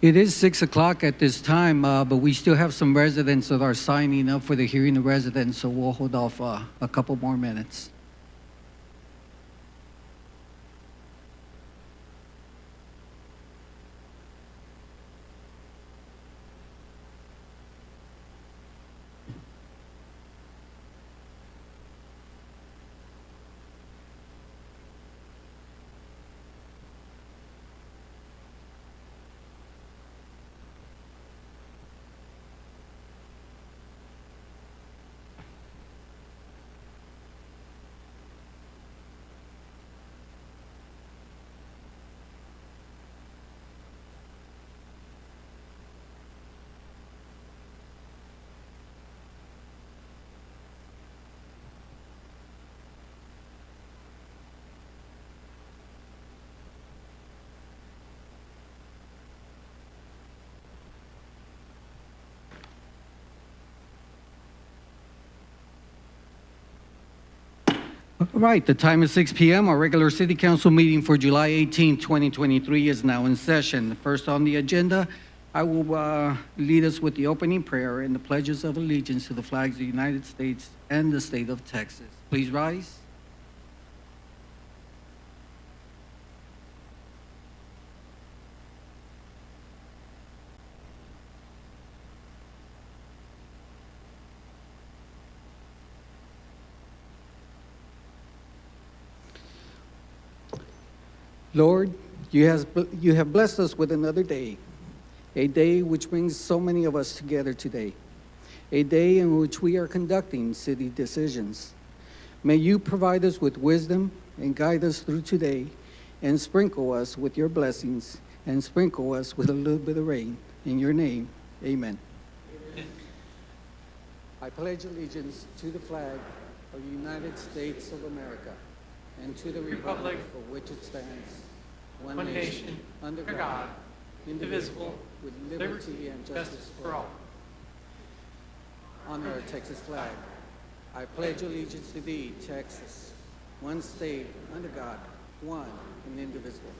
It is 6 o'clock at this time, but we still have some residents that are signing up for the hearing of residents, so we'll hold off a couple more minutes. All right, the time is 6 p.m. Our regular city council meeting for July 18, 2023 is now in session. First on the agenda, I will lead us with the opening prayer and the pledges of allegiance to the flags of the United States and the state of Texas. Please rise. Lord, you have blessed us with another day, a day which brings so many of us together today, a day in which we are conducting city decisions. May you provide us with wisdom and guide us through today and sprinkle us with your blessings and sprinkle us with a little bit of rain. In your name, amen. Amen. I pledge allegiance to the flag of the United States of America and to the republic for which it stands, one nation, under God, indivisible, with liberty and justice for all. Honor our Texas flag. I pledge allegiance to thee, Texas, one state, under God, one and indivisible.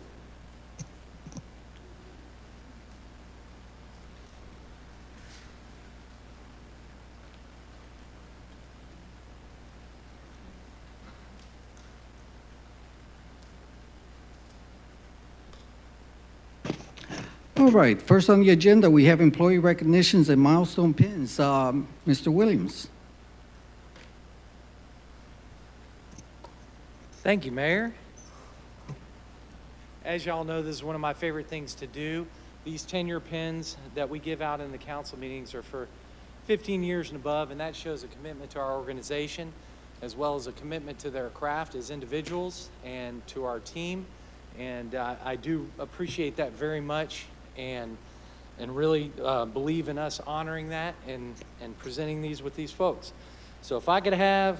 All right, first on the agenda, we have employee recognitions and milestone pins. Mr. Williams. Thank you, Mayor. As y'all know, this is one of my favorite things to do. These tenure pins that we give out in the council meetings are for 15 years and above, and that shows a commitment to our organization, as well as a commitment to their craft as individuals and to our team. And I do appreciate that very much, and really believe in us honoring that and presenting these with these folks. So if I could have,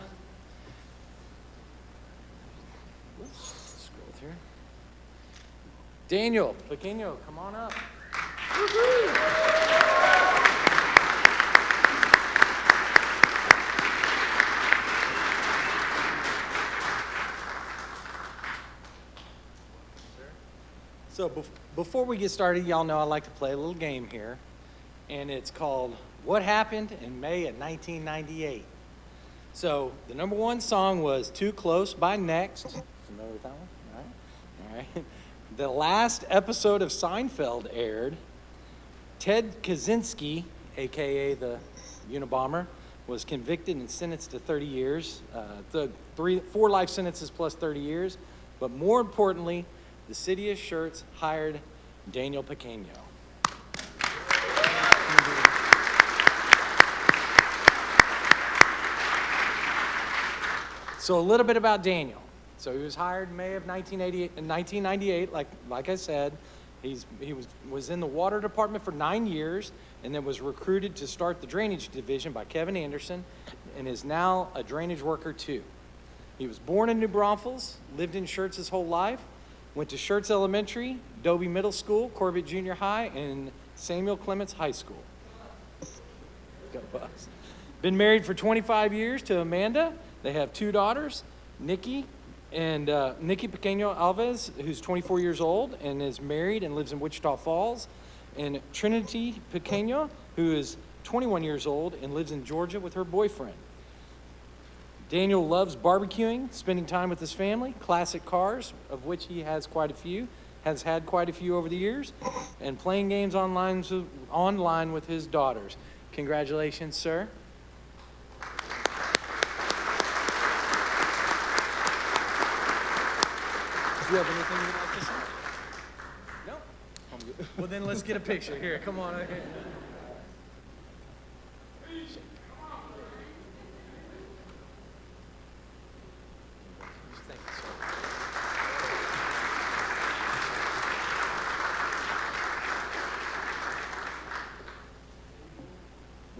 scroll through. Daniel Pequeno, come on up. So before we get started, y'all know I like to play a little game here, and it's called What Happened in May of 1998. So the number one song was Too Close by Next. Familiar with that one? All right. The last episode of Seinfeld aired. Ted Kaczynski, a.k.a. the Unabomber, was convicted and sentenced to 30 years, 4 life sentences plus 30 years. But more importantly, the city of Schertz hired Daniel Pequeno. So a little bit about Daniel. So he was hired in May of 1998, like I said. He was in the water department for 9 years, and then was recruited to start the drainage division by Kevin Anderson, and is now a drainage worker too. He was born in New Braunfels, lived in Schertz his whole life, went to Schertz Elementary, Dobie Middle School, Corbett Junior High, and Samuel Clements High School. Go Bucks. Been married for 25 years to Amanda. They have 2 daughters, Nikki Pequeno Alves, who's 24 years old and is married and lives in Wichita Falls, and Trinity Pequeño, who is 21 years old and lives in Georgia with her boyfriend. Daniel loves barbecuing, spending time with his family, classic cars, of which he has quite a few, has had quite a few over the years, and playing games online with his daughters. Congratulations, sir. Do you have anything you'd like to say? No? I'm good. Well, then let's get a picture. Here, come on over here. Thank you, sir.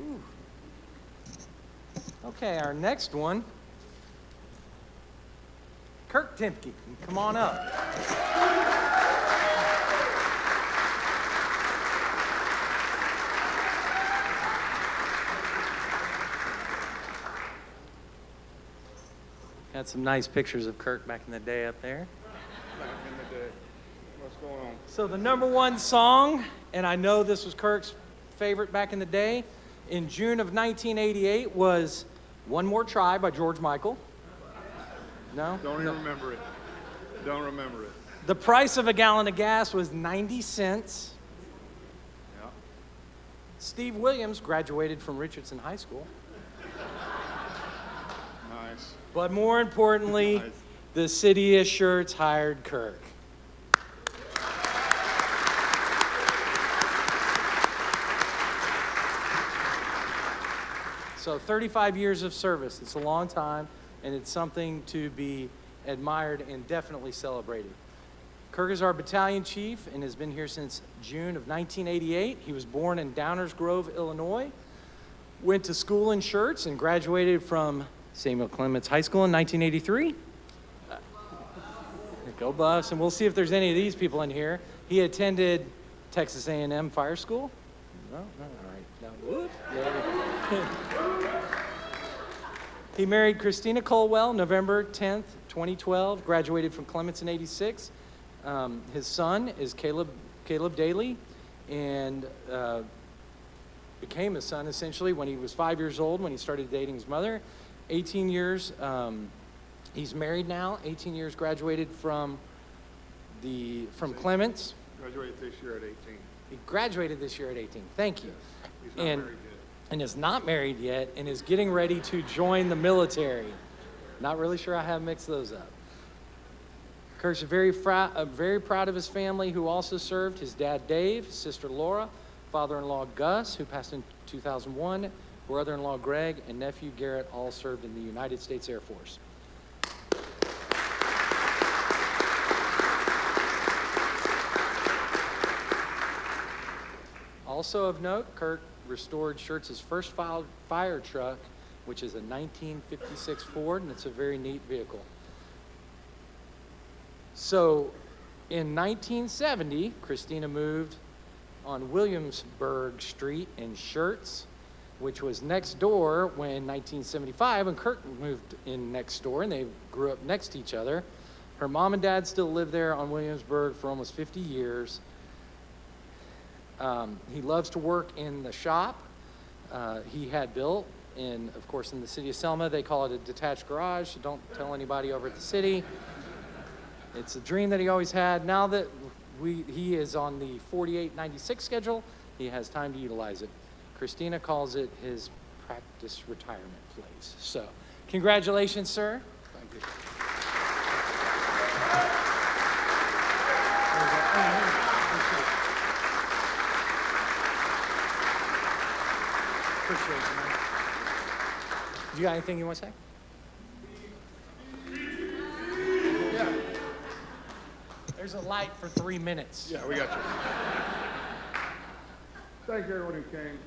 Ooh. Okay, our next one, Kirk Timke. Come on up. Got some nice pictures of Kirk back in the day up there. Back in the day. What's going on? So the number one song, and I know this was Kirk's favorite back in the day, in June of 1988 was One More Try by George Michael. No? Don't even remember it. Don't remember it. The price of a gallon of gas was 90 cents. Yeah. Steve Williams graduated from Richardson High School. Nice. But more importantly, Nice. the city of Schertz hired Kirk. So 35 years of service, it's a long time, and it's something to be admired and definitely celebrated. Kirk is our battalion chief and has been here since June of 1988. He was born in Downers Grove, Illinois, went to school in Schertz and graduated from Samuel Clements High School in 1983. Go Buffs, and we'll see if there's any of these people in here. He attended Texas A&M Fire School. No, all right. No, whoop. He married Christina Colwell November 10th, 2012, graduated from Clements in 86. His son is Caleb Daly, and became his son essentially when he was 5 years old when he started dating his mother. 18 years, he's married now, 18 years, graduated from Clements. Graduated this year at 18. He graduated this year at 18, thank you. He's not married yet. And is not married yet and is getting ready to join the military. Not really sure how to mix those up. Kirk's very proud of his family who also served. His dad, Dave, sister Laura, father-in-law Gus, who passed in 2001, brother-in-law Greg, and nephew Garrett all served in the United States Air Force. Also of note, Kirk restored Schertz's first fire truck, which is a 1956 Ford, and it's a very neat vehicle. So in 1970, Christina moved on Williamsburg Street in Schertz, which was next door when 1975, when Kirk moved in next door, and they grew up next to each other. Her mom and dad still live there on Williamsburg for almost 50 years. He loves to work in the shop he had built, and of course in the city of Selma, they call it a detached garage, so don't tell anybody over at the city. It's a dream that he always had. Now that he is on the 4896 schedule, he has time to utilize it. Christina calls it his practice retirement place. So, congratulations, sir. Thank you. Appreciate it, man. You got anything you want to say? Yeah. There's a light for 3 minutes. Yeah, we got you. Thank you, everyone who came.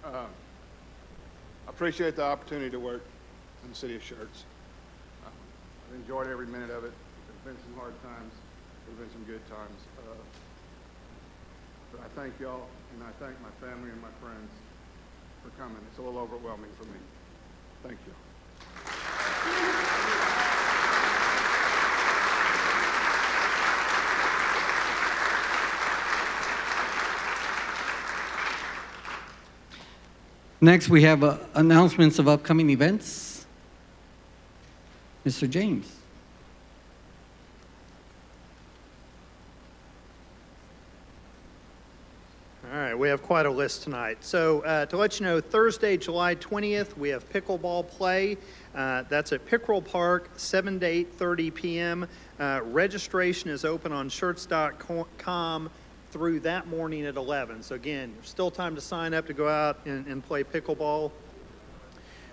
I appreciate the opportunity to work in the city of Schertz. I've enjoyed every minute of it. There's been some hard times. There's been some good times. But I thank y'all, and I thank my family and my friends for coming. It's a little overwhelming for me. Thank you. Next, we have announcements of upcoming events. Mr. James. All right, we have quite a list tonight. So to let you know, Thursday, July 20th, we have pickleball play. That's at Pickerel Park, 7 to 8:30 p.m. Registration is open on Schertz.com through that morning at 11. So again, there's still time to sign up to go out and play pickleball.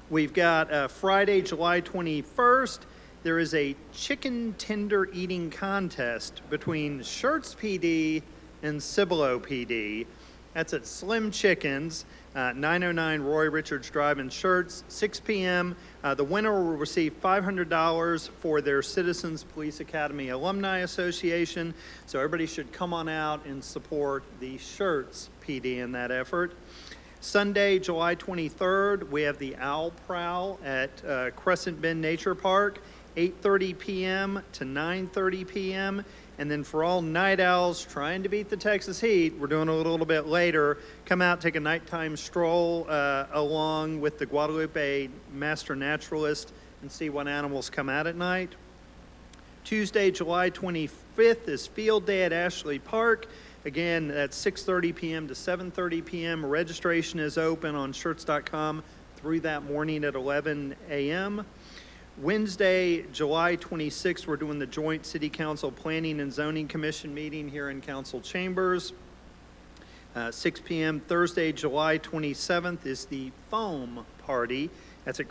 We've got Friday, July 21st. There is a chicken tender eating contest between Schertz PD and Cibolo PD. That's at Slim Chickens, 909 Roy Richards Drive in Schertz, 6 p.m. The winner will receive $500 for their Citizens Police Academy Alumni Association. So everybody should come on out and support the Schertz PD in that effort. Sunday, July 23rd, we have the Owl Prowl at Crescent Bend Nature Park, 8:30 p.m. to 9:30 p.m. And then for all night owls trying to beat the Texas heat, we're doing a little bit later. Come out, take a nighttime stroll along with the Guadalupe Master Naturalist and see what animals come out at night. Tuesday, July 25th is Field Day at Ashley Park. Again, that's 6:30 p.m. to 7:30 p.m. Registration is open on Schertz.com through that morning at 11 a.m. Wednesday, July 26th, we're doing the joint City Council Planning and Zoning Commission meeting here in Council Chambers. 6 p.m. Thursday, July 27th is the Foam Party. That's at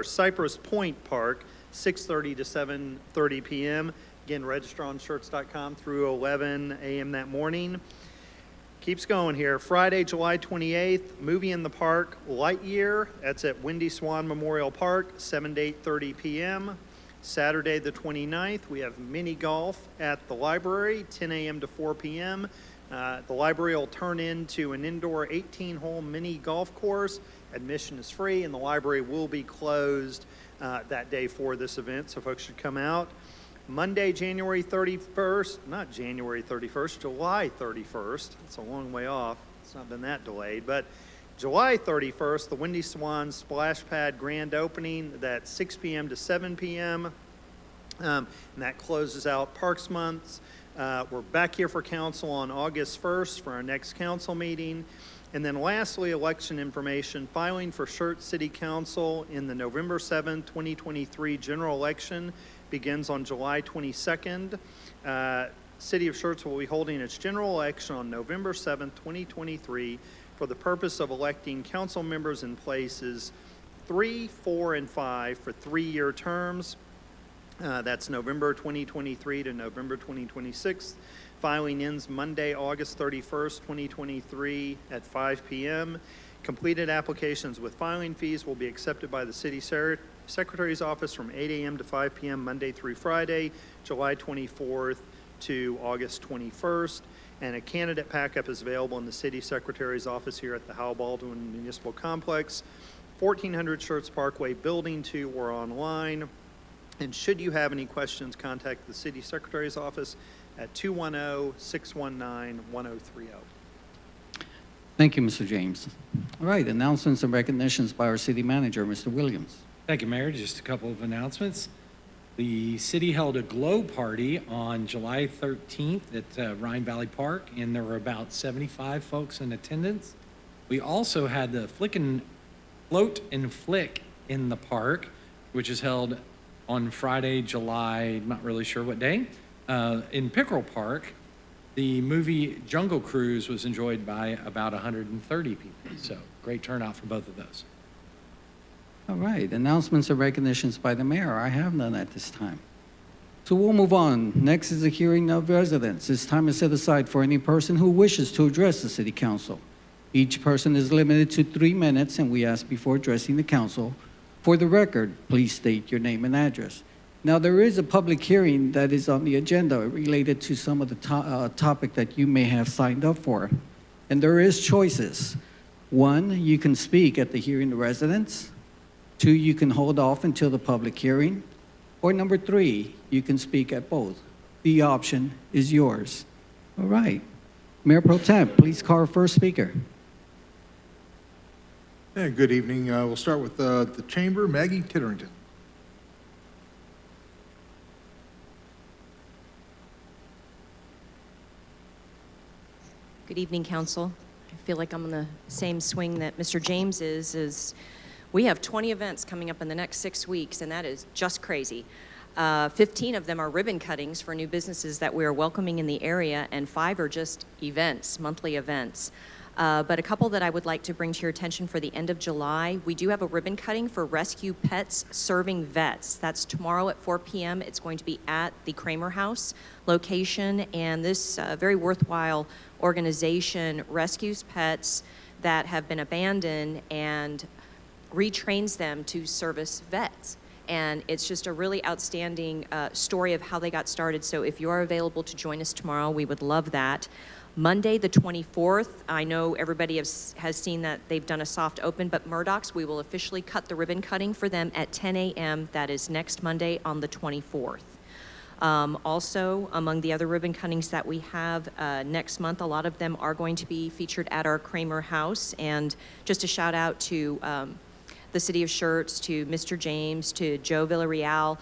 Cypress Point Park, 6:30 to 7:30 p.m. Again, register on Schertz.com through 11 a.m. that morning. Keeps going here. Friday, July 28th, Movie in the Park, Lightyear. That's at Wendy Swan Memorial Park, 7 to 8:30 p.m. Saturday, the 29th, we have mini golf at the library, 10 a.m. to 4 p.m. The library will turn into an indoor 18-hole mini golf course. Admission is free, and the library will be closed that day for this event, so folks should come out. Monday, January 31st, not January 31st, July 31st. It's a long way off. It's not been that delayed, but July 31st, the Windy Swan Splash Pad grand opening. That's 6 p.m. to 7 p.m. And that closes out Parks Month. We're back here for council on August 1st for our next council meeting. And then lastly, election information. Filing for Schertz City Council in the November 7, 2023 general election begins on July 22nd. City of Schertz will be holding its general election on November 7, 2023 for the purpose of electing council members in places 3, 4, and 5 for 3-year terms. That's November 2023 to November 2026. Filing ends Monday, August 31st, 2023 at 5 p.m. Completed applications with filing fees will be accepted by the City Secretary's Office from 8 a.m. to 5 p.m. Monday through Friday, July 24th to August 21st. And a candidate pack-up is available in the City Secretary's Office here at the Howell Baldwin Municipal Complex, 1400 Schertz Parkway, Building 2, or online. And should you have any questions, contact the City Secretary's Office at 210-619-1030. Thank you, Mr. James. All right, announcements and recognitions by our city manager, Mr. Williams. Thank you, Mayor. Just a couple of announcements. The city held a glow party on July 13th at Rhine Valley Park, and there were about 75 folks in attendance. We also had the Float and Flick in the park, which is held on Friday, July, not really sure what day, in Pickerel Park. The movie Jungle Cruise was enjoyed by about 130 people, so great turnout for both of those. All right, announcements and recognitions by the mayor. I have none at this time. So we'll move on. Next is the hearing of residents. This time is set aside for any person who wishes to address the city council. Each person is limited to 3 minutes, and we ask before addressing the council, for the record, please state your name and address. Now, there is a public hearing that is on the agenda related to some of the topic that you may have signed up for. And there is choices. 1, you can speak at the hearing of residents. 2, you can hold off until the public hearing. Or number 3, you can speak at both. The option is yours. All right. Mayor Pro Tem, please call our first speaker. And good evening. We'll start with the Chamber, Maggie Titterington. Good evening, Council. I feel like I'm on the same swing that Mr. James is we have 20 events coming up in the next 6 weeks, and that is just crazy. 15 of them are ribbon cuttings for new businesses that we are welcoming in the area, and 5 are just events, monthly events. But a couple that I would like to bring to your attention for the end of July, we do have a ribbon cutting for Rescue Pets Serving Vets. That's tomorrow at 4 p.m. It's going to be at the Kramer House location, and this very worthwhile organization rescues pets that have been abandoned and retrains them to service vets. And it's just a really outstanding story of how they got started. So if you are available to join us tomorrow, we would love that. Monday, the 24th, I know everybody has seen that they've done a soft open, but Murdoch's, we will officially cut the ribbon cutting for them at 10 a.m. That is next Monday on the 24th. Also, among the other ribbon cuttings that we have next month, a lot of them are going to be featured at our Kramer House. And just a shout out to the City of Schertz, to Mr. James, to Joe Villarreal.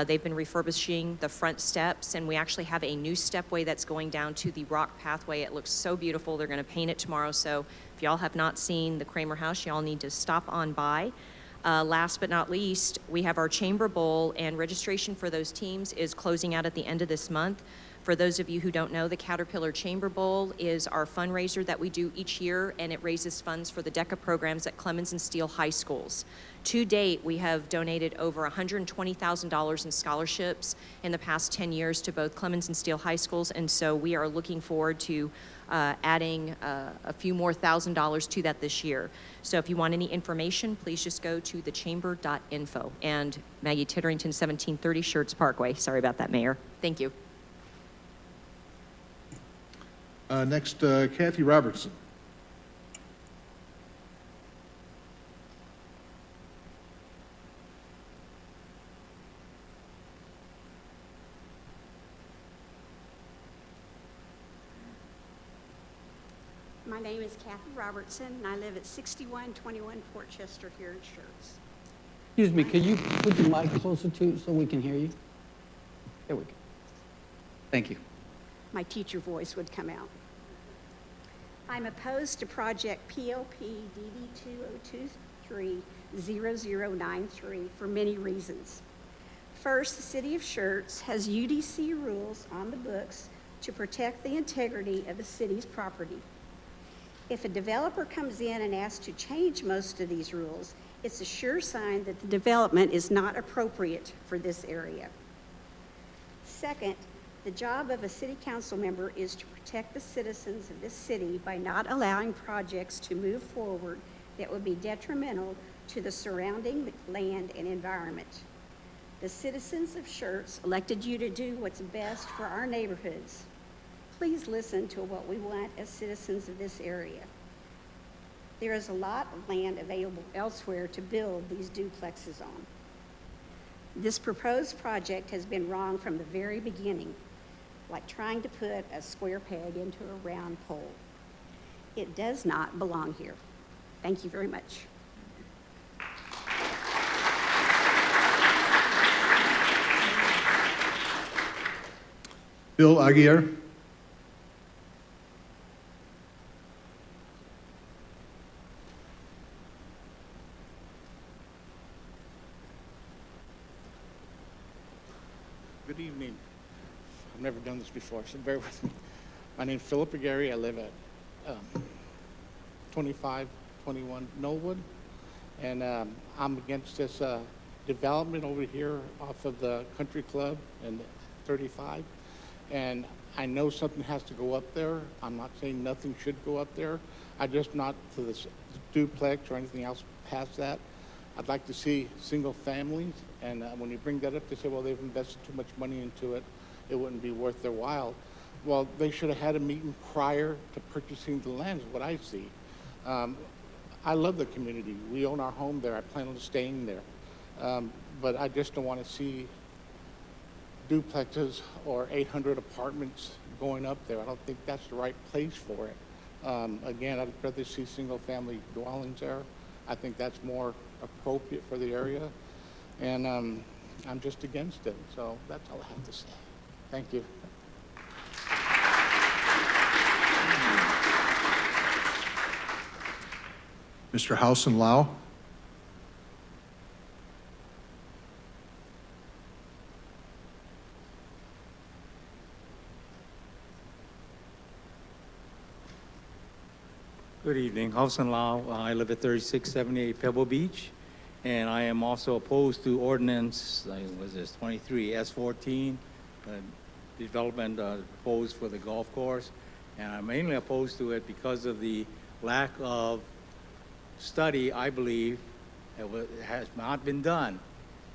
They've been refurbishing the front steps, and we actually have a new stepway that's going down to the rock pathway. It looks so beautiful. They're going to paint it tomorrow. So if y'all have not seen the Kramer House, y'all need to stop on by. Last but not least, we have our Chamber Bowl, and registration for those teams is closing out at the end of this month. For those of you who don't know, the Caterpillar Chamber Bowl is our fundraiser that we do each year, and it raises funds for the DECA programs at Clemens and Steele High Schools. To date, we have donated over $120,000 in scholarships in the past 10 years to both Clemens and Steele High Schools, and so we are looking forward to adding a few more $1,000s to that this year. So if you want any information, please just go to thechamber.info. And Maggie Titterington, 1730 Schertz Parkway. Sorry about that, Mayor. Thank you. Next, Kathy Robertson. My name is Kathy Robertson, and I live at 6121 Port Chester here in Schertz. Excuse me, could you put the mic closer to so we can hear you? There we go. Thank you. My teacher voice would come out. I'm opposed to project PLP DD2023-0093 for many reasons. First, the City of Schertz has UDC rules on the books to protect the integrity of the city's property. If a developer comes in and asks to change most of these rules, it's a sure sign that the development is not appropriate for this area. Second, the job of a city council member is to protect the citizens of this city by not allowing projects to move forward that would be detrimental to the surrounding land and environment. The citizens of Schertz elected you to do what's best for our neighborhoods. Please listen to what we want as citizens of this area. There is a lot of land available elsewhere to build these duplexes on. This proposed project has been wrong from the very beginning, like trying to put a square peg into a round pole. It does not belong here. Thank you very much. Bill Aguirre. Good evening. I've never done this before, so bear with me. My name's Philip Aguirre. I live at 2521 Knollwood, and I'm against this development over here off of the Country Club and 35. And I know something has to go up there. I'm not saying nothing should go up there. I just not to this duplex or anything else past that. I'd like to see single families, and when you bring that up, they say, well, they've invested too much money into it. It wouldn't be worth their while. Well, they should have had a meeting prior to purchasing the land, is what I see. I love the community. We own our home there. I plan on staying there. But I just don't want to see duplexes or 800 apartments going up there. I don't think that's the right place for it. Again, I'd rather see single family dwellings there. I think that's more appropriate for the area, and I'm just against it. So that's all I have to say. Thank you. Mr. Housen Lau. Good evening, Housen Lau. I live at 3678 Pebble Beach, and I am also opposed to ordinance, was this 23 S14, development proposed for the golf course, and I'm mainly opposed to it because of the lack of study, I believe, that has not been done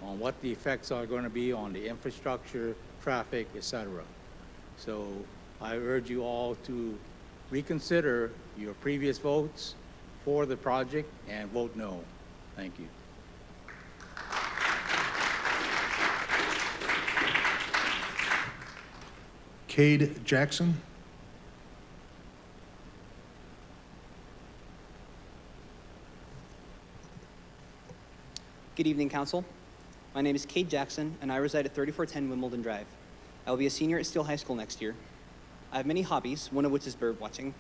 on what the effects are going to be on the infrastructure, traffic, etc. So I urge you all to reconsider your previous votes for the project and vote no. Thank you. Cade Jackson. Good evening, Council. My name is Cade Jackson, and I reside at 3410 Wimbledon Drive. I will be a senior at Steele High School next year. I have many hobbies, one of which is bird watching.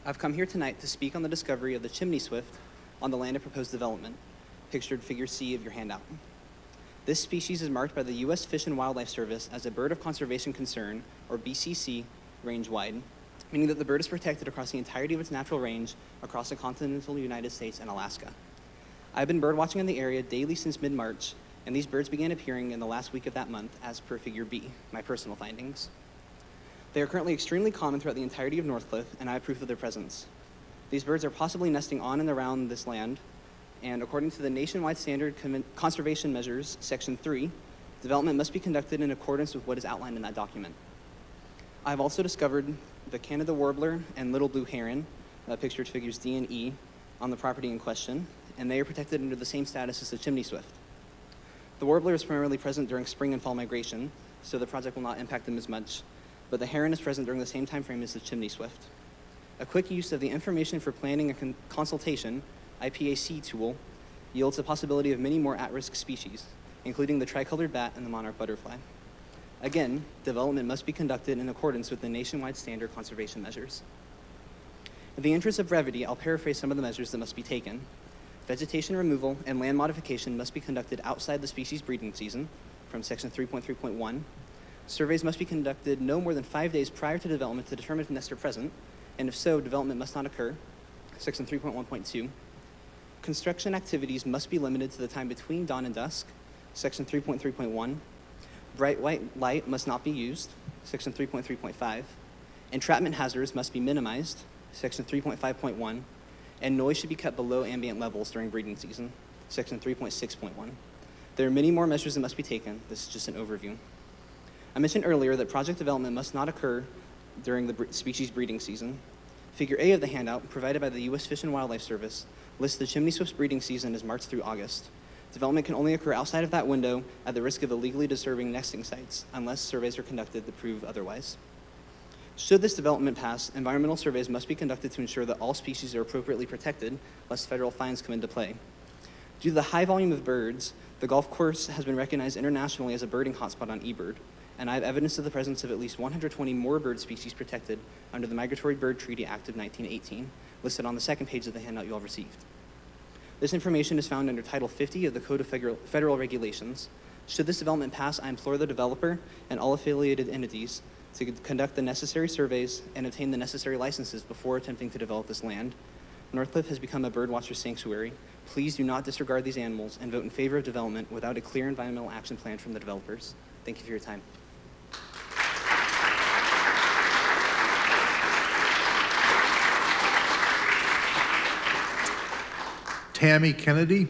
I've come here tonight to speak on the discovery of the chimney swift on the land of proposed development, pictured figure C of your handout. This species is marked by the U.S. Fish and Wildlife Service as a bird of conservation concern, or BCC, range-wide, meaning that the bird is protected across the entirety of its natural range across the continental United States and Alaska. I've been bird watching in the area daily since mid-March, and these birds began appearing in the last week of that month as per figure B, my personal findings. They are currently extremely common throughout the entirety of Northcliffe, and I have proof of their presence. These birds are possibly nesting on and around this land, and according to the Nationwide Standard Conservation Measures, Section 3, development must be conducted in accordance with what is outlined in that document. I've also discovered the Canada warbler and little blue heron, pictured figures D and E, on the property in question, and they are protected under the same status as the chimney swift. The warbler is primarily present during spring and fall migration, so the project will not impact them as much, but the heron is present during the same time frame as the chimney swift. A quick use of the Information for Planning and Consultation, IPAC tool, yields the possibility of many more at-risk species, including the tricolored bat and the monarch butterfly. Again, development must be conducted in accordance with the nationwide standard conservation measures. In the interest of brevity, I'll paraphrase some of the measures that must be taken. Vegetation removal and land modification must be conducted outside the species breeding season, from section 3.3.1. Surveys must be conducted no more than 5 days prior to development to determine if nests are present, and if so, development must not occur, section 3.1.2. Construction activities must be limited to the time between dawn and dusk, section 3.3.1. Bright white light must not be used, section 3.3.5. Entrapment hazards must be minimized, section 3.5.1. And noise should be kept below ambient levels during breeding season, section 3.6.1. There are many more measures that must be taken. This is just an overview. I mentioned earlier that project development must not occur during the species breeding season. Figure A of the handout, provided by the U.S. Fish and Wildlife Service, lists the chimney swift's breeding season as March through August. Development can only occur outside of that window at the risk of illegally disturbing nesting sites, unless surveys are conducted to prove otherwise. Should this development pass, environmental surveys must be conducted to ensure that all species are appropriately protected, lest federal fines come into play. Due to the high volume of birds, the golf course has been recognized internationally as a birding hotspot on eBird, and I have evidence of the presence of at least 120 more bird species protected under the Migratory Bird Treaty Act of 1918, listed on the second page of the handout you all received. This information is found under Title 50 of the Code of Federal Regulations. Should this development pass, I implore the developer and all affiliated entities to conduct the necessary surveys and obtain the necessary licenses before attempting to develop this land. Northcliffe has become a birdwatcher sanctuary. Please do not disregard these animals and vote in favor of development without a clear environmental action plan from the developers. Thank you for your time. Tammy Kennedy.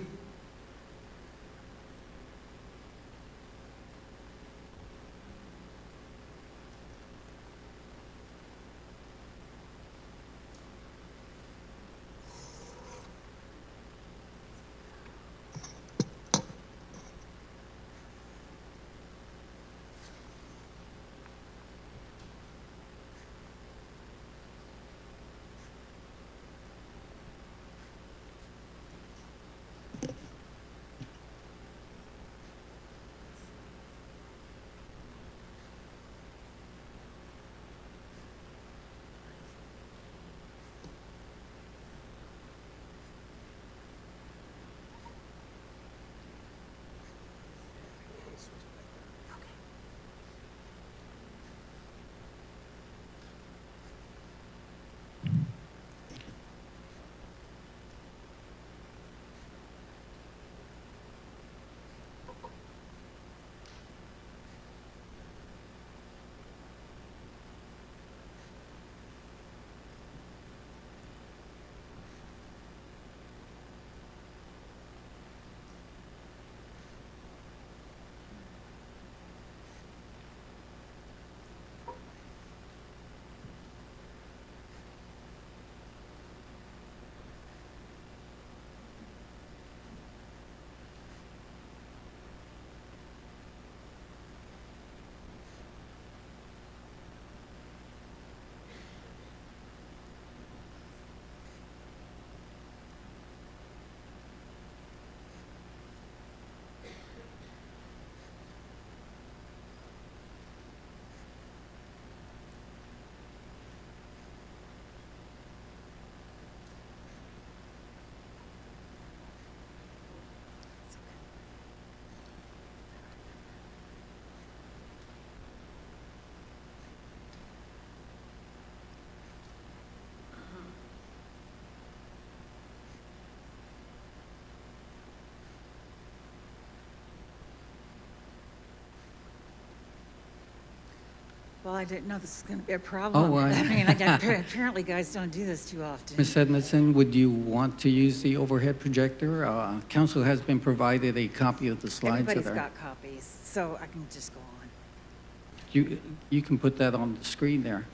Well, I didn't know this was going to be a problem. Oh, I mean, apparently guys don't do this too often. Ms. Edmondson, would you want to use the overhead projector? Council has been provided a copy of the slides. Everybody's that are- got copies, so I can just go on. You can put that on the screen there.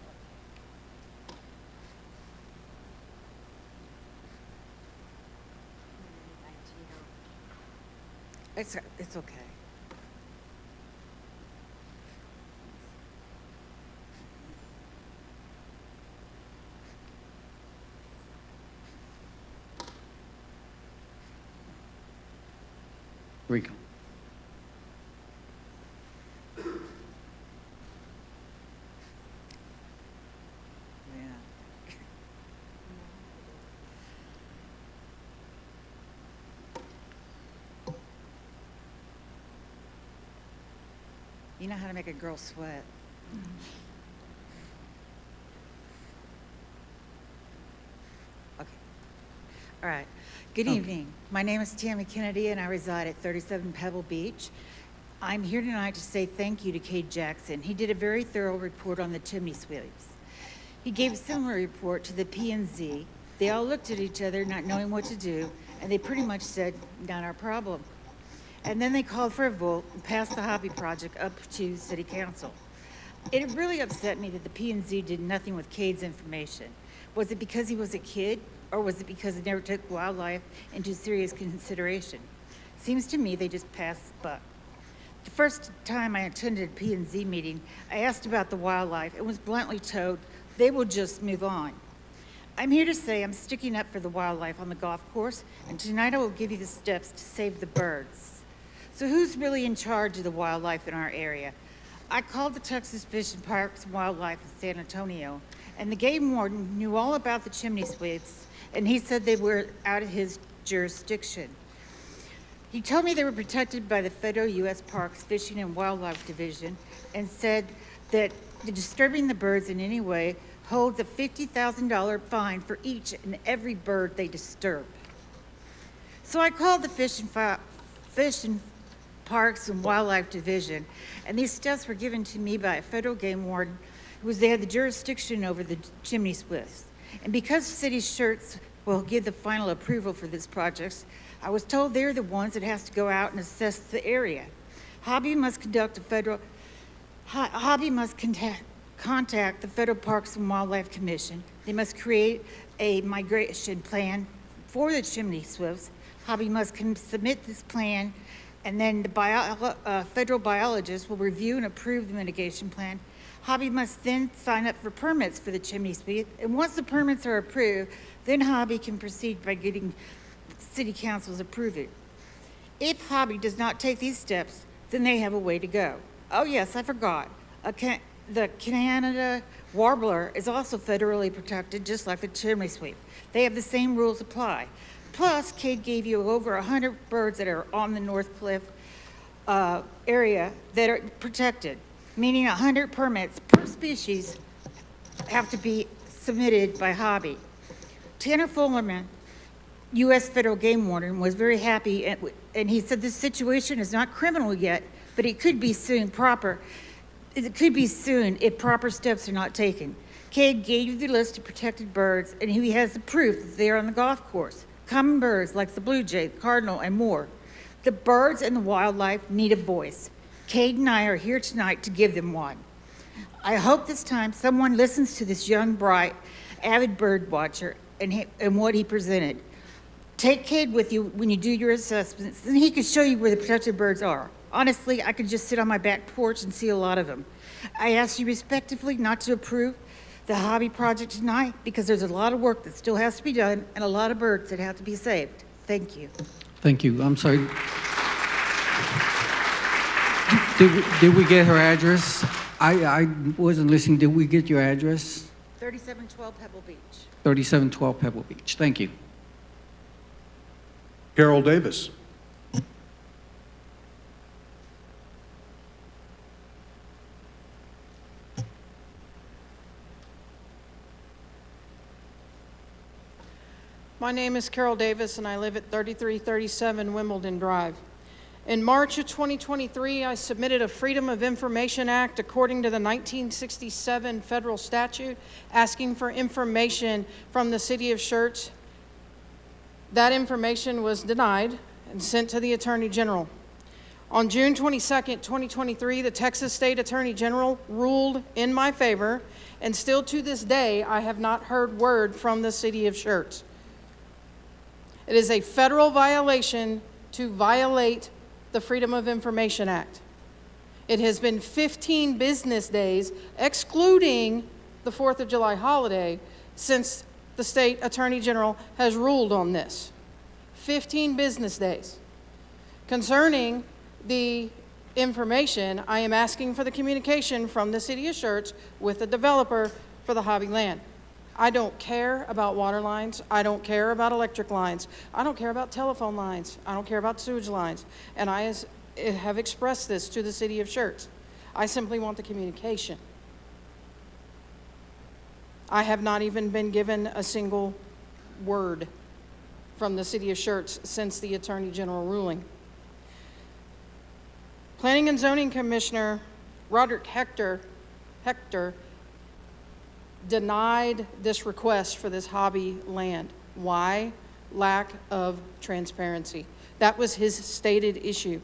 It's okay. Rico. Yeah. You know how to make a girl sweat. Okay. All right. Good evening. My name is Tammy Kennedy, and I reside at 37 Pebble Beach. I'm here tonight to say thank you to Cade Jackson. He did a very thorough report on the chimney sweeps. He gave a similar report to the P&Z. They all looked at each other, not knowing what to do, and they pretty much said, not our problem. And then they called for a vote and passed the hobby project up to City Council. It really upset me that the P&Z did nothing with Cade's information. Was it because he was a kid, or was it because he never took wildlife into serious consideration? Seems to me they just passed the buck. The first time I attended a P&Z meeting, I asked about the wildlife and was bluntly told they will just move on. I'm here to say I'm sticking up for the wildlife on the golf course, and tonight I will give you the steps to save the birds. So who's really in charge of the wildlife in our area? I called the Texas Fish and Parks and Wildlife in San Antonio, and the game warden knew all about the chimney sweeps, and he said they were out of his jurisdiction. He told me they were protected by the Federal U.S. Parks Fishing and Wildlife Division, and said that disturbing the birds in any way holds a $50,000 fine for each and every bird they disturb. So I called the Fish and Parks and Wildlife Division, and these steps were given to me by a federal game warden who had the jurisdiction over the chimney sweeps. And because City Schertz will give the final approval for this project, I was told they're the ones that has to go out and assess the area. Hobby must contact the Federal Parks and Wildlife Commission. They must create a migration plan for the chimney sweeps. Hobby must submit this plan, and then the federal biologist will review and approve the mitigation plan. Hobby must then sign up for permits for the chimney sweep, and once the permits are approved, then Hobby can proceed by getting City Council's approval. If Hobby does not take these steps, then they have a way to go. Oh yes, I forgot. The Canada warbler is also federally protected, just like the chimney sweep. They have the same rules apply. Plus, Cade gave you over 100 birds that are on the North Cliff area that are protected, meaning 100 permits per species have to be submitted by Hobby. Tanner Fullerman, U.S. federal game warden, was very happy, and he said this situation is not criminal yet, but it could be soon It could be soon if proper steps are not taken. Cade gave you the list of protected birds, and he has the proof that they are on the golf course. Common birds like the blue jay, cardinal, and more. The birds and the wildlife need a voice. Cade and I are here tonight to give them one. I hope this time someone listens to this young, bright, avid bird watcher and what he presented. Take Cade with you when you do your assessments, and he can show you where the protected birds are. Honestly, I could just sit on my back porch and see a lot of them. I ask you respectfully not to approve the hobby project tonight because there's a lot of work that still has to be done and a lot of birds that have to be saved. Thank you. Thank you. I'm sorry. Did we get her address? I wasn't listening. Did we get your address? 3712 Pebble Beach. 3712 Pebble Beach. Thank you. Carol Davis. My name is Carol Davis, and I live at 3337 Wimbledon Drive. In March of 2023, I submitted a Freedom of Information Act according to the 1967 federal statute, asking for information from the city of Schertz. That information was denied and sent to the Attorney General. On June 22nd, 2023, the Texas State Attorney General ruled in my favor, and still to this day, I have not heard word from the city of Schertz. It is a federal violation to violate the Freedom of Information Act. It has been 15 business days, excluding the 4th of July holiday, since the State Attorney General has ruled on this. 15 business days. Concerning the information, I am asking for the communication from the city of Schertz with the developer for the hobby land. I don't care about water lines. I don't care about electric lines. I don't care about telephone lines. I don't care about sewage lines. And I have expressed this to the city of Schertz. I simply want the communication. I have not even been given a single word from the city of Schertz since the Attorney General ruling. Planning and Zoning Commissioner Roderick Hector denied this request for this hobby land. Why? Lack of transparency. That was his stated issue.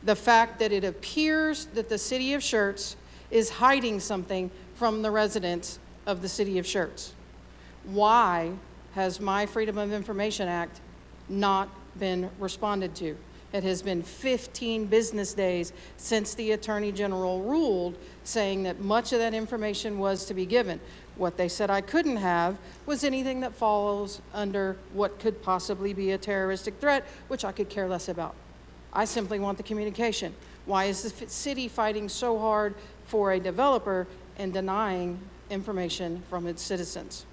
The fact that it appears that the city of Schertz is hiding something from the residents of the city of Schertz. Why has my Freedom of Information Act not been responded to? It has been 15 business days since the Attorney General ruled, saying that much of that information was to be given. What they said I couldn't have was anything that follows under what could possibly be a terroristic threat, which I could care less about. I simply want the communication. Why is the city fighting so hard for a developer and denying information from its citizens?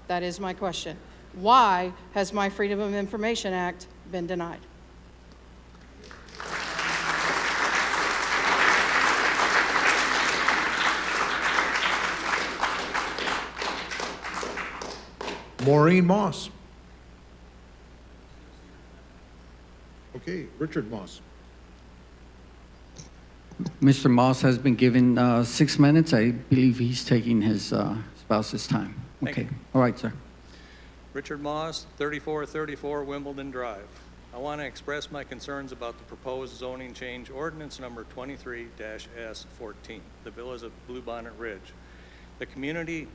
That is my question. Why has my Freedom of Information Act been denied? Maureen Moss. Okay, Richard Moss. Mr. Moss has been given 6 minutes. I believe he's taking his spouse's time. Thank Okay. you. All right, sir. Richard Moss, 3434 Wimbledon Drive. I want to express my concerns about the proposed zoning change ordinance number 23-S14, the Villas of Bluebonnet Ridge. The community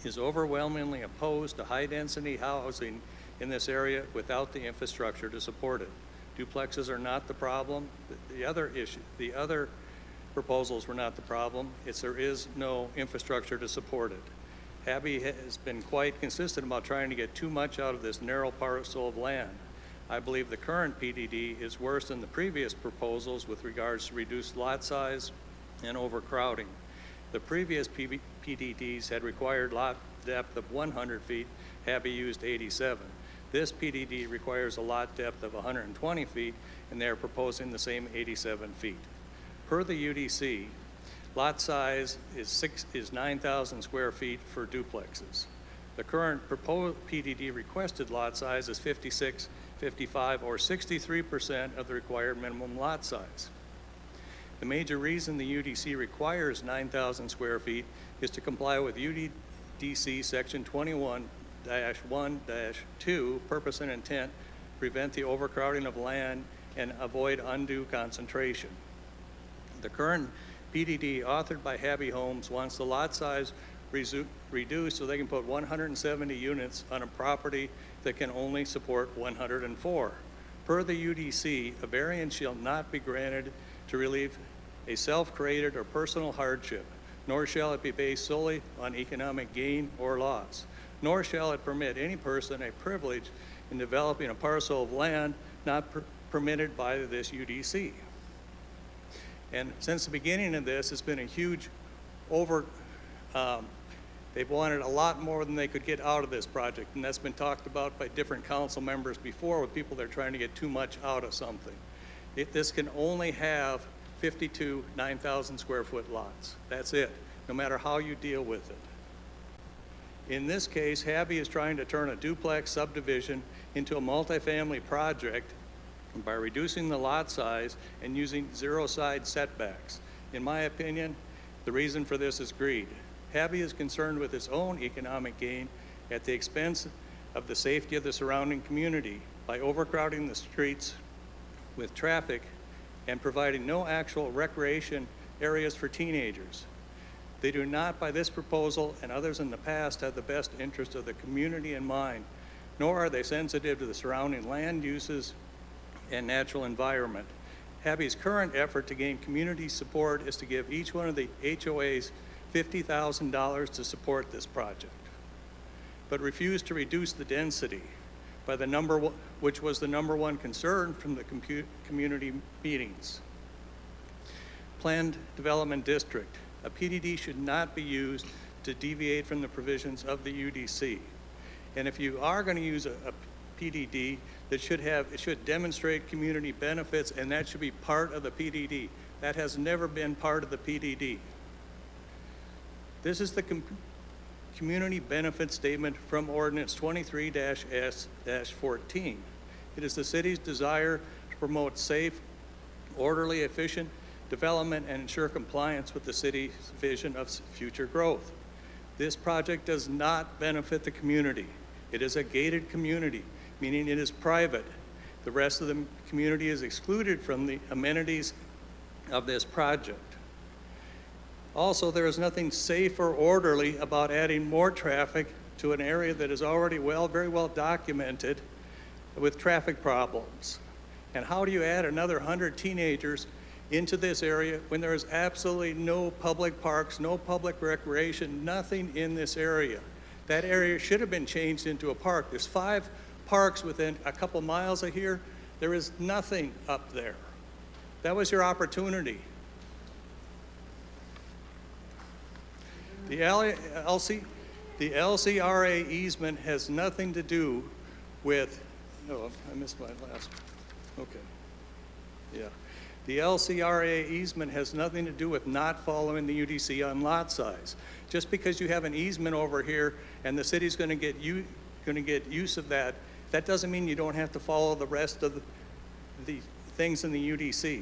is overwhelmingly opposed to high-density housing in this area without the infrastructure to support it. Duplexes are not the problem. The other proposals were not the problem. There is no infrastructure to support it. Abby has been quite consistent about trying to get too much out of this narrow parcel of land. I believe the current PDD is worse than the previous proposals with regards to reduced lot size and overcrowding. The previous PDDs had required lot depth of 100 feet. Abby used 87. This PDD requires a lot depth of 120 feet, and they're proposing the same 87 feet. Per the UDC, lot size is 9,000 square feet for duplexes. The current proposed PDD requested lot size is 56, 55, or 63% of the required minimum lot size. The major reason the UDC requires 9,000 square feet is to comply with UDC section 21-1-2, purpose and intent, prevent the overcrowding of land and avoid undue concentration. The current PDD authored by Habby Homes wants the lot size reduced so they can put 170 units on a property that can only support 104. Per the UDC, a variance shall not be granted to relieve a self-created or personal hardship, nor shall it be based solely on economic gain or loss, nor shall it permit any person a privilege in developing a parcel of land not permitted by this UDC. And since the beginning of this, it's been a huge they've wanted a lot more than they could get out of this project, and that's been talked about by different council members before with people that are trying to get too much out of something. This can only have 52 9,000 square foot lots. That's it, no matter how you deal with it. In this case, Habby is trying to turn a duplex subdivision into a multifamily project by reducing the lot size and using zero side setbacks. In my opinion, the reason for this is greed. Habby is concerned with its own economic gain at the expense of the safety of the surrounding community by overcrowding the streets with traffic and providing no actual recreation areas for teenagers. They do not, by this proposal and others in the past, have the best interest of the community in mind, nor are they sensitive to the surrounding land uses and natural environment. Habby's current effort to gain community support is to give each one of the HOAs $50,000 to support this project, but refuse to reduce the density by the which was the #1 concern from the community meetings. Planned Development District. A PDD should not be used to deviate from the provisions of the UDC. And if you are going to use a PDD, it should demonstrate community benefits, and that should be part of the PDD. That has never been part of the PDD. This is the community benefit statement from Ordinance 23-S-14. It is the city's desire to promote safe, orderly, efficient development and ensure compliance with the city's vision of future growth. This project does not benefit the community. It is a gated community, meaning it is private. The rest of the community is excluded from the amenities of this project. Also, there is nothing safe or orderly about adding more traffic to an area that is already very well documented with traffic problems. And how do you add another 100 teenagers into this area when there is absolutely no public parks, no public recreation, nothing in this area? That area should have been changed into a park. There's 5 parks within a couple miles of here. There is nothing up there. That was your opportunity. The LCRA easement has nothing to do with, oh, I missed my last, okay. Yeah. The LCRA easement has nothing to do with not following the UDC on lot size. Just because you have an easement over here and the city's going to get use of that, that doesn't mean you don't have to follow the rest of the things in the UDC.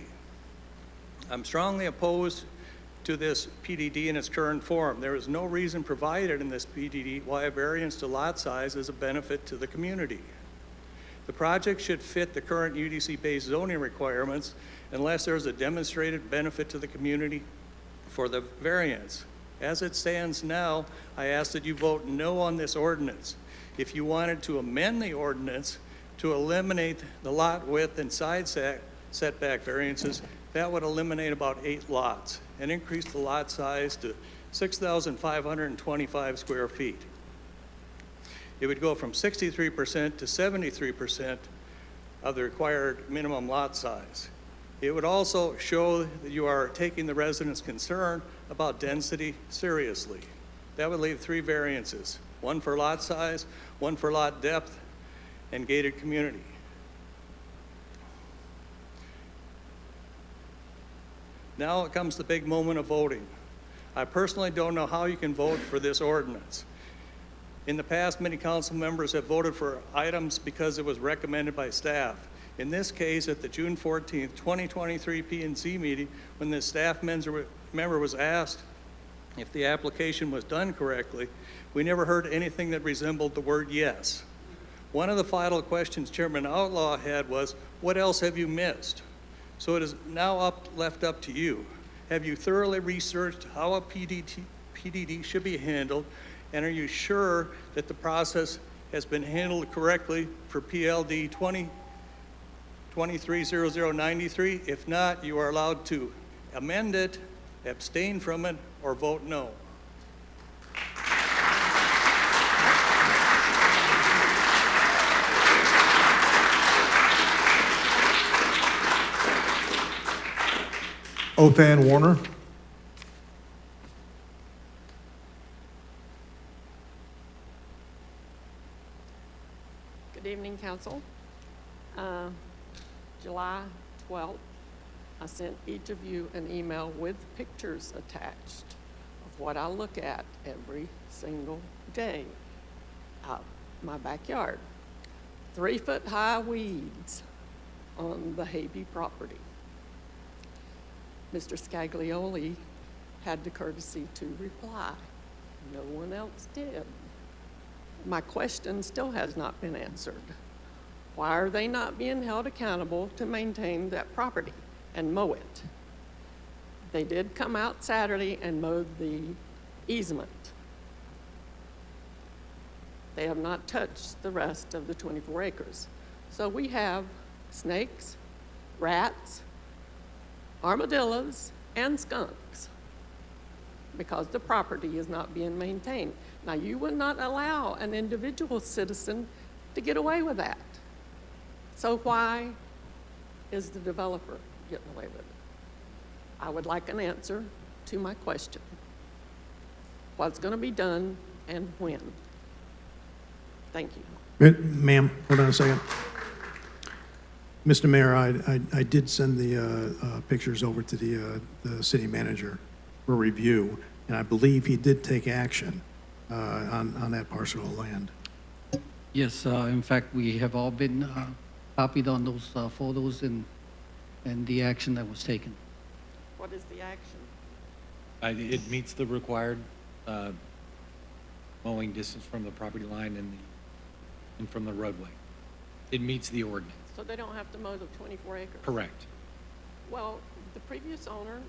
I'm strongly opposed to this PDD in its current form. There is no reason provided in this PDD why a variance to lot size is a benefit to the community. The project should fit the current UDC-based zoning requirements unless there is a demonstrated benefit to the community for the variance. As it stands now, I ask that you vote no on this ordinance. If you wanted to amend the ordinance to eliminate the lot width and side setback variances, that would eliminate about 8 lots and increase the lot size to 6,525 square feet. It would go from 63% to 73% of the required minimum lot size. It would also show that you are taking the residents' concern about density seriously. That would leave 3 variances, 1 for lot size, 1 for lot depth, and gated community. Now it comes the big moment of voting. I personally don't know how you can vote for this ordinance. In the past, many council members have voted for items because it was recommended by staff. In this case, at the June 14th, 2023 P&Z meeting, when the staff member was asked if the application was done correctly, we never heard anything that resembled the word yes. One of the final questions Chairman Outlaw had was, what else have you missed? So it is now left up to you. Have you thoroughly researched how a PDD should be handled, and are you sure that the process has been handled correctly for PLD 230093? If not, you are allowed to amend it, abstain from it, or vote no. Othan Warner. Good evening, Council. July 12th, I sent each of you an email with pictures attached of what I look at every single day out my backyard. 3-foot-high weeds on the Haby property. Mr. Scaglioli had the courtesy to reply. No one else did. My question still has not been answered. Why are they not being held accountable to maintain that property and mow it? They did come out Saturday and mowed the easement. They have not touched the rest of the 24 acres. So we have snakes, rats, armadillos, and skunks because the property is not being maintained. Now, you would not allow an individual citizen to get away with that. So why is the developer getting away with it? I would like an answer to my question. What's going to be done and when? Thank you. Ma'am, hold on a second. Mr. Mayor, I did send the pictures over to the city manager for review, and I believe he did take action on that parcel of land. Yes, in fact, we have all been copied on those photos and the action that was taken. What is the action? It meets the required mowing distance from the property line and from the roadway. It meets the ordinance. So they don't have to mow the 24 acres? Correct. Well, the previous owner,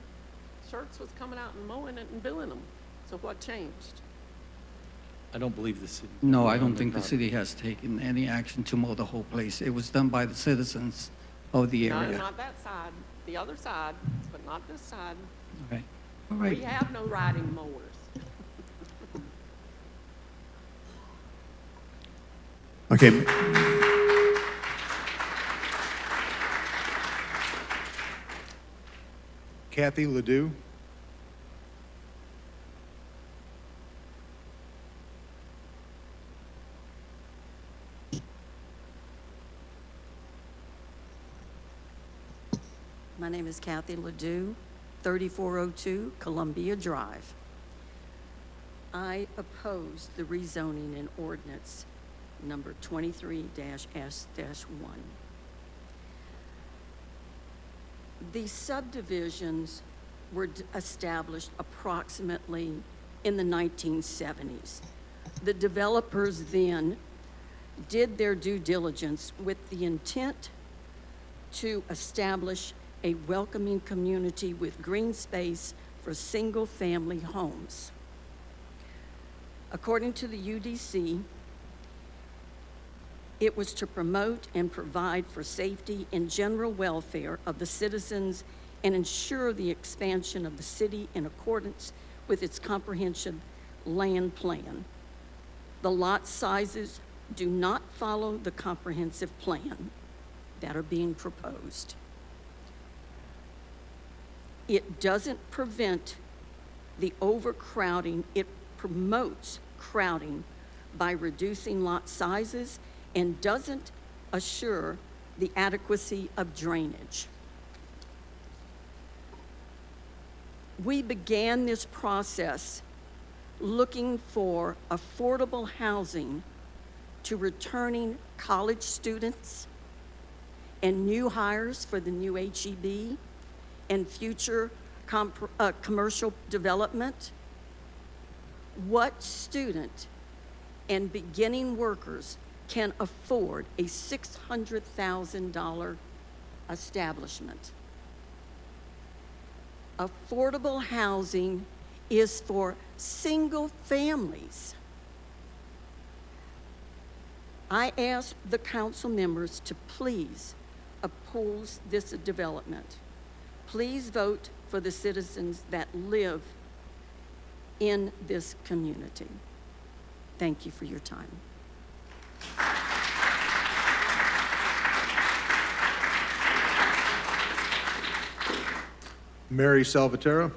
Schertz, was coming out and mowing it and billing them. So what changed? I don't believe the city. No, I don't think the city has taken any action to mow the whole place. It was done by the citizens of the No, area. not that side, the other side, but not this side. Okay. All right. We have no riding mowers. Okay. Kathy Ledoux. My name is Kathy Ledoux, 3402 Columbia Drive. I oppose the rezoning in ordinance number 23-S-1. The subdivisions were established approximately in the 1970s. The developers then did their due diligence with the intent to establish a welcoming community with green space for single-family homes. According to the UDC, it was to promote and provide for safety and general welfare of the citizens and ensure the expansion of the city in accordance with its comprehensive land plan. The lot sizes do not follow the comprehensive plan that are being proposed. It doesn't prevent the overcrowding, it promotes crowding by reducing lot sizes and doesn't assure the adequacy of drainage. We began this process looking for affordable housing to returning college students and new hires for the new HEB and future commercial development. What student and beginning workers can afford a $600,000 establishment? Affordable housing is for single families. I ask the council members to please oppose this development. Please vote for the citizens that live in this community. Thank you for your time. Mary Salvatierra.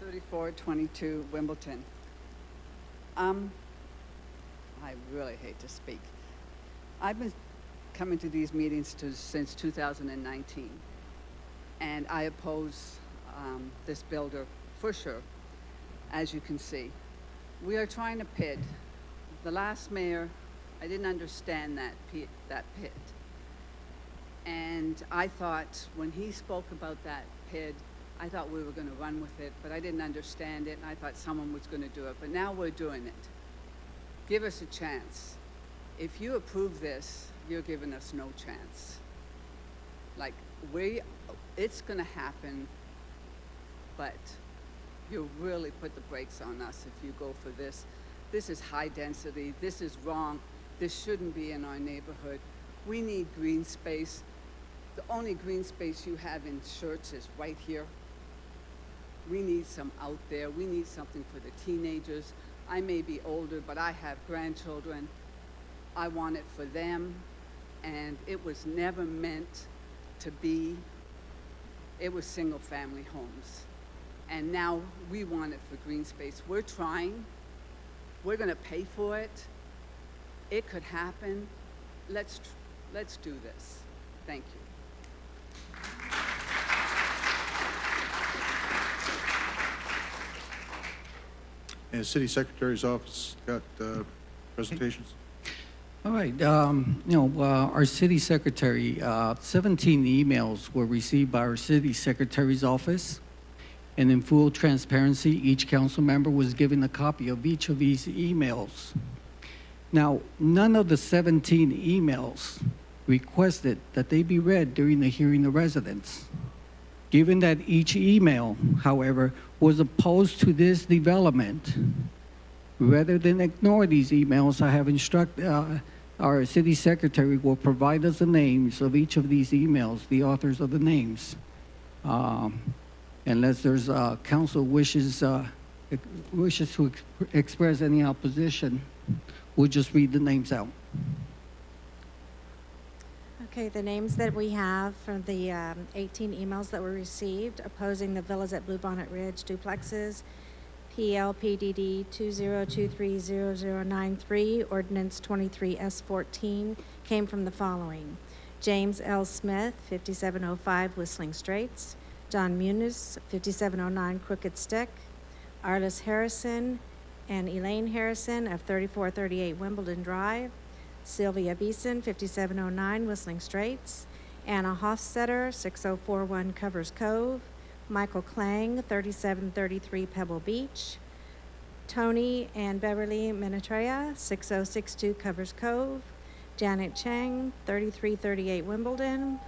(3422) Wimbledon. I really hate to speak. I've been coming to these meetings since 2019, and I oppose this builder, for sure, as you can see. We are trying to pit. The last mayor, I didn't understand that pit. And I thought, when he spoke about that pit, I thought we were going to run with it, but I didn't understand it, and I thought someone was going to do it. But now we're doing it. Give us a chance. If you approve this, you're giving us no chance. Like, it's going to happen, but you really put the brakes on us if you go for this. This is high density. This is wrong. This shouldn't be in our neighborhood. We need green space. The only green space you have in Schertz is right here. We need some out there. We need something for the teenagers. I may be older, but I have grandchildren. I want it for them, and it was never meant to be. It was single-family homes, and now we want it for green space. We're trying. We're going to pay for it. It could happen. Let's do this. Thank you. And City Secretary's office got presentations? All right, our city secretary, 17 emails were received by our city secretary's office. And in full transparency, each council member was given a copy of each of these emails. Now, none of the 17 emails requested that they be read during the hearing of residents. Given that each email, however, was opposed to this development, rather than ignore these emails, I have instructed our city secretary will provide us the names of each of these emails, the authors of the names. Unless there's council wishes to express any opposition, we'll just read the names out. Okay, the names that we have from the 18 emails that were received opposing the villas at Bluebonnet Ridge duplexes, PLPDD 20230093, Ordinance 23S14, came from the following: James L. Smith, 5705 Whistling Straits; John Muniz, 5709 Crooked Stick; Arliss Harrison and Elaine Harrison of 3438 Wimbledon Drive; Sylvia Beeson, 5709 Whistling Straits; Anna Hofstetter, 6041 Covers Cove; Michael Klang, 3733 Pebble Beach; Tony and Beverly Minatrea, 6062 Covers Cove; Janet Chang, 3338 Wimbledon;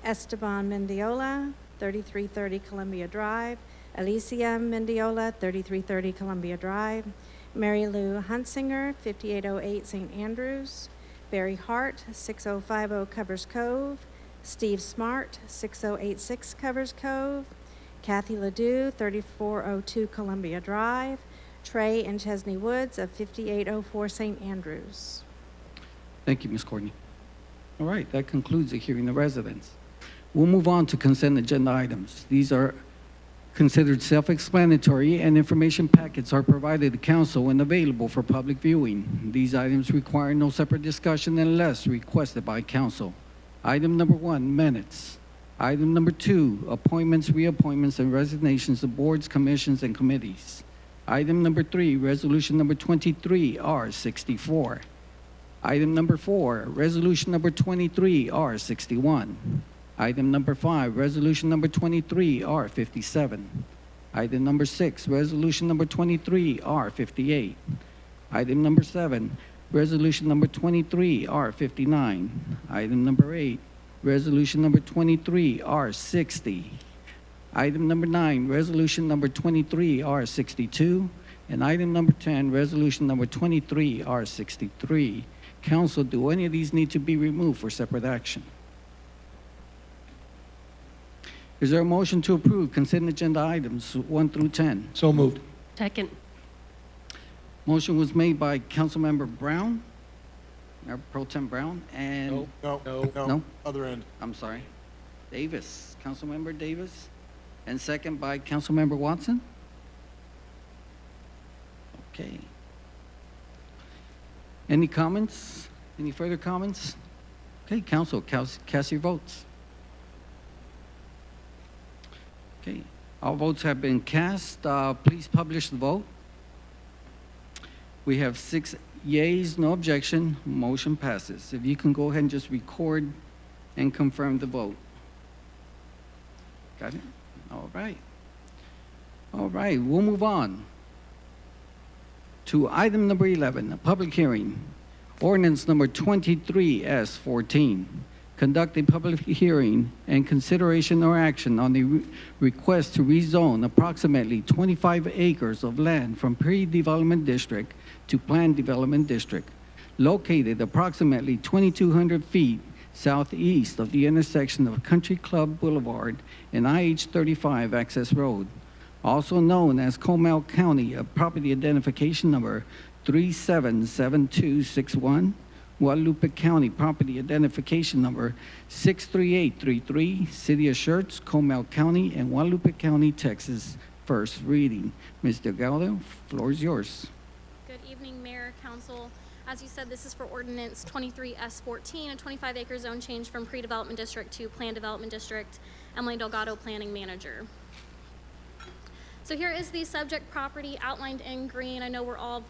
Esteban Mendiola, 3330 Columbia Drive; Alicia Mendiola, 3330 Columbia Drive; Mary Lou Hunsinger, 5808 St. Andrews; Barry Hart, 6050 Covers Cove; Steve Smart, 6086 Covers Cove; Kathy Ledoux, 3402 Columbia Drive; Trey and Chesney Woods of 5804 St. Andrews. Thank you, Ms. Courtney. All right, that concludes the hearing of residents. We'll move on to consent agenda items. These are considered self-explanatory, and information packets are provided to council and available for public viewing. These items require no separate discussion unless requested by council. Item number 1, minutes. Item number 2, appointments, reappointments, and resignations of boards, commissions, and committees. Item number 3, resolution number 23R64. Item number 4, resolution number 23R61. Item number 5, resolution number 23R57. Item number 6, resolution number 23R58. Item number 7, resolution number 23R59. Item number 8, resolution number 23R60. Item number 9, resolution number 23R62. And item number 10, resolution number 23R63. Council, do any of these need to be removed for separate action? Is there a motion to approve consent agenda items 1 through 10? So moved. Second. Motion was made by Councilmember Brown, Mayor Pro Tem Brown, and... No. Other end. I'm sorry. Davis, Councilmember Davis, and second by Councilmember Watson? Okay. Any comments? Any further comments? Okay, Council, cast your votes. Okay, All votes have been cast. Please publish the vote. We have 6 yeas, no objection. Motion passes. If you can go ahead and just record and confirm the vote. Got it? All right. All right, we'll move on to item number 11, a public hearing. Ordinance number 23S14. Conduct a public hearing and consideration or action on the request to rezone approximately 25 acres of land from pre-development district to planned development district, located approximately 2,200 feet southeast of the intersection of Country Club Boulevard and IH-35 Access Road, also known as Comal County, a property identification number 377261, Guadalupe County property identification number 63833, City of Schertz, Comal County, and Guadalupe County, Texas. First reading. Ms. Delgado, floor is yours. Good evening, Mayor, Council. As you said, this is for ordinance 23S14, a 25-acre zone change from pre-development district to planned development district. Emily Delgado, planning manager. So here is the subject property outlined in green. I know we're all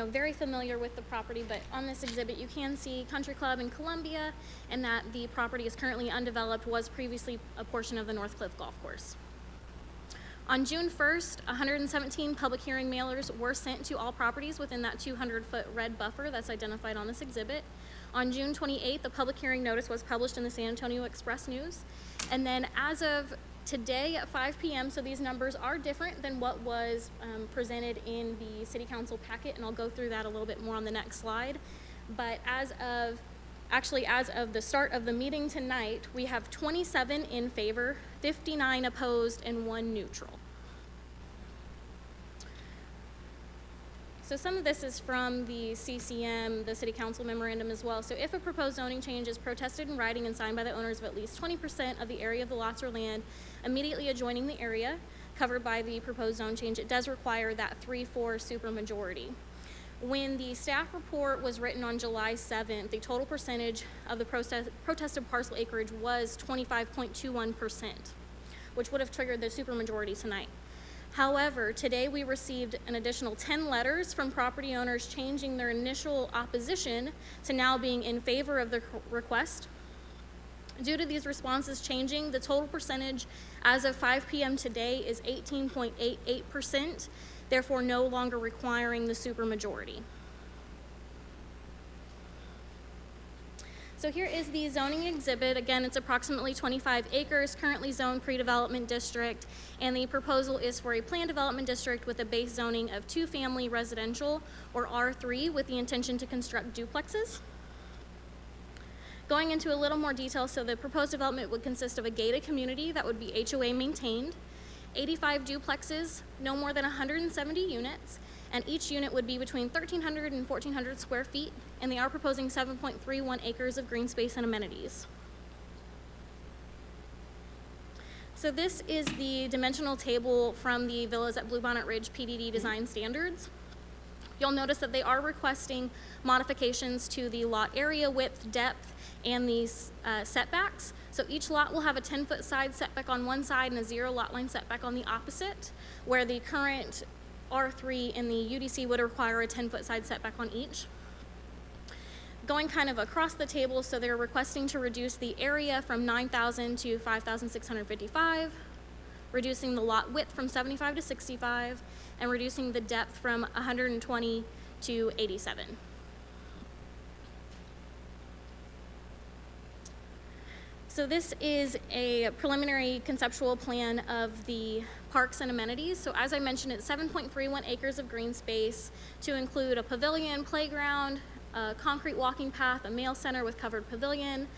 very familiar with the property, but on this exhibit you can see Country Club in Columbia, and that the property is currently undeveloped, was previously a portion of the North Cliff Golf Course. On June 1st, 117 public hearing mailers were sent to all properties within that 200-foot red buffer that's identified on this exhibit. On June 28th, the public hearing notice was published in the San Antonio Express News, and then as of today at 5 p.m., so these numbers are different than what was presented in the City Council packet, and I'll go through that a little bit more on the next slide. But as of the start of the meeting tonight, we have 27 in favor, 59 opposed, and 1 neutral. So some of this is from the CCM, the City Council memorandum as well. So if a proposed zoning change is protested in writing and signed by the owners of at least 20% of the area of the lots or land immediately adjoining the area covered by the proposed zone change, it does require that 3/4 supermajority. When the staff report was written on July 7th, the total percentage of the protested parcel acreage was 25.21%, which would have triggered the supermajority tonight. However, today we received an additional 10 letters from property owners changing their initial opposition to now being in favor of the request. Due to these responses changing, the total percentage as of 5 p.m. today is 18.88%, therefore no longer requiring the supermajority. So here is the zoning exhibit. Again, it's approximately 25 acres, currently zoned pre-development district, and the proposal is for a planned development district with a base zoning of 2-family residential, or R3, with the intention to construct duplexes. Going into a little more detail, so the proposed development would consist of a gated community that would be HOA maintained, 85 duplexes, no more than 170 units, and each unit would be between 1,300 and 1,400 square feet, and they are proposing 7.31 acres of green space and amenities. So this is the dimensional table from the villas at Bluebonnet Ridge PDD design standards. You'll notice that they are requesting modifications to the lot area, width, depth, and these setbacks. So each lot will have a 10-foot side setback on one side and a 0 lot line setback on the opposite, where the current R3 in the UDC would require a 10-foot side setback on each. Going kind of across the table, so they're requesting to reduce the area from 9,000 to 5,655, reducing the lot width from 75 to 65, and reducing the depth from 120 to 87. So this is a preliminary conceptual plan of the parks and amenities. So as I mentioned, it's 7.31 acres of green space to include a pavilion, playground, a concrete walking path, a mail center with covered pavilion,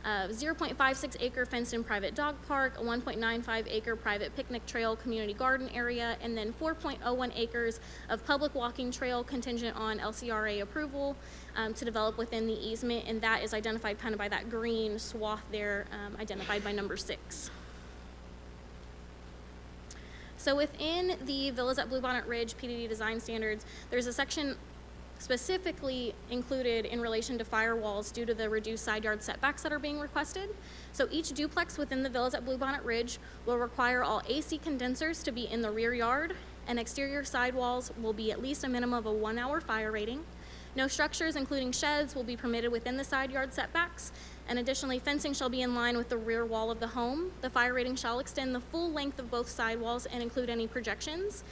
a 0.56 acre fenced in private dog park, a 1.95 acre private picnic trail community garden area, and then 4.01 acres of public walking trail contingent on LCRA approval to develop within the easement, and that is identified kind of by that green swath there, identified by number 6. So within the Villas at Bluebonnet Ridge PDD design standards, there's a section specifically included in relation to firewalls due to the reduced side yard setbacks that are being requested. So each duplex within the villas at Bluebonnet Ridge will require all AC condensers to be in the rear yard, and exterior sidewalls will be at least a minimum of a 1-hour fire rating. No structures, including sheds, will be permitted within the side yard setbacks, and additionally, fencing shall be in line with the rear wall of the home. The fire rating shall extend the full length of both sidewalls and include any projections.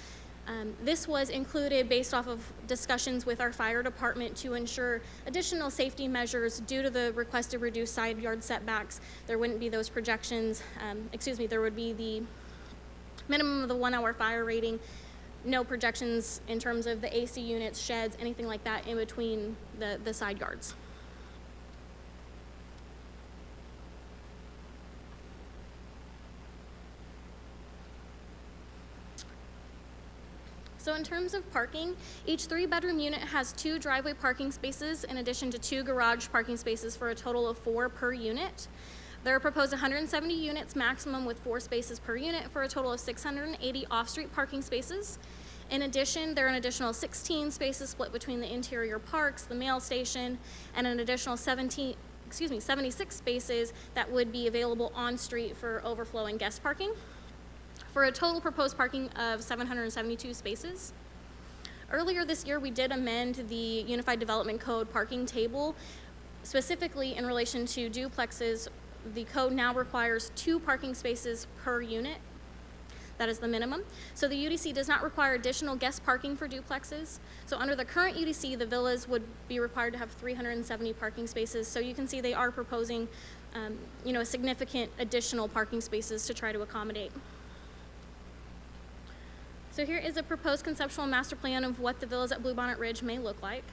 This was included based off of discussions with our fire department to ensure additional safety measures due to the requested reduced side yard setbacks. There wouldn't be those projections, there would be the minimum of the 1-hour fire rating, no projections in terms of the AC units, sheds, anything like that in between the side yards. So in terms of parking, each 3-bedroom unit has 2 driveway parking spaces in addition to 2 garage parking spaces for a total of 4 per unit. There are proposed 170 units maximum with 4 spaces per unit for a total of 680 off-street parking spaces. In addition, there are an additional 16 spaces split between the interior parks, the mail station, and an additional 76 spaces that would be available on-street for overflow and guest parking, for a total proposed parking of 772 spaces. Earlier this year, we did amend the Unified Development Code parking table, specifically in relation to duplexes. The code now requires 2 parking spaces per unit. That is the minimum. So the UDC does not require additional guest parking for duplexes. So under the current UDC, the villas would be required to have 370 parking spaces. So you can see they are proposing, a significant additional parking spaces to try to accommodate. So here is a proposed conceptual master plan of what the villas at Bluebonnet Ridge may look like.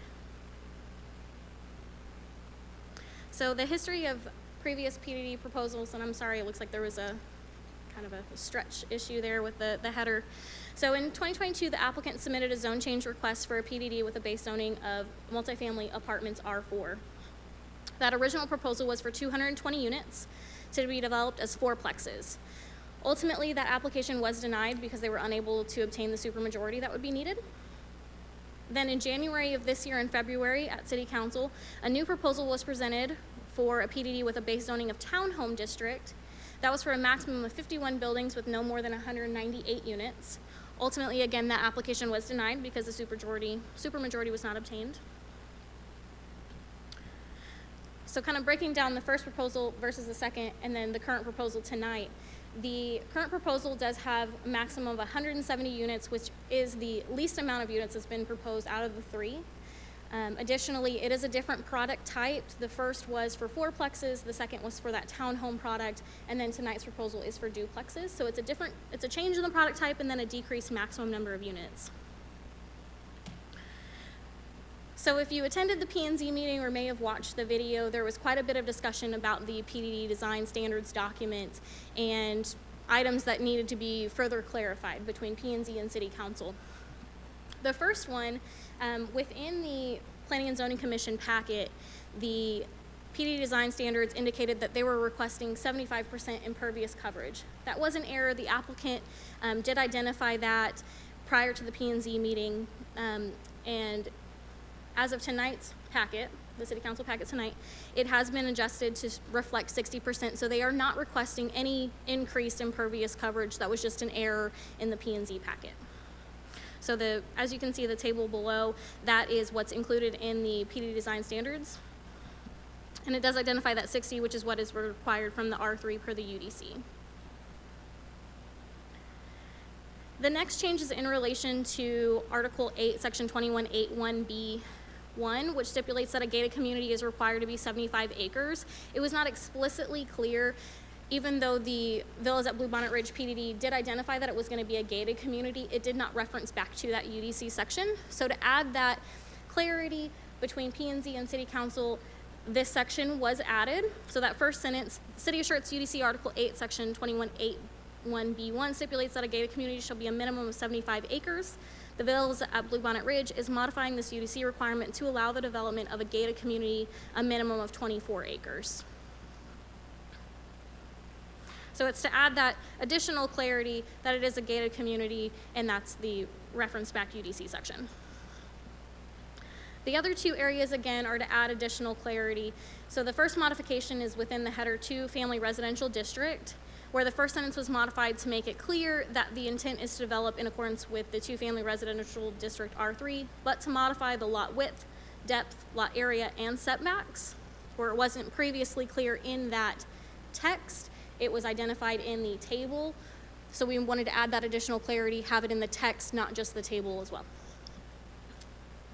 So the history of previous PDD proposals, and I'm sorry, it looks like there was a kind of a stretch issue there with the header. So in 2022, the applicant submitted a zone change request for a PDD with a base zoning of multifamily apartments R4. That original proposal was for 220 units to be developed as 4plexes. Ultimately, that application was denied because they were unable to obtain the supermajority that would be needed. Then in January of this year and February at City Council, a new proposal was presented for a PDD with a base zoning of townhome district. That was for a maximum of 51 buildings with no more than 198 units. Ultimately, again, that application was denied because the supermajority was not obtained. So kind of breaking down the first proposal versus the second, and then the current proposal tonight. The current proposal does have a maximum of 170 units, which is the least amount of units that's been proposed out of the 3. Additionally, it is a different product type. The first was for 4plexes, the second was for that townhome product, and then tonight's proposal is for duplexes. So it's a change in the product type and then a decreased maximum number of units. So if you attended the P&Z meeting or may have watched the video, there was quite a bit of discussion about the PDD design standards document and items that needed to be further clarified between P&Z and City Council. The first one, within the Planning and Zoning Commission packet, the PDD design standards indicated that they were requesting 75% impervious coverage. That was an error. The applicant did identify that prior to the P&Z meeting, and as of tonight's packet, the City Council packet tonight, it has been adjusted to reflect 60%, so they are not requesting any increased impervious coverage. That was just an error in the P&Z packet. So as you can see, the table below, that is what's included in the PD design standards. And it does identify that 60, which is what is required from the R3 per the UDC. The next change is in relation to Article 8, Section 2181B1, which stipulates that a gated community is required to be 75 acres. It was not explicitly clear, even though the villas at Bluebonnet Ridge PDD did identify that it was going to be a gated community, it did not reference back to that UDC section. So to add that clarity between P&Z and City Council, this section was added. So that first sentence, City of Schertz UDC Article 8, Section 2181B1 stipulates that a gated community shall be a minimum of 75 acres. The villas at Bluebonnet Ridge is modifying this UDC requirement to allow the development of a gated community a minimum of 24 acres. So it's to add that additional clarity that it is a gated community, and that's the reference back UDC section. The other two areas, again, are to add additional clarity. So the first modification is within the header 2 family residential district, where the first sentence was modified to make it clear that the intent is to develop in accordance with the 2 family residential district R3, but to modify the lot width, depth, lot area, and setbacks, where it wasn't previously clear in that text. It was identified in the table. So we wanted to add that additional clarity, have it in the text, not just the table as well.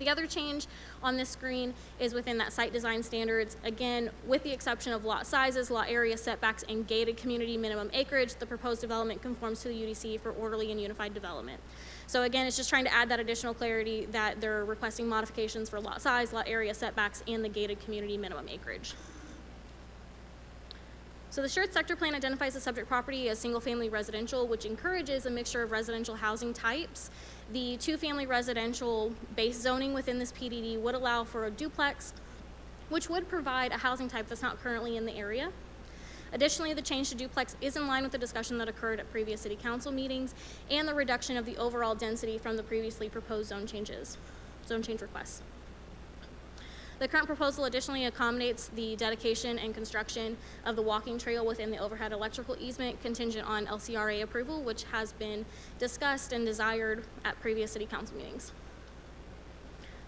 The other change on this screen is within that site design standards. Again, with the exception of lot sizes, lot area setbacks, and gated community minimum acreage, the proposed development conforms to the UDC for orderly and unified development. So again, it's just trying to add that additional clarity that they're requesting modifications for lot size, lot area setbacks, and the gated community minimum acreage. So the Schertz sector plan identifies the subject property as single-family residential, which encourages a mixture of residential housing types. The 2-family residential base zoning within this PDD would allow for a duplex, which would provide a housing type that's not currently in the area. Additionally, the change to duplex is in line with the discussion that occurred at previous city council meetings and the reduction of the overall density from the previously proposed zone change requests. The current proposal additionally accommodates the dedication and construction of the walking trail within the overhead electrical easement contingent on LCRA approval, which has been discussed and desired at previous city council meetings.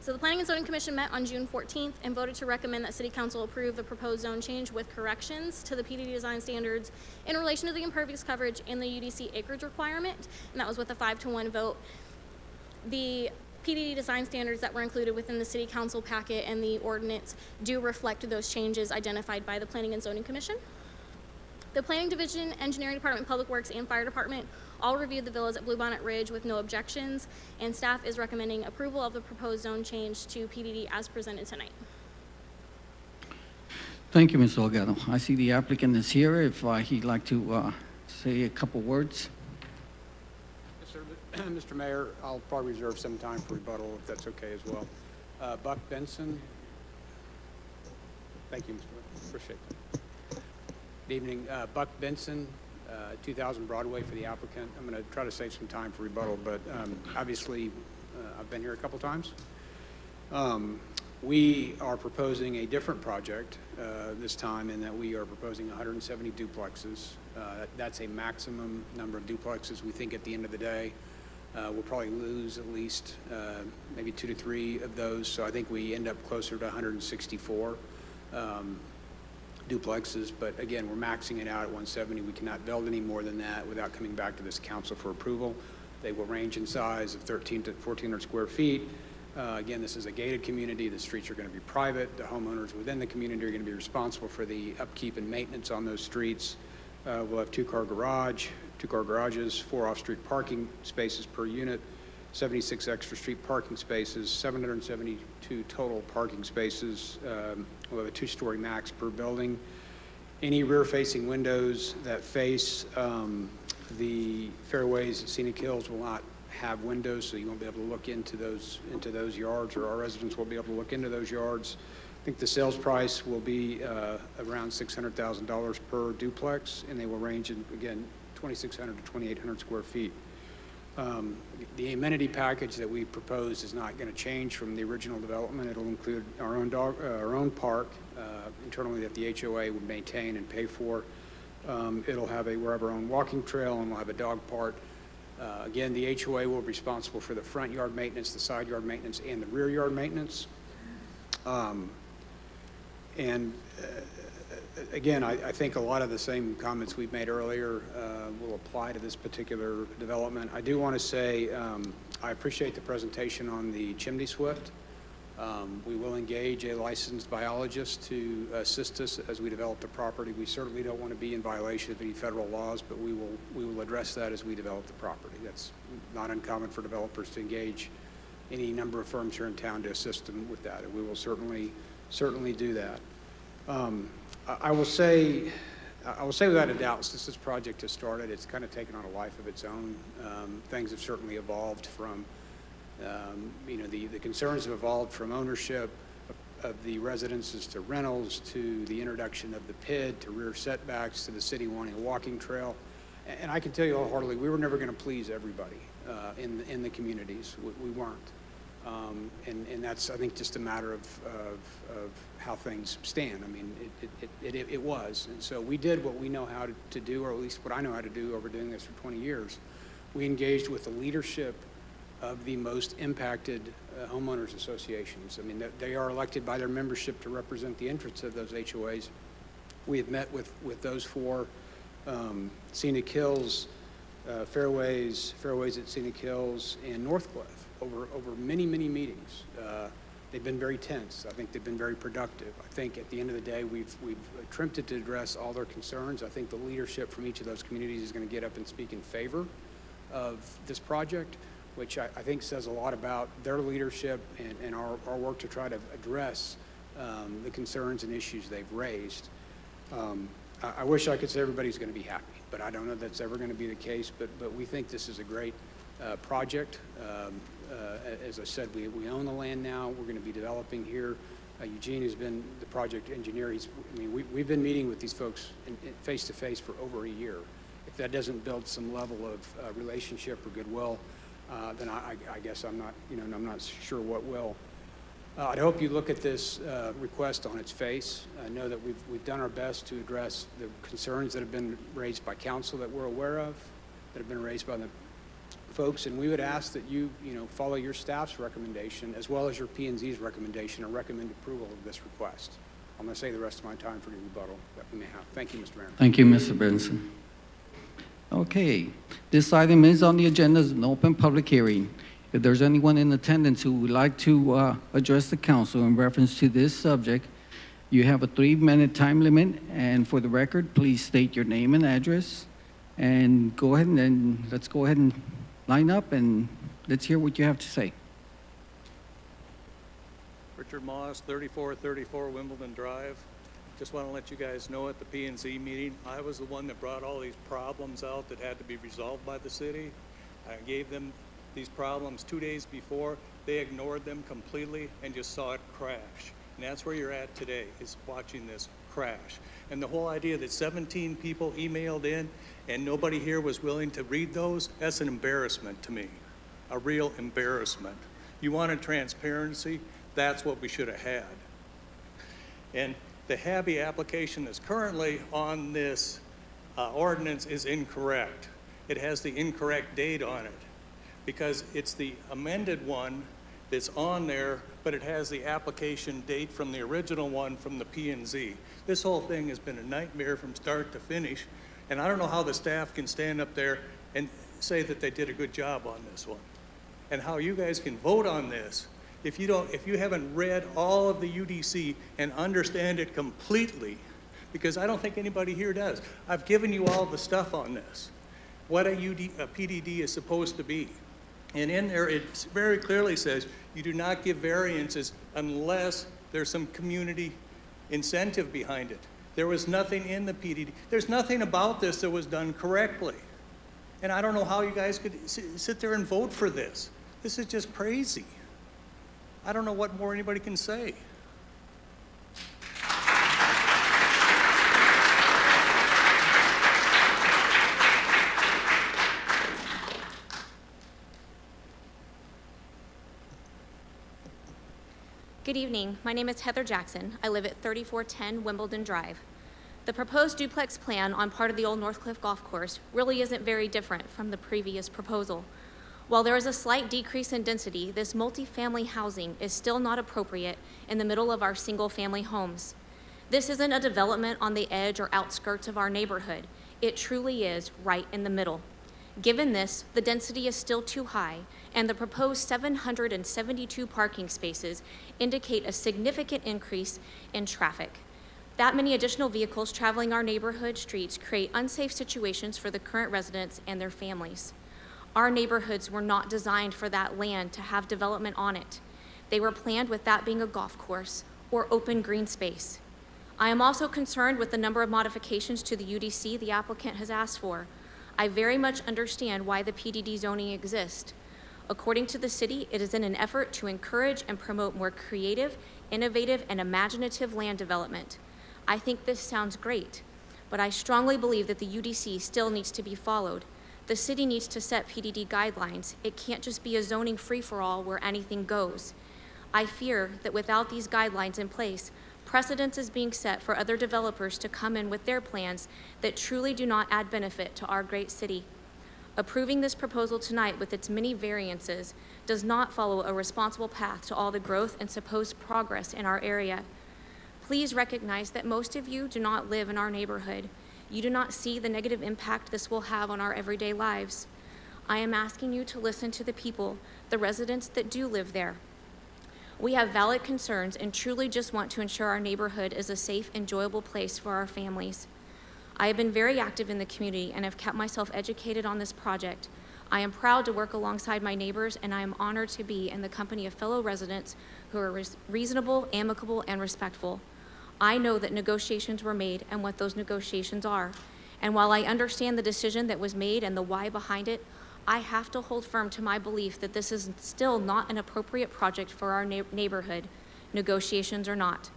So the Planning and Zoning Commission met on June 14th and voted to recommend that City Council approve the proposed zone change with corrections to the PDD design standards in relation to the impervious coverage and the UDC acreage requirement, and that was with a 5-to-1 vote. The PDD design standards that were included within the City Council packet and the ordinance do reflect those changes identified by the Planning and Zoning Commission. The Planning Division, Engineering Department, Public Works, and Fire Department all reviewed the villas at Bluebonnet Ridge with no objections, and staff is recommending approval of the proposed zone change to PDD as presented tonight. Thank you, Ms. Delgado. I see the applicant is here. If he'd like to say a couple words. Yes, sir. Mr. Mayor, I'll probably reserve some time for rebuttal if that's okay as well. Buck Benson. Thank you, Mr. Mayor. Appreciate that. Good evening. Buck Benson, 2000 Broadway for the applicant. I'm going to try to save some time for rebuttal, but obviously I've been here a couple times. We are proposing a different project this time in that we are proposing 170 duplexes. That's a maximum number of duplexes. We think at the end of the day, we'll probably lose at least maybe 2 to 3 of those. So I think we end up closer to 164 duplexes. But again, we're maxing it out at 170. We cannot build any more than that without coming back to this council for approval. They will range in size of 13 to 1,400 square feet. Again, this is a gated community. The streets are going to be private. The homeowners within the community are going to be responsible for the upkeep and maintenance on those streets. We'll have 2-car garages, 4 off-street parking spaces per unit, 76 extra street parking spaces, 772 total parking spaces. We'll have a 2-story max per building. Any rear-facing windows that face the fairways and scenic hills will not have windows, so you won't be able to look into those yards, or our residents won't be able to look into those yards. I think the sales price will be around $600,000 per duplex, and they will range in, again, 2,600 to 2,800 square feet. The amenity package that we propose is not going to change from the original development. It'll include our own park internally that the HOA would maintain and pay for. We'll have our own walking trail, and we'll have a dog park. Again, the HOA will be responsible for the front yard maintenance, the side yard maintenance, and the rear yard maintenance. Again, I think a lot of the same comments we've made earlier will apply to this particular development. I do want to say I appreciate the presentation on the chimney swift. We will engage a licensed biologist to assist us as we develop the property. We certainly don't want to be in violation of any federal laws, but we will address that as we develop the property. That's not uncommon for developers to engage any number of firms here in town to assist them with that, and we will certainly do that. I will say without a doubt, since this project has started, it's kind of taken on a life of its own. Things have certainly evolved from, the concerns have evolved from ownership of the residences to rentals to the introduction of the PID to rear setbacks to the city wanting a walking trail. And I can tell you wholeheartedly, we were never going to please everybody in the communities. We weren't. And that's, I think, just a matter of how things stand. I mean, it was. And so we did what we know how to do, or at least what I know how to do over doing this for 20 years. We engaged with the leadership of the most impacted homeowners associations. I mean, they are elected by their membership to represent the interests of those HOAs. We have met with those four, Scenic Hills, Fairways at Scenic Hills, and Northcliff over many meetings. They've been very tense. I think they've been very productive. I think at the end of the day, we've attempted to address all their concerns. I think the leadership from each of those communities is going to get up and speak in favor of this project, which I think says a lot about their leadership and our work to try to address the concerns and issues they've raised. I wish I could say everybody's going to be happy, but I don't know that's ever going to be the case. But we think this is a great project. As I said, we own the land now. We're going to be developing here. Eugene has been the project engineer. We've been meeting with these folks face to face for over a year. If that doesn't build some level of relationship or goodwill, then I guess I'm not sure what will. I hope you look at this request on its face. I know that we've done our best to address the concerns that have been raised by council that we're aware of, that have been raised by the folks, and we would ask that you follow your staff's recommendation as well as your P&Z's recommendation and recommend approval of this request. I'm going to save the rest of my time for the rebuttal that we may have. Thank you, Mr. Mayor. Thank you, Mr. Benson. Okay, this item is on the agenda as an open public hearing. If there's anyone in attendance who would like to address the council in reference to this subject, you have a 3-minute time limit, and for the record, please state your name and address, and let's go ahead and line up and let's hear what you have to say. Richard Moss, 3434 Wimbledon Drive. Just want to let you guys know at the P&Z meeting, I was the one that brought all these problems out that had to be resolved by the city. I gave them these problems 2 days before. They ignored them completely and just saw it crash. And that's where you're at today, is watching this crash. And the whole idea that 17 people emailed in and nobody here was willing to read those, that's an embarrassment to me, a real embarrassment. You wanted transparency, that's what we should have had. And the HABI application that's currently on this ordinance is incorrect. It has the incorrect date on it because it's the amended one that's on there, but it has the application date from the original one from the P&Z. This whole thing has been a nightmare from start to finish, and I don't know how the staff can stand up there and say that they did a good job on this one, and how you guys can vote on this if you haven't read all of the UDC and understand it completely, because I don't think anybody here does. I've given you all the stuff on this, what a PDD is supposed to be. And in there, it very clearly says you do not give variances unless there's some community incentive behind it. There was nothing in the PDD. There's nothing about this that was done correctly. And I don't know how you guys could sit there and vote for this. This is just crazy. I don't know what more anybody can say. Good evening. My name is Heather Jackson. I live at 3410 Wimbledon Drive. The proposed duplex plan on part of the old Northcliff Golf Course really isn't very different from the previous proposal. While there is a slight decrease in density, this multifamily housing is still not appropriate in the middle of our single-family homes. This isn't a development on the edge or outskirts of our neighborhood. It truly is right in the middle. Given this, the density is still too high, and the proposed 772 parking spaces indicate a significant increase in traffic. That many additional vehicles traveling our neighborhood streets create unsafe situations for the current residents and their families. Our neighborhoods were not designed for that land to have development on it. They were planned with that being a golf course or open green space. I am also concerned with the number of modifications to the UDC the applicant has asked for. I very much understand why the PDD zoning exists. According to the city, it is in an effort to encourage and promote more creative, innovative, and imaginative land development. I think this sounds great, but I strongly believe that the UDC still needs to be followed. The city needs to set PDD guidelines. It can't just be a zoning free-for-all where anything goes. I fear that without these guidelines in place, precedence is being set for other developers to come in with their plans that truly do not add benefit to our great city. Approving this proposal tonight with its many variances does not follow a responsible path to all the growth and supposed progress in our area. Please recognize that most of you do not live in our neighborhood. You do not see the negative impact this will have on our everyday lives. I am asking you to listen to the people, the residents that do live there. We have valid concerns and truly just want to ensure our neighborhood is a safe, enjoyable place for our families. I have been very active in the community and have kept myself educated on this project. I am proud to work alongside my neighbors, and I am honored to be in the company of fellow residents who are reasonable, amicable, and respectful. I know that negotiations were made and what those negotiations are. And while I understand the decision that was made and the why behind it, I have to hold firm to my belief that this is still not an appropriate project for our neighborhood, negotiations or not.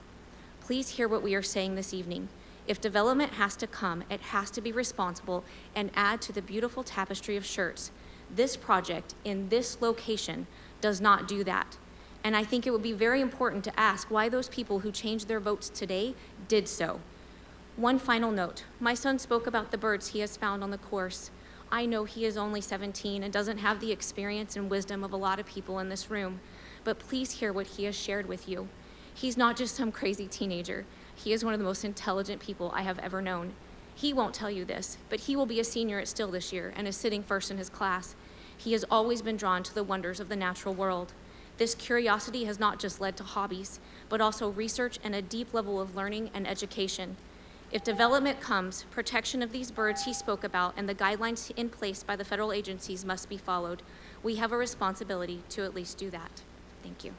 Please hear what we are saying this evening. If development has to come, it has to be responsible and add to the beautiful tapestry of Schertz. This project in this location does not do that. And I think it would be very important to ask why those people who changed their votes today did so. One final note. My son spoke about the birds he has found on the course. I know he is only 17 and doesn't have the experience and wisdom of a lot of people in this room, but please hear what he has shared with you. He's not just some crazy teenager. He is one of the most intelligent people I have ever known. He won't tell you this, but he will be a senior at Still this year and is sitting first in his class. He has always been drawn to the wonders of the natural world. This curiosity has not just led to hobbies, but also research and a deep level of learning and education. If development comes, protection of these birds he spoke about and the guidelines in place by the federal agencies must be followed. We have a responsibility to at least do that. Thank you.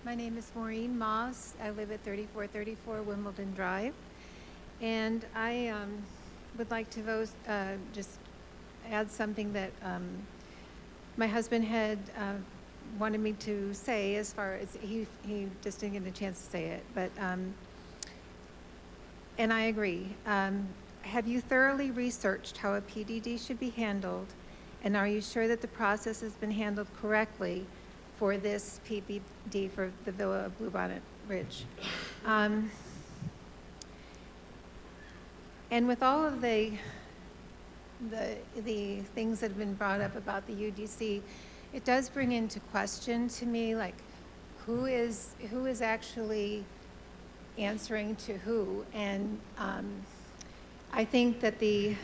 My name is Maureen Moss. I live at 3434 Wimbledon Drive. And I would like to just add something that my husband had wanted me to say, as far as he just didn't get a chance to say it, but and I agree. Have you thoroughly researched how a PDD should be handled, and are you sure that the process has been handled correctly for this PDD for the Villa of Bluebonnet Ridge? And with all of the things that have been brought up about the UDC, it does bring into question to me, like, who is actually answering to who? And I think that the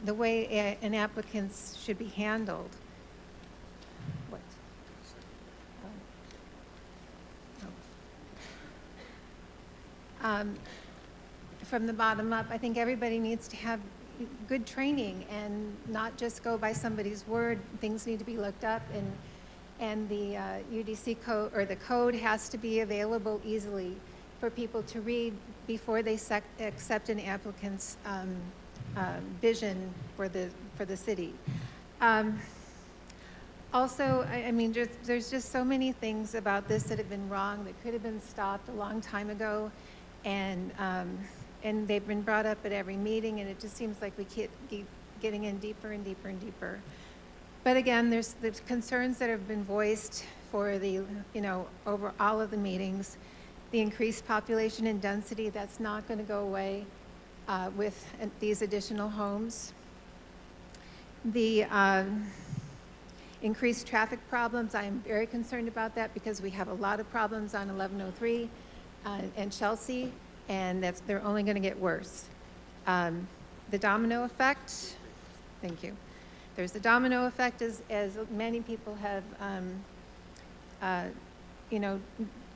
way an applicant should be handled. What? From the bottom up, I think everybody needs to have good training and not just go by somebody's word. Things need to be looked up, and the UDC code, or the code, has to be available easily for people to read before they accept an applicant's vision for the city. Also, I mean, there's just so many things about this that have been wrong that could have been stopped a long time ago, and they've been brought up at every meeting, and it just seems like we keep getting in deeper and deeper and deeper. But again, there's concerns that have been voiced for over all of the meetings. The increased population and density, that's not going to go away with these additional homes. The increased traffic problems, I am very concerned about that because we have a lot of problems on 1103 and Chelsea, and they're only going to get worse. The domino effect, thank you. There's the domino effect, as many people have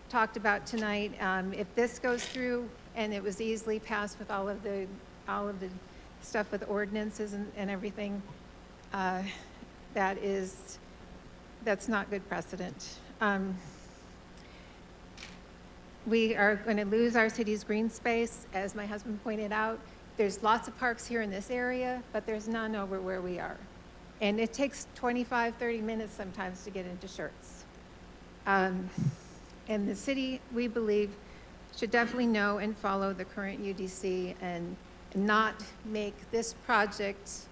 talked about tonight. If this goes through, and it was easily passed with all of the stuff with ordinances and everything, that's not good precedent. We are going to lose our city's green space, as my husband pointed out. There's lots of parks here in this area, but there's none over where we are. And it takes 25, 30 minutes sometimes to get into Schertz. And the city, we believe, should definitely know and follow the current UDC and not make this project,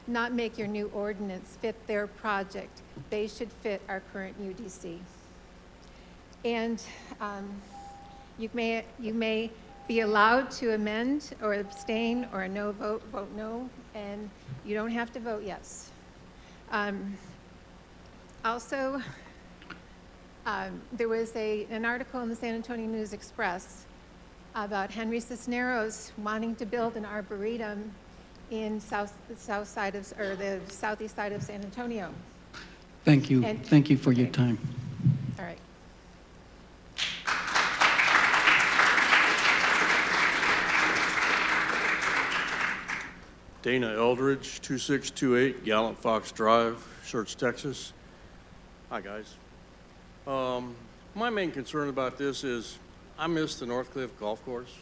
not make your new ordinance fit their project. They should fit our current UDC. And you may be allowed to amend or abstain or a no vote, vote no, and you don't have to vote yes. Also, there was an article in the San Antonio News Express about Henry Cisneros wanting to build an arboretum in the southeast side of San Antonio. Thank you. And- Thank you for your time. All right. Dana Eldridge, 2628 Gallant Fox Drive, Schertz, Texas. Hi, guys. My main concern about this is I miss the Northcliffe Golf Course,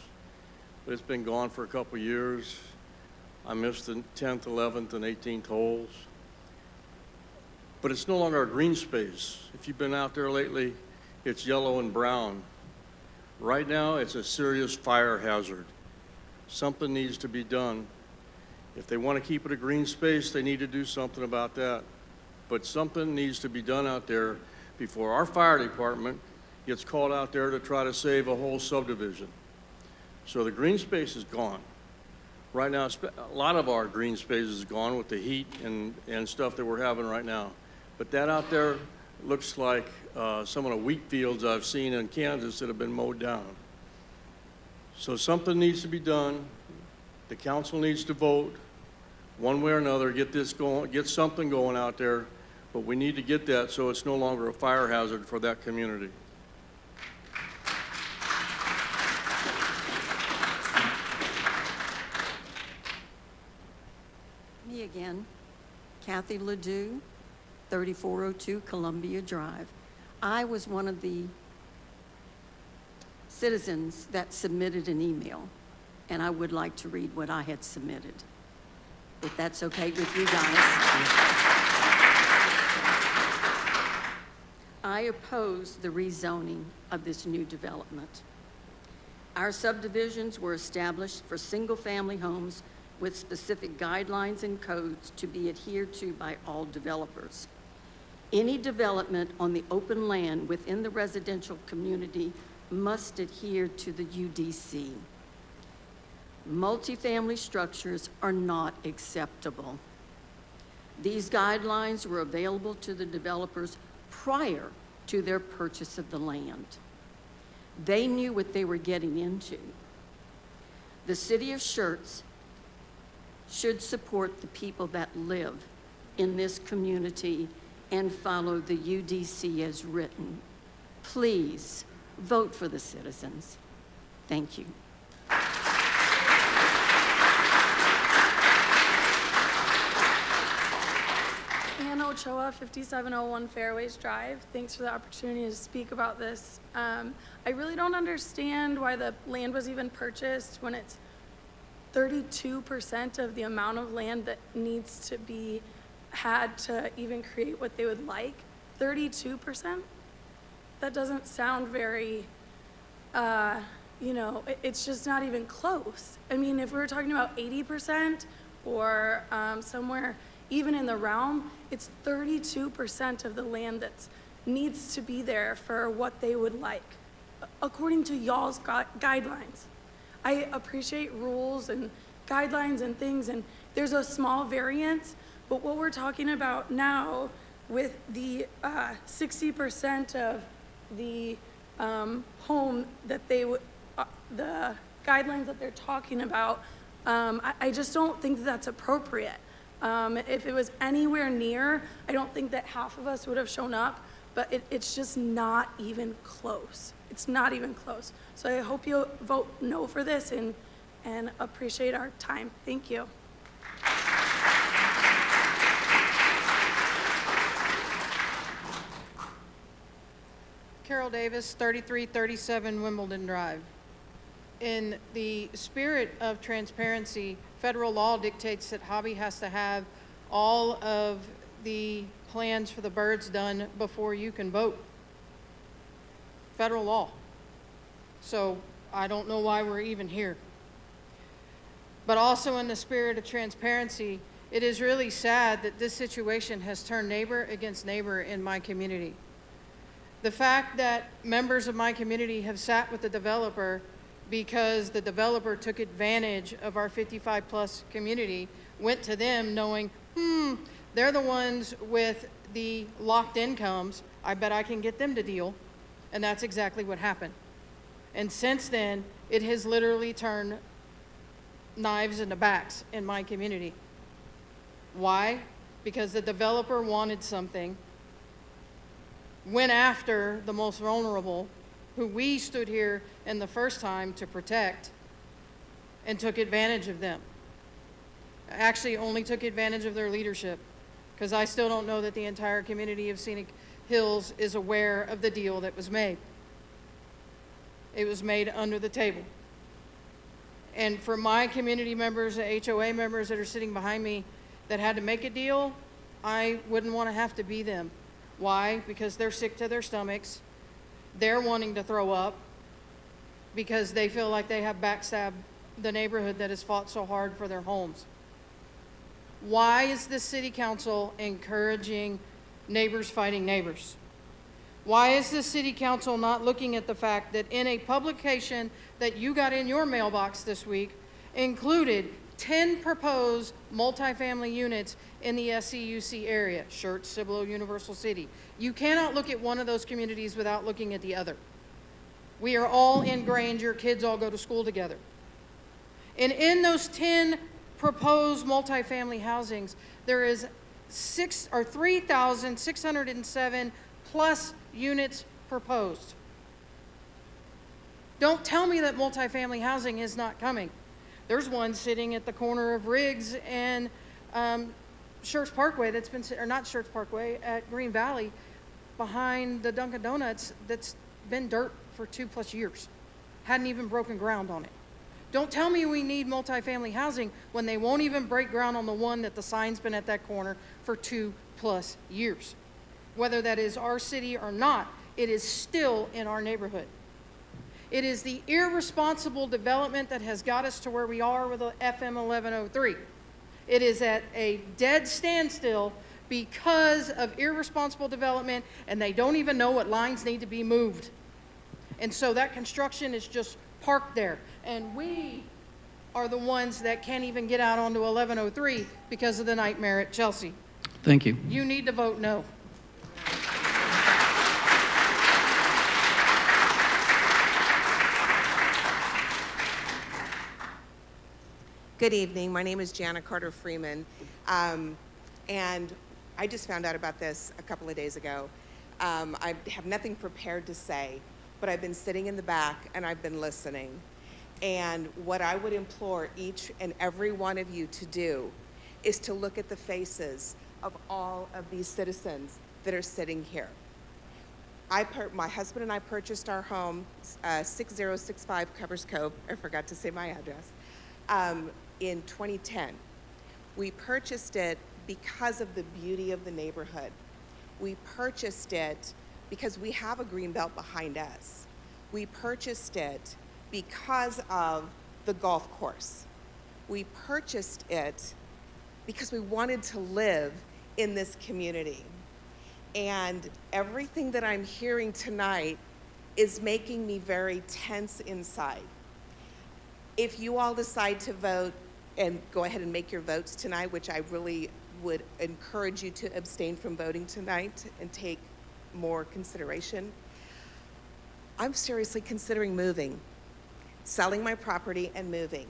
but it's been gone for a couple of years. I missed the 10th, 11th, and 18th holes. But it's no longer a green space. If you've been out there lately, it's yellow and brown. Right now, it's a serious fire hazard. Something needs to be done. If they want to keep it a green space, they need to do something about that. But something needs to be done out there before our fire department gets called out there to try to save a whole subdivision. So the green space is gone. Right now, a lot of our green space is gone with the heat and stuff that we're having right now. But that out there looks like some of the wheat fields I've seen in Kansas that have been mowed down. So something needs to be done. The council needs to vote one way or another, get this going, get something going out there, but we need to get that so it's no longer a fire hazard for that community. Me again, Kathy Ledoux, 3402 Columbia Drive. I was one of the citizens that submitted an email, and I would like to read what I had submitted, if that's okay with you guys. I oppose the rezoning of this new development. Our subdivisions were established for single-family homes with specific guidelines and codes to be adhered to by all developers. Any development on the open land within the residential community must adhere to the UDC. Multifamily structures are not acceptable. These guidelines were available to the developers prior to their purchase of the land. They knew what they were getting into. The city of Schertz should support the people that live in this community and follow the UDC as written. Please vote for the citizens. Thank you. Anna Ochoa, 5701 Fairways Drive. Thanks for the opportunity to speak about this. I really don't understand why the land was even purchased when it's 32% of the amount of land that needs to be had to even create what they would like. 32%? That doesn't sound very, it's just not even close. I mean, if we were talking about 80% or somewhere even in the realm, it's 32% of the land that needs to be there for what they would like, according to y'all's guidelines. I appreciate rules and guidelines and things, and there's a small variance, but what we're talking about now with the 60% of the home that they would, the guidelines that they're talking about, I just don't think that that's appropriate. If it was anywhere near, I don't think that half of us would have shown up, but it's just not even close. It's not even close. So I hope you'll vote no for this and appreciate our time. Thank you. Carol Davis, 3337 Wimbledon Drive. In the spirit of transparency, federal law dictates that Hobby has to have all of the plans for the birds done before you can vote. Federal law. So I don't know why we're even here. But also in the spirit of transparency, it is really sad that this situation has turned neighbor against neighbor in my community. The fact that members of my community have sat with the developer because the developer took advantage of our 55-plus community, went to them knowing, they're the ones with the locked incomes. I bet I can get them to deal. And that's exactly what happened. And since then, it has literally turned knives in the backs in my community. Why? Because the developer wanted something, went after the most vulnerable, who we stood here in the first time to protect, and took advantage of them. Actually only took advantage of their leadership, because I still don't know that the entire community of Scenic Hills is aware of the deal that was made. It was made under the table. And for my community members, the HOA members that are sitting behind me that had to make a deal, I wouldn't want to have to be them. Why? Because they're sick to their stomachs. They're wanting to throw up because they feel like they have backstabbed the neighborhood that has fought so hard for their homes. Why is the city council encouraging neighbors fighting neighbors? Why is the city council not looking at the fact that in a publication that you got in your mailbox this week included 10 proposed multifamily units in the SCUC area, Schertz, Cibolo, Universal City? You cannot look at one of those communities without looking at the other. We are all ingrained, your kids all go to school together. And in those 10 proposed multifamily housings, there is 3,607 plus units proposed. Don't tell me that multifamily housing is not coming. There's one sitting at the corner of Riggs and Schertz Parkway that's been, or not Schertz Parkway, at Green Valley behind the Dunkin' Donuts that's been dirt for 2+ years. Hadn't even broken ground on it. Don't tell me we need multifamily housing when they won't even break ground on the one that the sign's been at that corner for 2+ years. Whether that is our city or not, it is still in our neighborhood. It is the irresponsible development that has got us to where we are with the FM 1103. It is at a dead standstill because of irresponsible development, and they don't even know what lines need to be moved. And so that construction is just parked there. And we are the ones that can't even get out onto 1103 because of the nightmare at Chelsea. Thank you. You need to vote no. Good evening. My name is Jana Carter Freeman, and I just found out about this a couple of days ago. I have nothing prepared to say, but I've been sitting in the back and I've been listening. And what I would implore each and every one of you to do is to look at the faces of all of these citizens that are sitting here. My husband and I purchased our home, 6065 Covers Cove. I forgot to say my address. In 2010. We purchased it because of the beauty of the neighborhood. We purchased it because we have a green belt behind us. We purchased it because of the golf course. We purchased it because we wanted to live in this community. And everything that I'm hearing tonight is making me very tense inside. If you all decide to vote and go ahead and make your votes tonight, which I really would encourage you to abstain from voting tonight and take more consideration, I'm seriously considering moving, selling my property and moving,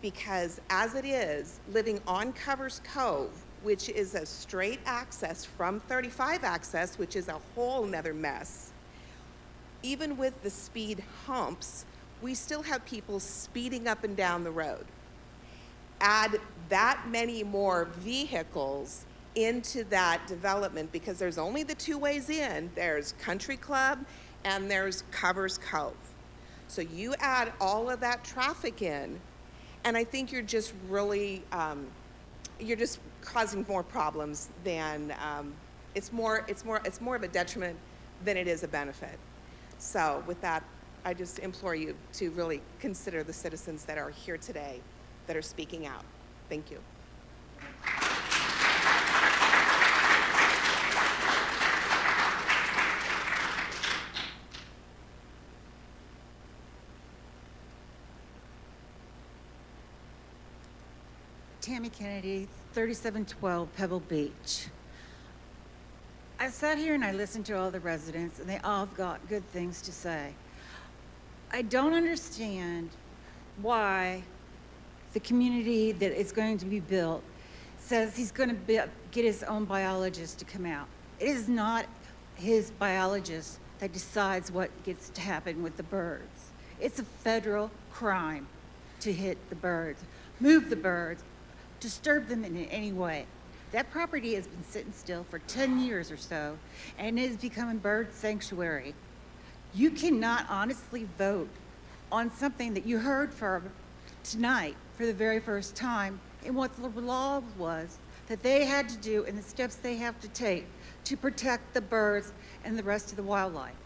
because as it is, living on Covers Cove, which is a straight access from 35 access, which is a whole nother mess, even with the speed humps, we still have people speeding up and down the road. Add that many more vehicles into that development, because there's only the two ways in. There's Country Club and there's Covers Cove. So you add all of that traffic in, and I think you're just really, you're just causing more problems than, it's more of a detriment than it is a benefit. So with that, I just implore you to really consider the citizens that are here today that are speaking out. Thank you. Tammy Kennedy, 3712 Pebble Beach. I sat here and I listened to all the residents, and they all have got good things to say. I don't understand why the community that is going to be built says he's going to get his own biologist to come out. It is not his biologist that decides what gets to happen with the birds. It's a federal crime to hit the birds, move the birds, disturb them in any way. That property has been sitting still for 10 years or so, and it has become a bird sanctuary. You cannot honestly vote on something that you heard for tonight for the very first time and what the law was that they had to do and the steps they have to take to protect the birds and the rest of the wildlife.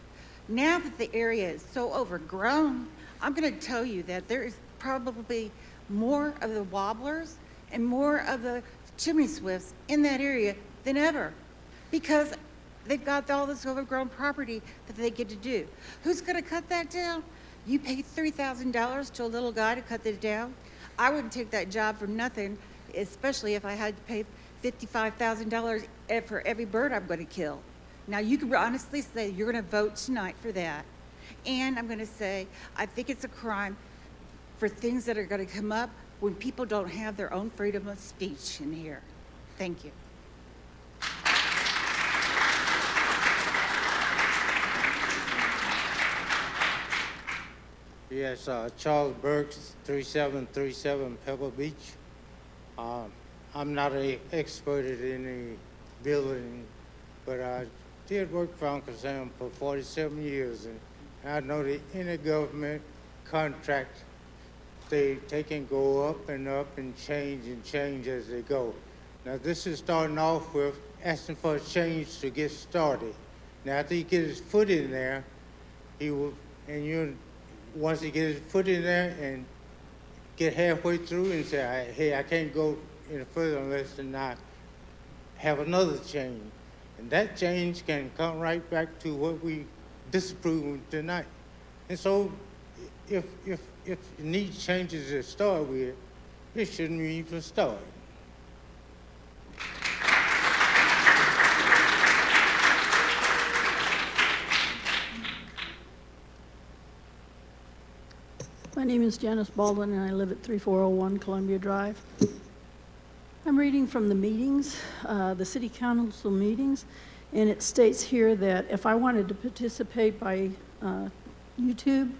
Now that the area is so overgrown, I'm going to tell you that there is probably more of the warblers and more of the chimney swifts in that area than ever, because they've got all this overgrown property that they get to do. Who's going to cut that down? You pay $3,000 to a little guy to cut it down? I wouldn't take that job for nothing, especially if I had to pay $55,000 for every bird I'm going to kill. Now, you can honestly say you're going to vote tonight for that. And I'm going to say, I think it's a crime for things that are going to come up when people don't have their own freedom of speech in here. Thank you. Yes, Charles Burks, 3737 Pebble Beach. I'm not an expert at any building, but I did work for Uncle Sam for 47 years, and I know that any government contract, they can go up and change as they go. Now, this is starting off with asking for a change to get started. Now, after he gets his foot in there, once he gets his foot in there and get halfway through and say, hey, I can't go any further unless I have another change. And that change can come right back to what we disapprove of tonight. And so if it needs changes to start with, it shouldn't even start. My name is Janice Baldwin, and I live at 3401 Columbia Drive. I'm reading from the meetings, the city council meetings, and it states here that if I wanted to participate by YouTube,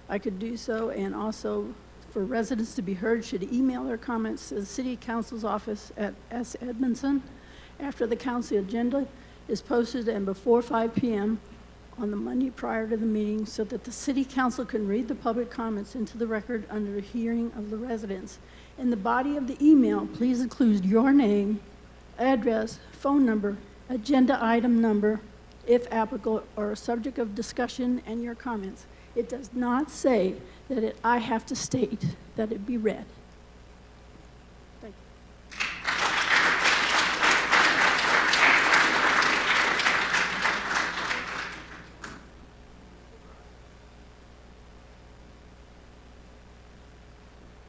I could do so, and also for residents to be heard should email their comments to the city council's office at S. Edmondson after the council agenda is posted and before 5 p.m. on the Monday prior to the meeting, so that the city council can read the public comments into the record under the hearing of the residents. In the body of the email, please include your name, address, phone number, agenda item number, if applicable, or a subject of discussion, and your comments. It does not say that I have to state that it be read. Thank you.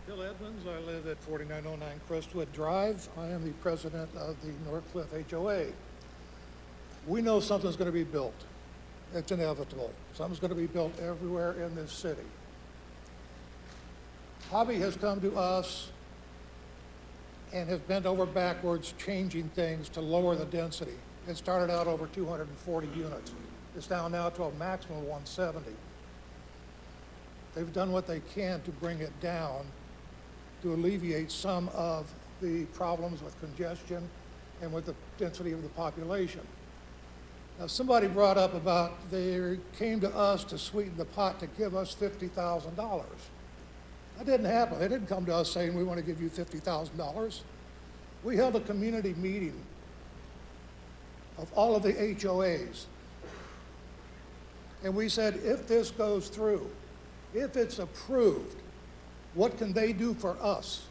Bill Edmonds, I live at 4909 Crestwood Drive. I am the president of the Northcliffe HOA. We know something's going to be built. It's inevitable. Something's going to be built everywhere in this city. Hobby has come to us and has bent over backwards changing things to lower the density. It started out over 240 units. It's down now to a maximum of 170. They've done what they can to bring it down to alleviate some of the problems with congestion and with the density of the population. Now, somebody brought up about they came to us to sweeten the pot to give us $50,000. That didn't happen. They didn't come to us saying we want to give you $50,000. We held a community meeting of all of the HOAs. And we said, if this goes through, if it's approved, what can they do for us?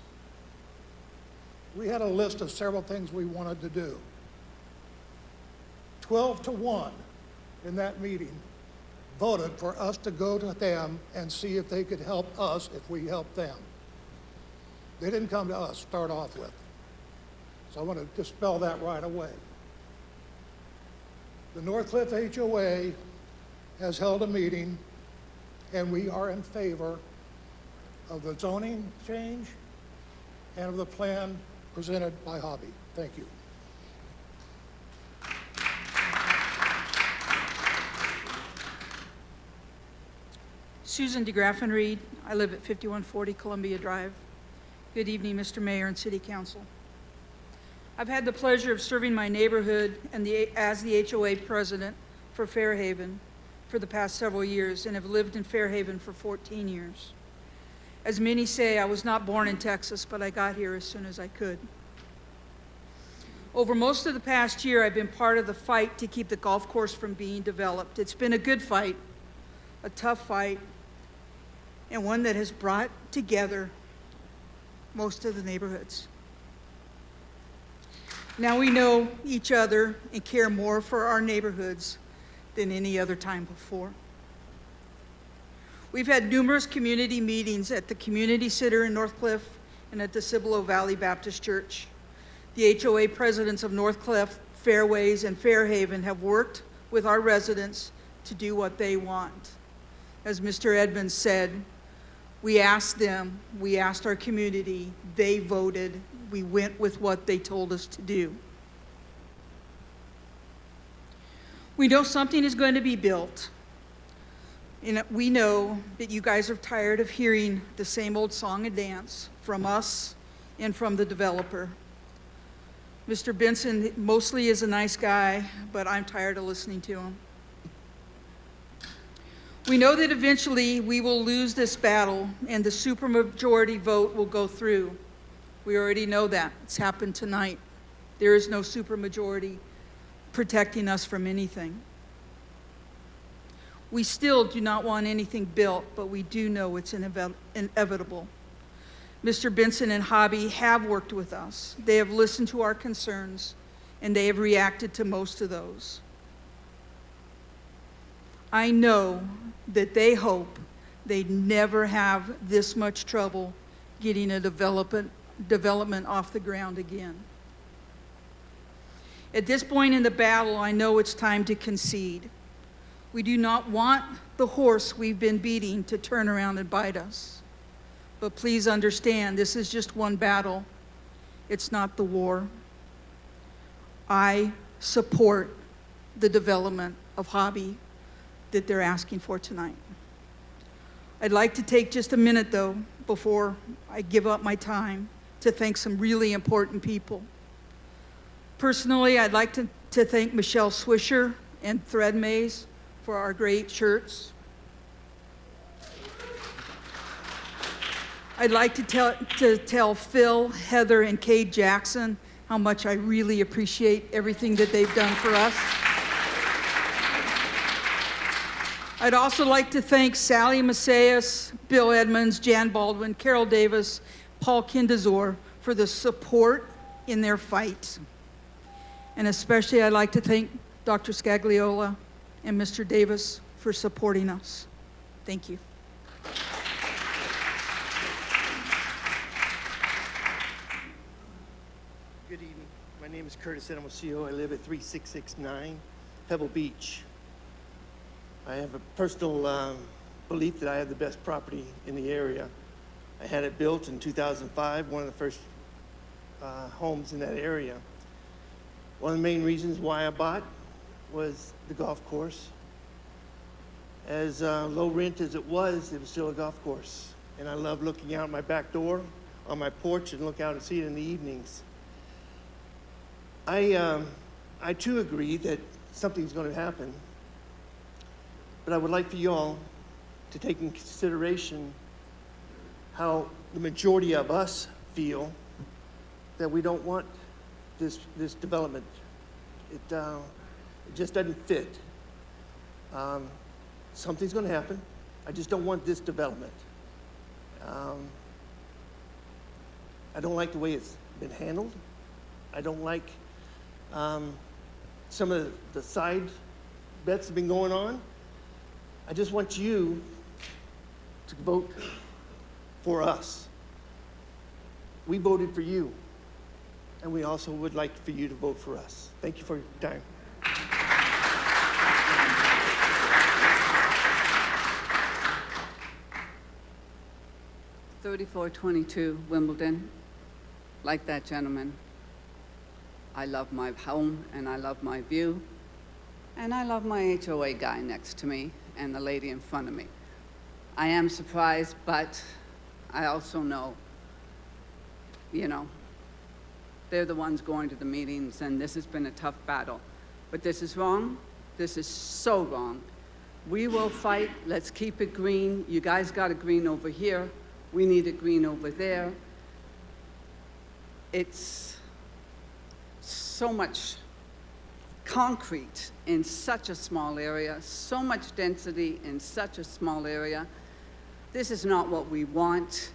We had a list of several things we wanted to do. 12-1 in that meeting voted for us to go to them and see if they could help us if we helped them. They didn't come to us to start off with. So I want to dispel that right away. The Northcliffe HOA has held a meeting, and we are in favor of the zoning change and of the plan presented by Hobby. Thank you. Susan DeGraffenreid. I live at 5140 Columbia Drive. Good evening, Mr. Mayor and City Council. I've had the pleasure of serving my neighborhood and as the HOA president for Fairhaven for the past several years and have lived in Fairhaven for 14 years. As many say, I was not born in Texas, but I got here as soon as I could. Over most of the past year, I've been part of the fight to keep the golf course from being developed. It's been a good fight, a tough fight, and one that has brought together most of the neighborhoods. Now we know each other and care more for our neighborhoods than any other time before. We've had numerous community meetings at the Community Center in Northcliffe and at the Cibolo Valley Baptist Church. The HOA presidents of Northcliffe, Fairways, and Fairhaven have worked with our residents to do what they want. As Mr. Edmonds said, we asked them, we asked our community, they voted, we went with what they told us to do. We know something is going to be built. And we know that you guys are tired of hearing the same old song and dance from us and from the developer. Mr. Benson mostly is a nice guy, but I'm tired of listening to him. We know that eventually we will lose this battle and the supermajority vote will go through. We already know that. It's happened tonight. There is no supermajority protecting us from anything. We still do not want anything built, but we do know it's inevitable. Mr. Benson and Hobby have worked with us. They have listened to our concerns, and they have reacted to most of those. I know that they hope they'd never have this much trouble getting a development off the ground again. At this point in the battle, I know it's time to concede. We do not want the horse we've been beating to turn around and bite us. But please understand, this is just one battle. It's not the war. I support the development of Hobby that they're asking for tonight. I'd like to take just a minute, though, before I give up my time, to thank some really important people. Personally, I'd like to thank Michelle Swisher and Thread Maze for our great shirts. I'd like to tell Phil, Heather, and Cade Jackson how much I really appreciate everything that they've done for us. I'd also like to thank Sally Macias, Bill Edmonds, Jan Baldwin, Carol Davis, Paul Kindazor for the support in their fight. And especially I'd like to thank Dr. Scagliola and Mr. Davis for supporting us. Thank you. Good evening. My name is Curtis Enamosillo. I live at 3669 Pebble Beach. I have a personal belief that I have the best property in the area. I had it built in 2005, one of the first homes in that area. One of the main reasons why I bought was the golf course. As low rent as it was still a golf course. And I love looking out my back door on my porch and look out and see it in the evenings. I too agree that something's going to happen. But I would like for you all to take in consideration how the majority of us feel that we don't want this development. It just doesn't fit. Something's going to happen. I just don't want this development. I don't like the way it's been handled. I don't like some of the side bets that have been going on. I just want you to vote for us. We voted for you, and we also would like for you to vote for us. Thank you for your time. $3422 Wimbledon. Like that gentleman, I love my home and I love my view, and I love my HOA guy next to me and the lady in front of me. I am surprised, but I also know, you know, they're the ones going to the meetings, and this has been a tough battle. But this is wrong. This is so wrong. We will fight. Let's keep it green. You guys got a green over here. We need a green over there. It's so much concrete in such a small area, so much density in such a small area. This is not what we want.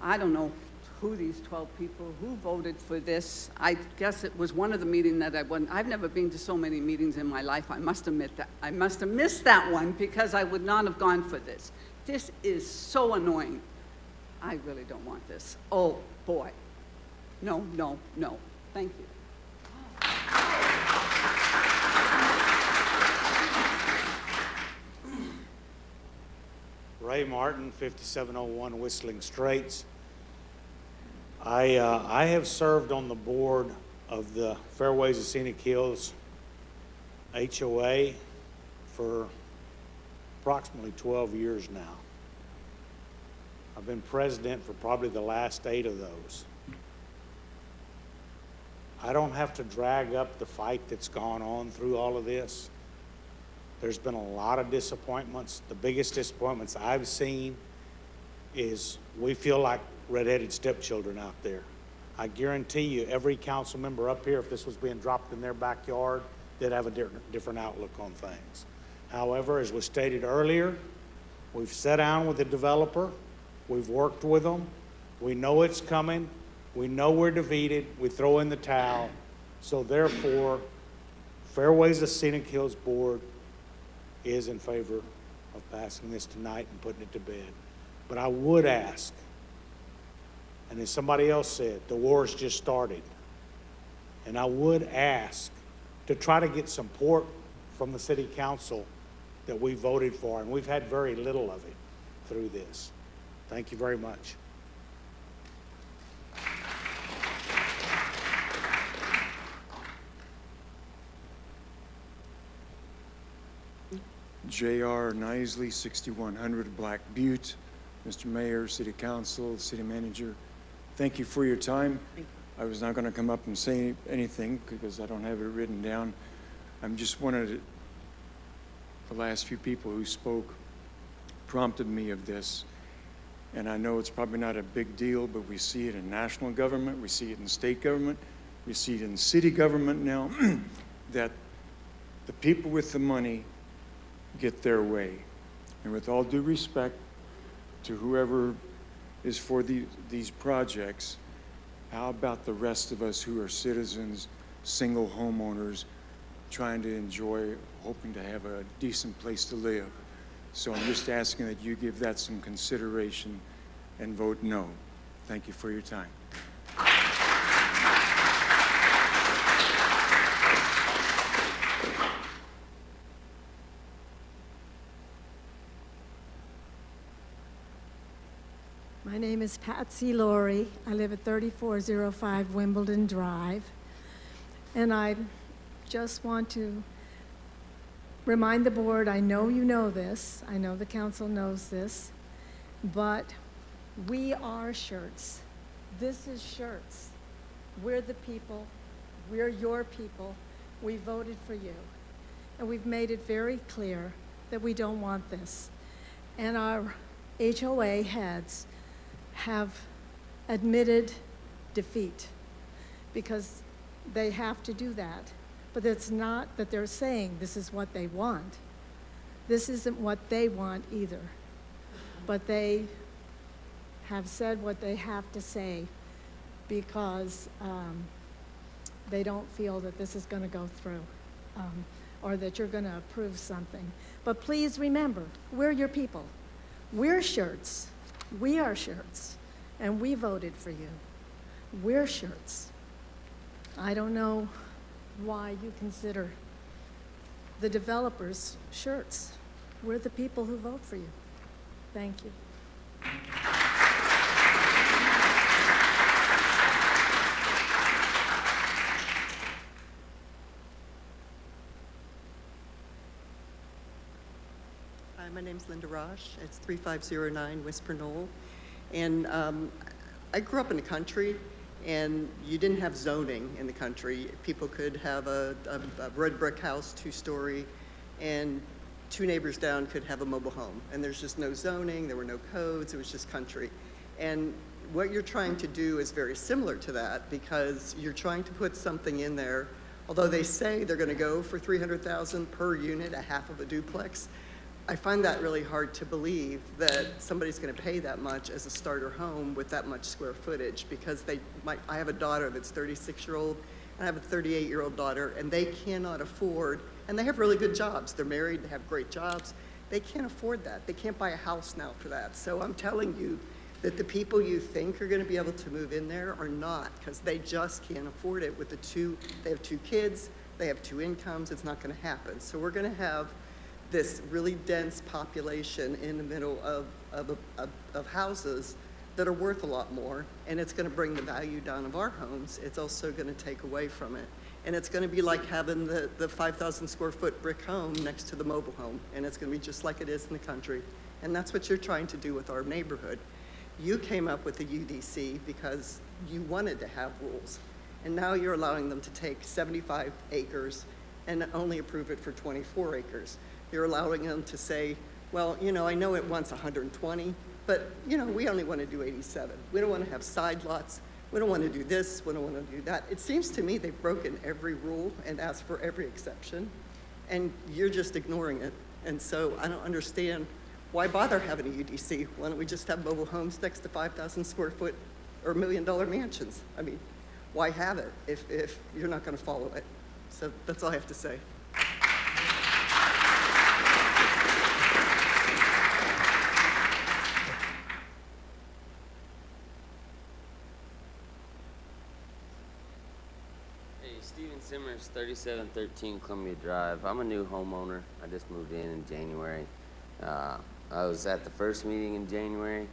I don't know who these 12 people, who voted for this. I guess it was one of the meetings that I went. I've never been to so many meetings in my life. I must admit that. I must have missed that one because I would not have gone for this. This is so annoying. I really don't want this. Oh, boy. No, no, no. Thank you. Ray Martin, 5701 Whistling Straits. I have served on the board of the Fairways of Scenic Hills HOA for approximately 12 years now. I've been president for probably the last 8 of those. I don't have to drag up the fight that's gone on through all of this. There's been a lot of disappointments. The biggest disappointments I've seen is we feel like redheaded stepchildren out there. I guarantee you every council member up here, if this was being dropped in their backyard, they'd have a different outlook on things. However, as was stated earlier, we've sat down with the developer, we've worked with them, we know it's coming, we know we're defeated, we throw in the towel. So therefore, Fairways of Scenic Hills Board is in favor of passing this tonight and putting it to bed. But I would ask, and as somebody else said, the war's just started. And I would ask to try to get support from the city council that we voted for, and we've had very little of it through this. Thank you very much. J.R. Nisley, 6100 Black Butte. Mr. Mayor, City Council, City Manager, thank you for your time. I was not going to come up and say anything because I don't have it written down. I'm just the last few people who spoke prompted me of this. And I know it's probably not a big deal, but we see it in national government, we see it in state government, we see it in city government now, that the people with the money get their way. And with all due respect to whoever is for these projects, how about the rest of us who are citizens, single homeowners, trying to enjoy, hoping to have a decent place to live? So I'm just asking that you give that some consideration and vote no. Thank you for your time. My name is Patsy Laurie. I live at 3405 Wimbledon Drive. And I just want to remind the board, I know you know this, I know the council knows this, but we are Schertz. This is Schertz. We're the people, we're your people, we voted for you. And we've made it very clear that we don't want this. And our HOA heads have admitted defeat because they have to do that. But it's not that they're saying this is what they want. This isn't what they want either. But they have said what they have to say because they don't feel that this is going to go through or that you're going to approve something. But please remember, we're your people. We're Schertz. We are Schertz. And we voted for you. We're Schertz. I don't know why you consider the developers Schertz. We're the people who vote for you. Thank you. Hi, my name's Linda Rosh. It's 3509 Whisper Knoll. And I grew up in the country, and you didn't have zoning in the country. People could have a red brick house, 2-story, and 2 neighbors down could have a mobile home. And there's just no zoning, there were no codes, it was just country. And what you're trying to do is very similar to that, because you're trying to put something in there, although they say they're gonna go for $300,000 per unit, a half of a duplex. I find that really hard to believe that somebody's going to pay that much as a starter home with that much square footage, because I have a daughter that's 36-year-old, and I have a 38-year-old daughter, and they cannot afford, and they have really good jobs. They're married, they have great jobs. They can't afford that. They can't buy a house now for that. So I'm telling you that the people you think are going to be able to move in there are not, because they just can't afford it with they have 2 kids, they have 2 incomes, it's not going to happen. So we're going to have this really dense population in the middle of houses that are worth a lot more, and it's going to bring the value down of our homes. It's also going to take away from it. And it's going to be like having the 5,000 square foot brick home next to the mobile home, and it's going to be just like it is in the country. And that's what you're trying to do with our neighborhood. You came up with the UDC because you wanted to have rules, and now you're allowing them to take 75 acres and only approve it for 24 acres. You're allowing them to say, well, you know, I know it wants 120, but, you know, we only want to do 87. We don't want to have side lots. We don't want to do this. We don't want to do that. It seems to me they've broken every rule and asked for every exception, and you're just ignoring it. And so I don't understand why bother having a UDC? Why don't we just have mobile homes next to 5,000 square foot or $1 million mansions? I mean, why have it if you're not going to follow it? So that's all I have to say. Simmers, 3713 Columbia Drive. I'm a new homeowner. I just moved in January. I was at the first meeting in January.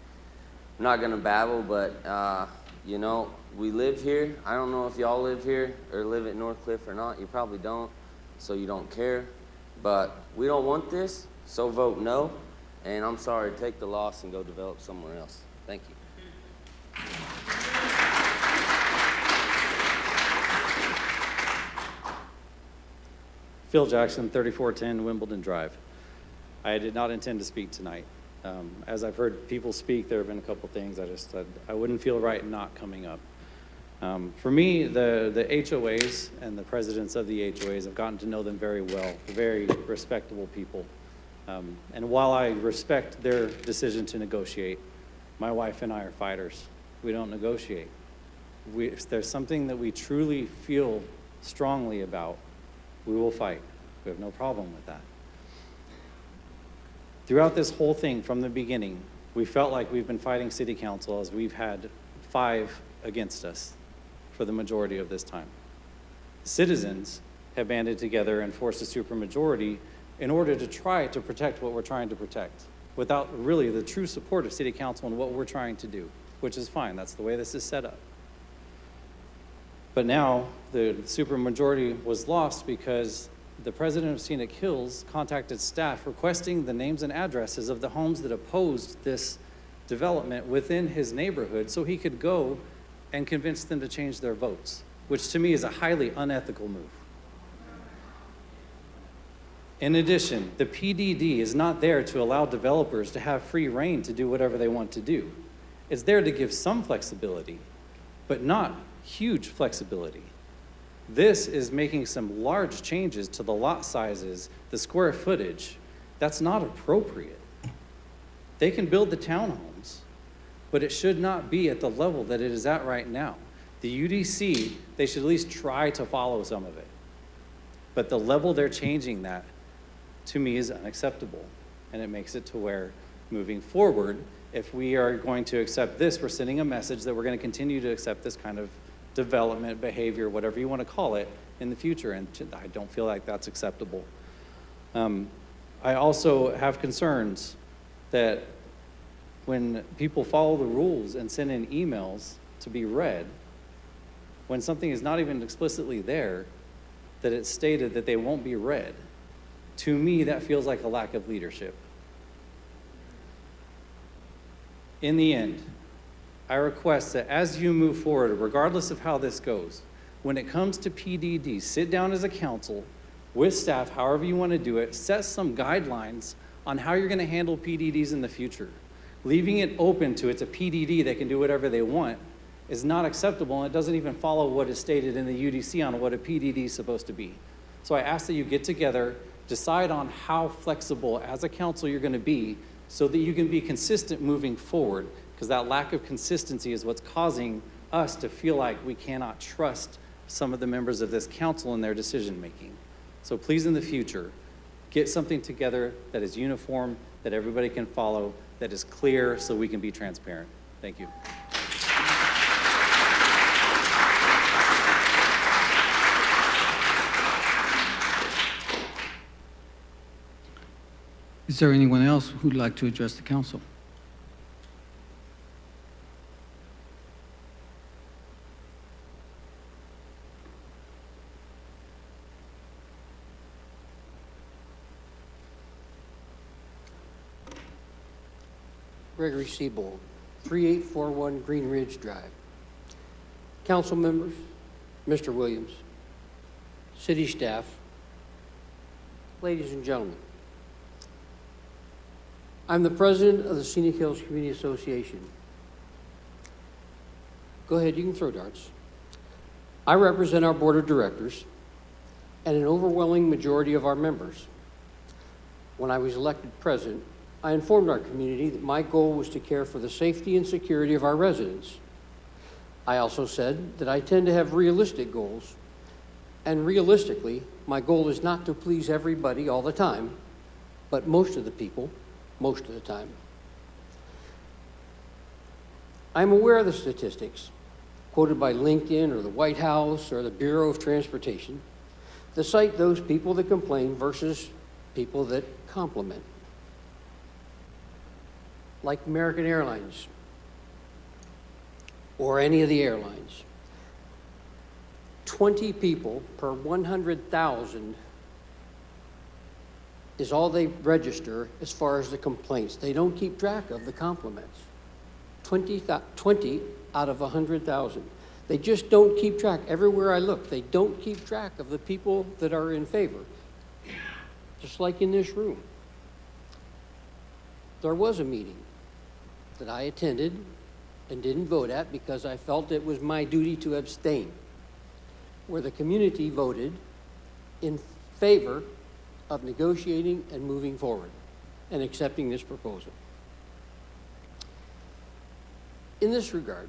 I'm not gonna babble, but you know, we live here. I don't know if y'all live here or live at Northcliffe or not. You probably don't, so you don't care. But we don't want this, so vote no. And I'm sorry, take the loss and go develop somewhere else. Thank you. Phil Jackson, 3410 Wimbledon Drive. I did not intend to speak tonight. As I've heard people speak, there have been a couple things I wouldn't feel right not coming up. For me, the HOAs and the presidents of the HOAs, I've gotten to know them very well, very respectable people. And while I respect their decision to negotiate, my wife and I are fighters. We don't negotiate. If there's something that we truly feel strongly about, we will fight. We have no problem with that. Throughout this whole thing from the beginning, we felt like we've been fighting city council as we've had 5 against us for the majority of this time. Citizens have banded together and forced a supermajority in order to try to protect what we're trying to protect without really the true support of city council and what we're trying to do, which is fine. That's the way this is set up. But now the supermajority was lost because the president of Scenic Hills contacted staff requesting the names and addresses of the homes that opposed this development within his neighborhood so he could go and convince them to change their votes, which to me is a highly unethical move. In addition, the PDD is not there to allow developers to have free rein to do whatever they want to do. It's there to give some flexibility, but not huge flexibility. This is making some large changes to the lot sizes, the square footage. That's not appropriate. They can build the townhomes, but it should not be at the level that it is at right now. The UDC, they should at least try to follow some of it. But the level they're changing that, to me, is unacceptable. And it makes it to where, moving forward, if we are going to accept this, we're sending a message that we're going to continue to accept this kind of development, behavior, whatever you want to call it, in the future. And I don't feel like that's acceptable. I also have concerns that when people follow the rules and send in emails to be read, when something is not even explicitly there, that it's stated that they won't be read. To me, that feels like a lack of leadership. In the end, I request that as you move forward, regardless of how this goes, when it comes to PDD, sit down as a council with staff, however you want to do it, set some guidelines on how you're going to handle PDDs in the future. Leaving it open to it's a PDD that can do whatever they want is not acceptable, and it doesn't even follow what is stated in the UDC on what a PDD is supposed to be. So I ask that you get together, decide on how flexible as a council you're going to be so that you can be consistent moving forward, because that lack of consistency is what's causing us to feel like we cannot trust some of the members of this council in their decision making. So please, in the future, get something together that is uniform, that everybody can follow, that is clear, so we can be transparent. Thank you. Is there anyone else who'd like to address the council? Gregory Seabold, 3841 Green Ridge Drive. Council members, Mr. Williams, city staff, ladies and gentlemen. I'm the president of the Scenic Hills Community Association. Go ahead, you can throw darts. I represent our board of directors and an overwhelming majority of our members. When I was elected president, I informed our community that my goal was to care for the safety and security of our residents. I also said that I tend to have realistic goals, and realistically, my goal is not to please everybody all the time, but most of the people, most of the time. I'm aware of the statistics quoted by LinkedIn or the White House or the Bureau of Transportation that cite those people that complain versus people that compliment. Like American Airlines or any of the airlines. 20 people per 100,000 is all they register as far as the complaints. They don't keep track of the compliments. 20 out of 100,000. They just don't keep track. Everywhere I look, they don't keep track of the people that are in favor. Just like in this room. There was a meeting that I attended and didn't vote at because I felt it was my duty to abstain, where the community voted in favor of negotiating and moving forward and accepting this proposal. In this regard,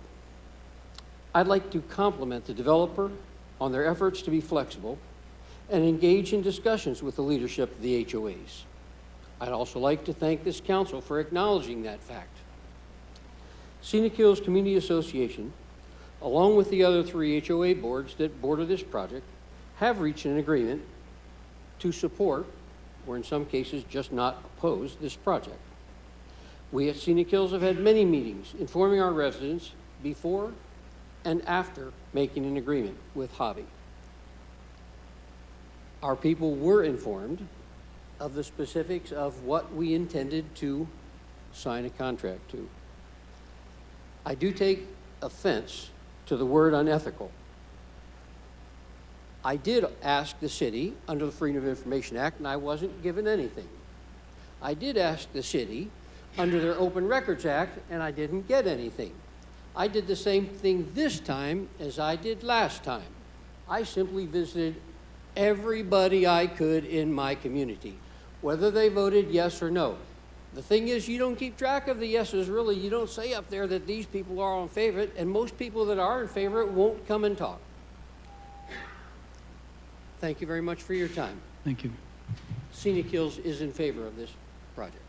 I'd like to compliment the developer on their efforts to be flexible and engage in discussions with the leadership of the HOAs. I'd also like to thank this council for acknowledging that fact. Scenic Hills Community Association, along with the other 3 HOA boards that border this project, have reached an agreement to support, or in some cases just not oppose, this project. We at Scenic Hills have had many meetings informing our residents before and after making an agreement with Hobby. Our people were informed of the specifics of what we intended to sign a contract to. I do take offense to the word unethical. I did ask the city under the Freedom of Information Act, and I wasn't given anything. I did ask the city under their Open Records Act, and I didn't get anything. I did the same thing this time as I did last time. I simply visited everybody I could in my community, whether they voted yes or no. The thing is, you don't keep track of the yeses, really. You don't say up there that these people are in favor of it, and most people that are in favor of it won't come and talk. Thank you very much for your time. Thank you. Scenic Hills is in favor of this project.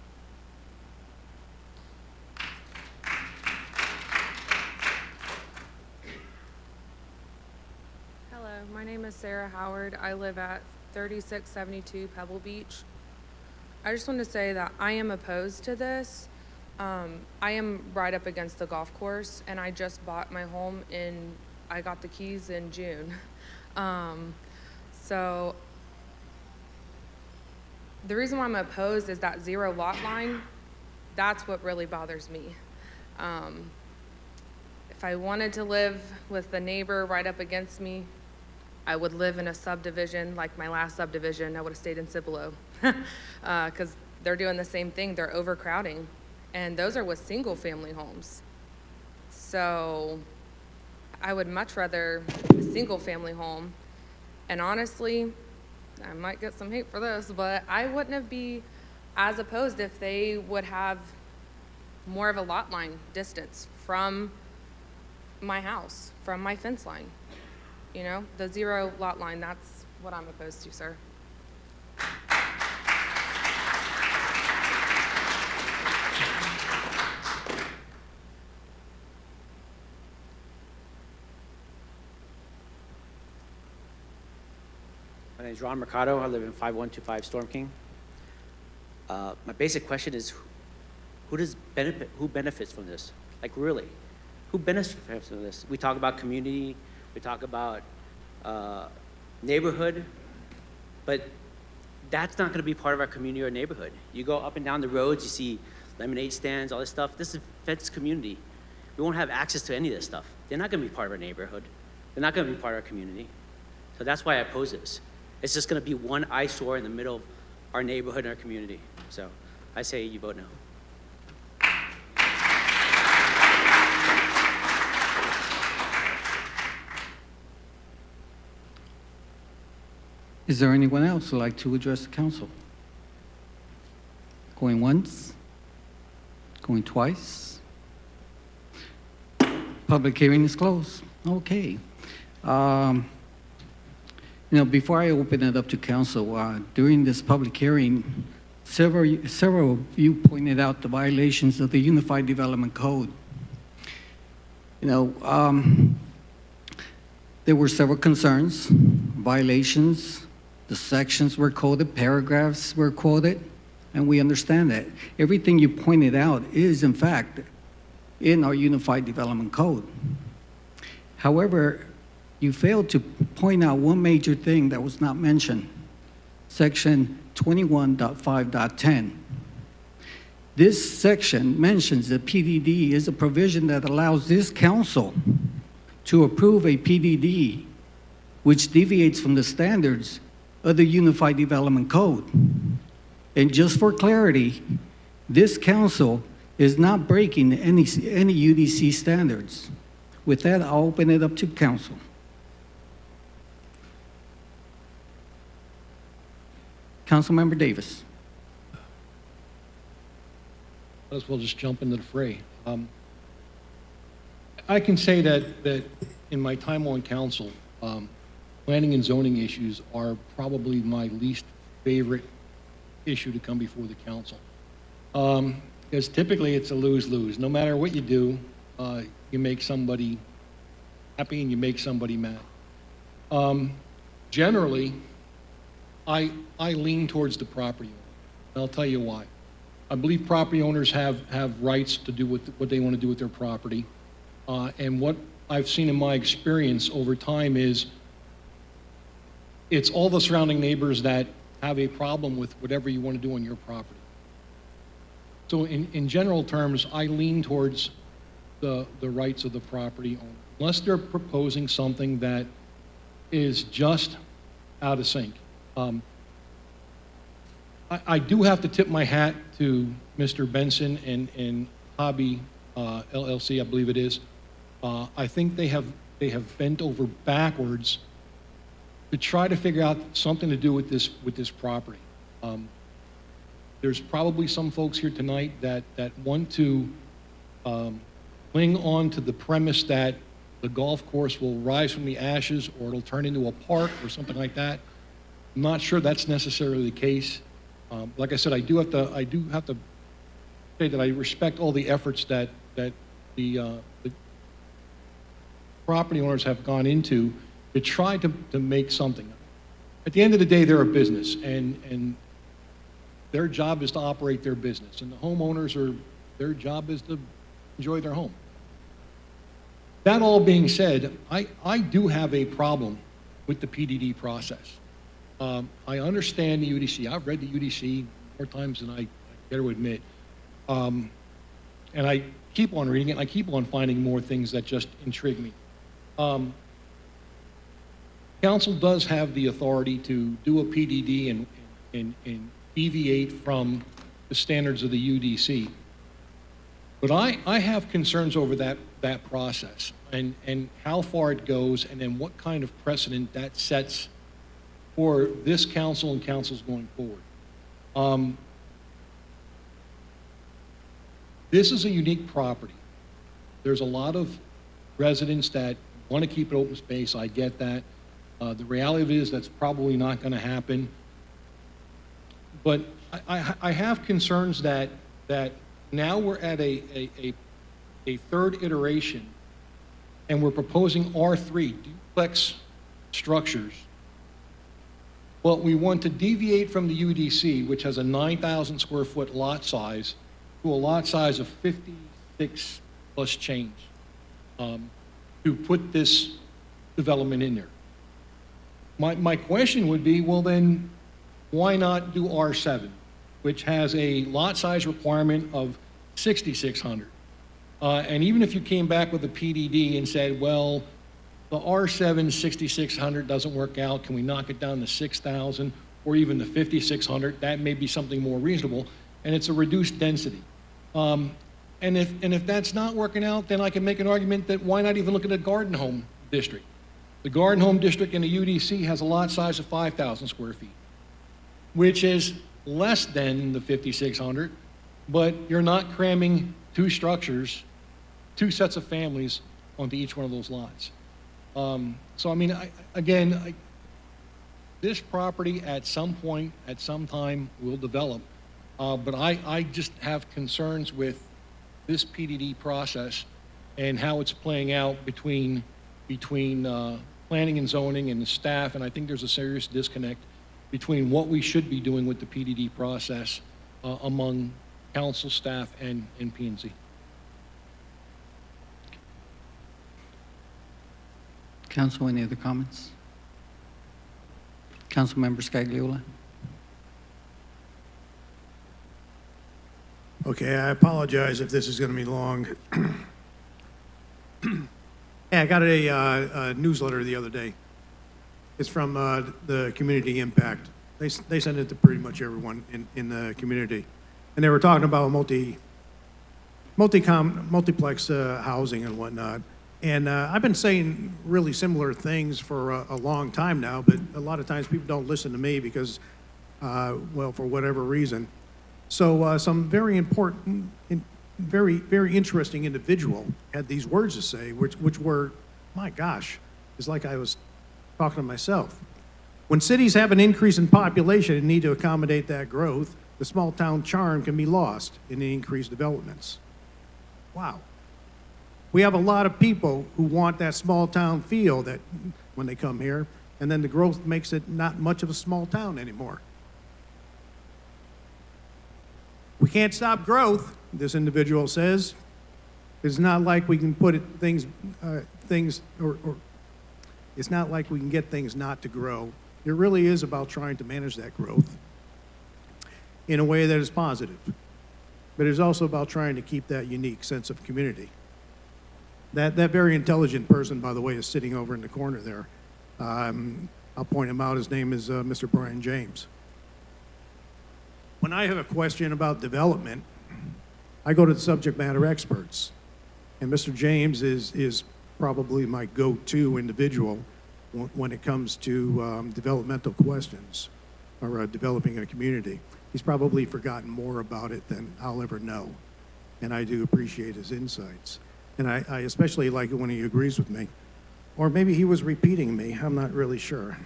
Hello, my name is Sarah Howard. I live at 3672 Pebble Beach. I just want to say that I am opposed to this. I am right up against the golf course, and I just bought my home I got the keys in June. So the reason why I'm opposed is that 0 lot line. That's what really bothers me. If I wanted to live with the neighbor right up against me, I would live in a subdivision like my last subdivision. I would have stayed in Cibolo because they're doing the same thing. They're overcrowding, and those are with single family homes. So I would much rather a single family home. And honestly, I might get some hate for this, but I wouldn't be as opposed if they would have more of a lot line distance from my house, from my fence line. You know, the 0 lot line, that's what I'm opposed to, sir. My name is Ron Mercado. I live in 5125 Storm King. My basic question is, who benefits from this? Like, really, who benefits from this? We talk about community, we talk about neighborhood, but that's not going to be part of our community or neighborhood. You go up and down the roads, you see lemonade stands, all this stuff. This is Fed's community. We won't have access to any of this stuff. They're not going to be part of our neighborhood. They're not going to be part of our community. So that's why I oppose this. It's just going to be one eyesore in the middle of our neighborhood and our community. So I say you vote no. Is there anyone else who'd like to address the council? Going once? Going twice? Public hearing is closed. Okay. Before I open it up to council, during this public hearing, several of you pointed out the violations of the Unified Development Code. There were several concerns, violations. The sections were quoted, paragraphs were quoted, and we understand that. Everything you pointed out is, in fact, in our Unified Development Code. However, you failed to point out one major thing that was not mentioned, Section 21.5.10. This section mentions that PDD is a provision that allows this council to approve a PDD which deviates from the standards of the Unified Development Code. And just for clarity, this council is not breaking any UDC standards. With that, I'll open it up to council. Councilmember Davis. Might as well just jump into the fray. I can say that in my time on council, planning and zoning issues are probably my least favorite issue to come before the council. Because typically it's a lose-lose. No matter what you do, you make somebody happy and you make somebody mad. Generally, I lean towards the property owner, and I'll tell you why. I believe property owners have rights to do what they want to do with their property. And what I've seen in my experience over time is it's all the surrounding neighbors that have a problem with whatever you want to do on your property. So in general terms, I lean towards the rights of the property owner, unless they're proposing something that is just out of sync. I do have to tip my hat to Mr. Benson and Hobby LLC, I believe it is. I think they have bent over backwards to try to figure out something to do with this property. There's probably some folks here tonight that want to cling on to the premise that the golf course will rise from the ashes or it'll turn into a park or something like that. I'm not sure that's necessarily the case. Like I said, I do have to say that I respect all the efforts that the property owners have gone into to try to make something. At the end of the day, they're a business, and their job is to operate their business, and the homeowners their job is to enjoy their home. That all being said, I do have a problem with the PDD process. I understand the UDC. I've read the UDC more times than I care to admit. And I keep on reading it, and I keep on finding more things that just intrigue me. Council does have the authority to do a PDD and deviate from the standards of the UDC. But I have concerns over that process and how far it goes, and then what kind of precedent that sets for this council and councils going forward. This is a unique property. There's a lot of residents that want to keep it open space. I get that. The reality of it is that's probably not going to happen. But I have concerns that now we're at a third iteration, and we're proposing R3 duplex structures. But we want to deviate from the UDC, which has a 9,000 square foot lot size, to a lot size of 56 plus change, to put this development in there. My question would be, well then, why not do R7, which has a lot size requirement of 6,600? And even if you came back with a PDD and said, well, the R7 6,600 doesn't work out, can we knock it down to 6,000 or even the 5,600? That may be something more reasonable, and it's a reduced density. And if that's not working out, then I can make an argument that why not even look at a garden home district? The garden home district in the UDC has a lot size of 5,000 square feet, which is less than the 5,600, but you're not cramming two structures, two sets of families onto each one of those lots. So I mean, this property at some point, at some time, will develop, but I just have concerns with this PDD process and how it's playing out between planning and zoning and the staff, and I think there's a serious disconnect between what we should be doing with the PDD process among council staff and P&Z. Council, any other comments? Councilmember Scagliola. Okay, I apologize if this is going to be long. Hey, I got a newsletter the other day. It's from the Community Impact. They send it to pretty much everyone in the community. And they were talking about multiplex housing and whatnot. And I've been saying really similar things for a long time now, but a lot of times people don't listen to me because, well, for whatever reason. So some very important, very, very interesting individual had these words to say, which were, my gosh, it's like I was talking to myself. When cities have an increase in population and need to accommodate that growth, the small town charm can be lost in the increased developments. Wow. We have a lot of people who want that small town feel that when they come here, and then the growth makes it not much of a small town anymore. We can't stop growth, this individual says. It's not like we can put it, it's not like we can get things not to grow. It really is about trying to manage that growth in a way that is positive. But it's also about trying to keep that unique sense of community. That very intelligent person, by the way, is sitting over in the corner there. I'll point him out. His name is Mr. Brian James. When I have a question about development, I go to the subject matter experts. And Mr. James is probably my go-to individual when it comes to developmental questions or developing a community. He's probably forgotten more about it than I'll ever know. And I do appreciate his insights. And I especially like it when he agrees with me. Or maybe he was repeating me, I'm not really sure.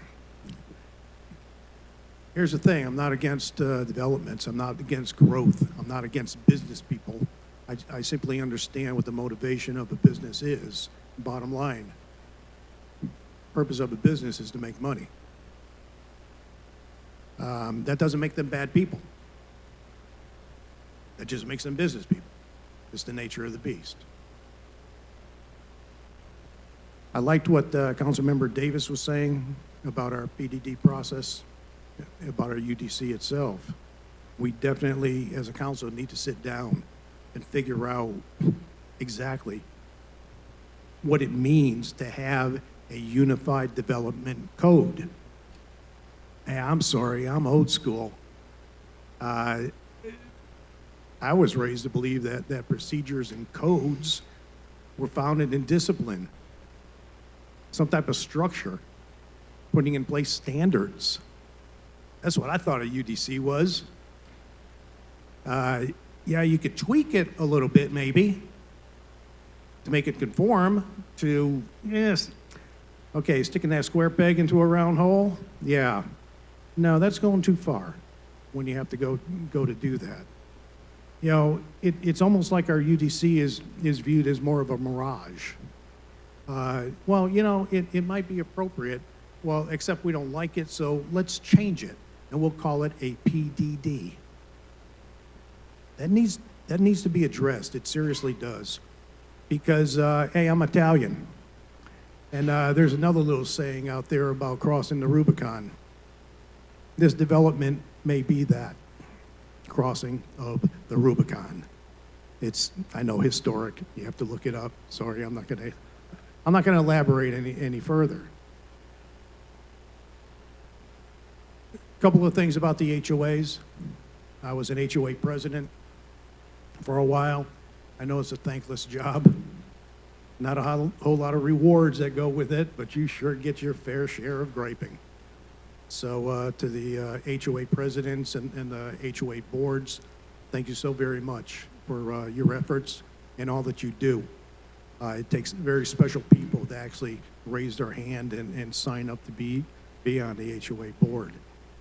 Here's the thing, I'm not against developments, I'm not against growth, I'm not against business people. I simply understand what the motivation of a business is. Bottom line, purpose of a business is to make money. That doesn't make them bad people. That just makes them business people. It's the nature of the beast. I liked what Councilmember Davis was saying about our PDD process, about our UDC itself. We definitely, as a council, need to sit down and figure out exactly what it means to have a unified development code. Hey, I'm sorry, I'm old school. I was raised to believe that procedures and codes were founded in discipline, some type of structure, putting in place standards. That's what I thought a UDC was. Yeah, you could tweak it a little bit maybe to make it conform to, yes, okay, sticking that square peg into a round hole, yeah. No, that's going too far when you have to go to do that. You know, it's almost like our UDC is viewed as more of a mirage. Well, you know, it might be appropriate, well, except we don't like it, so let's change it, and we'll call it a PDD. That needs to be addressed, it seriously does. Because, hey, I'm Italian, and there's another little saying out there about crossing the Rubicon. This development may be that crossing of the Rubicon. It's, I know, historic. You have to look it up. Sorry, I'm not gonna elaborate any further. A couple of things about the HOAs. I was an HOA president for a while. I know it's a thankless job. Not a whole lot of rewards that go with it, but you sure get your fair share of griping. So to the HOA presidents and the HOA boards, thank you so very much for your efforts and all that you do. It takes very special people to actually raise their hand and sign up to be on the HOA board.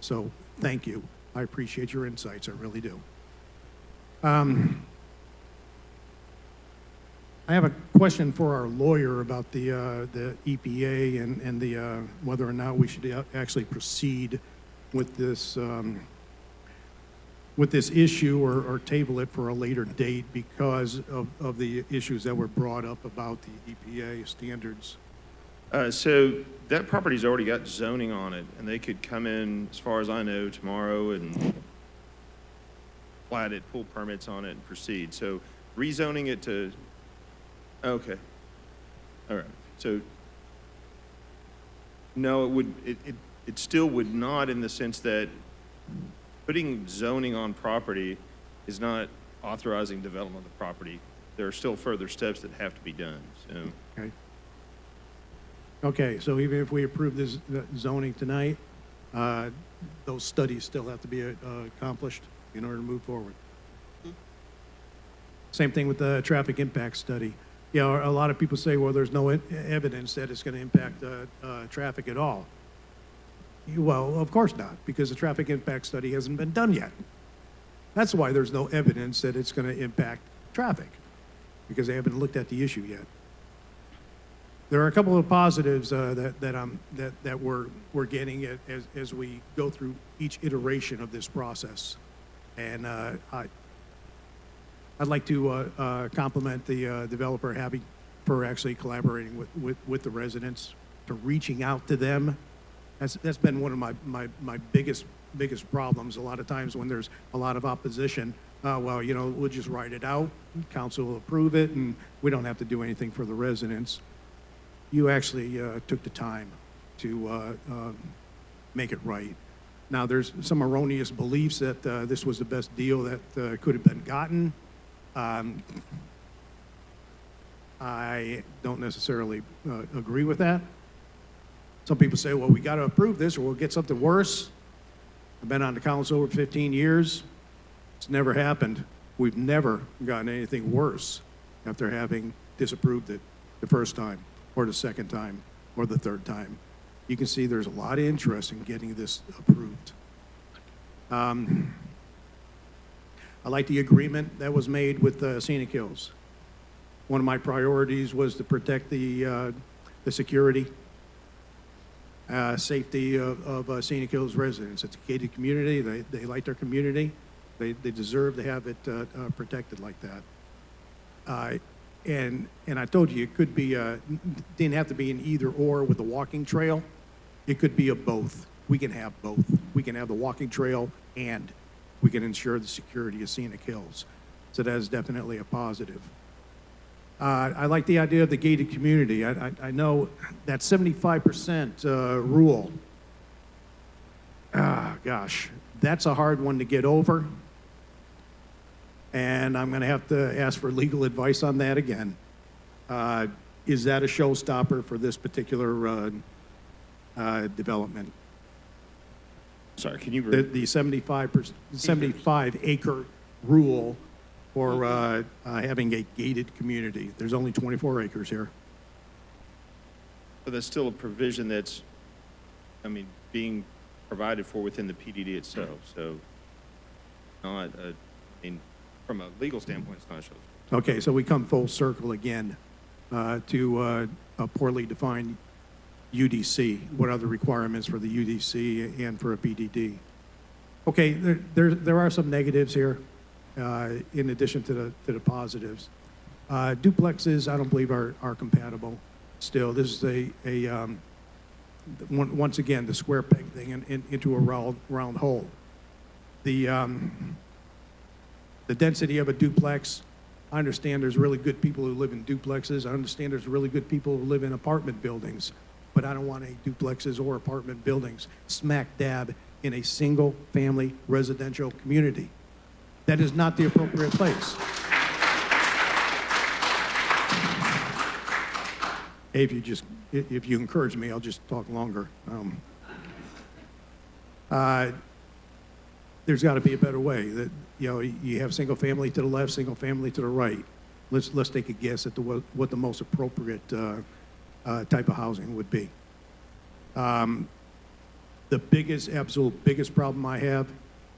So thank you. I appreciate your insights, I really do. I have a question for our lawyer about the EPA and the whether or not we should actually proceed with this issue or table it for a later date because of the issues that were brought up about the EPA standards. So that property's already got zoning on it, and they could come in, as far as I know, tomorrow and plat it, pull permits on it, and proceed. So rezoning it to, okay, all right. So no, it still would not, in the sense that putting zoning on property is not authorizing development of the property. There are still further steps that have to be done. So. Okay. Okay, so even if we approve this zoning tonight, those studies still have to be accomplished in order to move forward. Same thing with the traffic impact study. You know, a lot of people say, well, there's no evidence that it's going to impact traffic at all. Well, of course not, because the traffic impact study hasn't been done yet. That's why there's no evidence that it's going to impact traffic, because they haven't looked at the issue yet. There are a couple of positives that we're getting as we go through each iteration of this process, and I'd like to compliment the developer Abby for actually collaborating with the residents, to reaching out to them. That's been one of my biggest problems. A lot of times when there's a lot of opposition, well, you know, we'll just write it out, council will approve it, and we don't have to do anything for the residents. You actually took the time to make it right. Now, there's some erroneous beliefs that this was the best deal that could have been gotten. I don't necessarily agree with that. Some people say, well, we got to approve this or we'll get something worse. I've been on the council over 15 years. It's never happened. We've never gotten anything worse after having disapproved it the first time or the second time or the third time. You can see there's a lot of interest in getting this approved. I like the agreement that was made with Scenic Hills. One of my priorities was to protect the security, safety of Scenic Hills residents. It's a gated community. They like their community. They deserve to have it protected like that. And I told you, it could be, didn't have to be an either or with the walking trail. It could be a both. We can have both. We can have the walking trail and we can ensure the security of Scenic Hills. So that is definitely a positive. I like the idea of the gated community. I know that 75% rule, gosh, that's a hard one to get over. And I'm going to have to ask for legal advice on that again. Is that a showstopper for this particular development? Sorry, can you the 75 acre rule for having a gated community? There's only 24 acres here. But that's still a provision that's, I mean, being provided for within the PDD itself. So, not I mean, from a legal standpoint, it's not a show. Okay, so we come full circle again to a poorly defined UDC. What are the requirements for the UDC and for a PDD? Okay, there are some negatives here in addition to the positives. Duplexes, I don't believe are compatible. Still, this is once again the square peg thing into a round hole. The density of a duplex, I understand there's really good people who live in duplexes. I understand there's really good people who live in apartment buildings, but I don't want any duplexes or apartment buildings smack dab in a single family residential community. That is not the appropriate place. Hey, if you encourage me, I'll just talk longer. There's got to be a better way. That you have single family to the left, single family to the right. Let's take a guess at what the most appropriate type of housing would be. The absolute biggest problem I have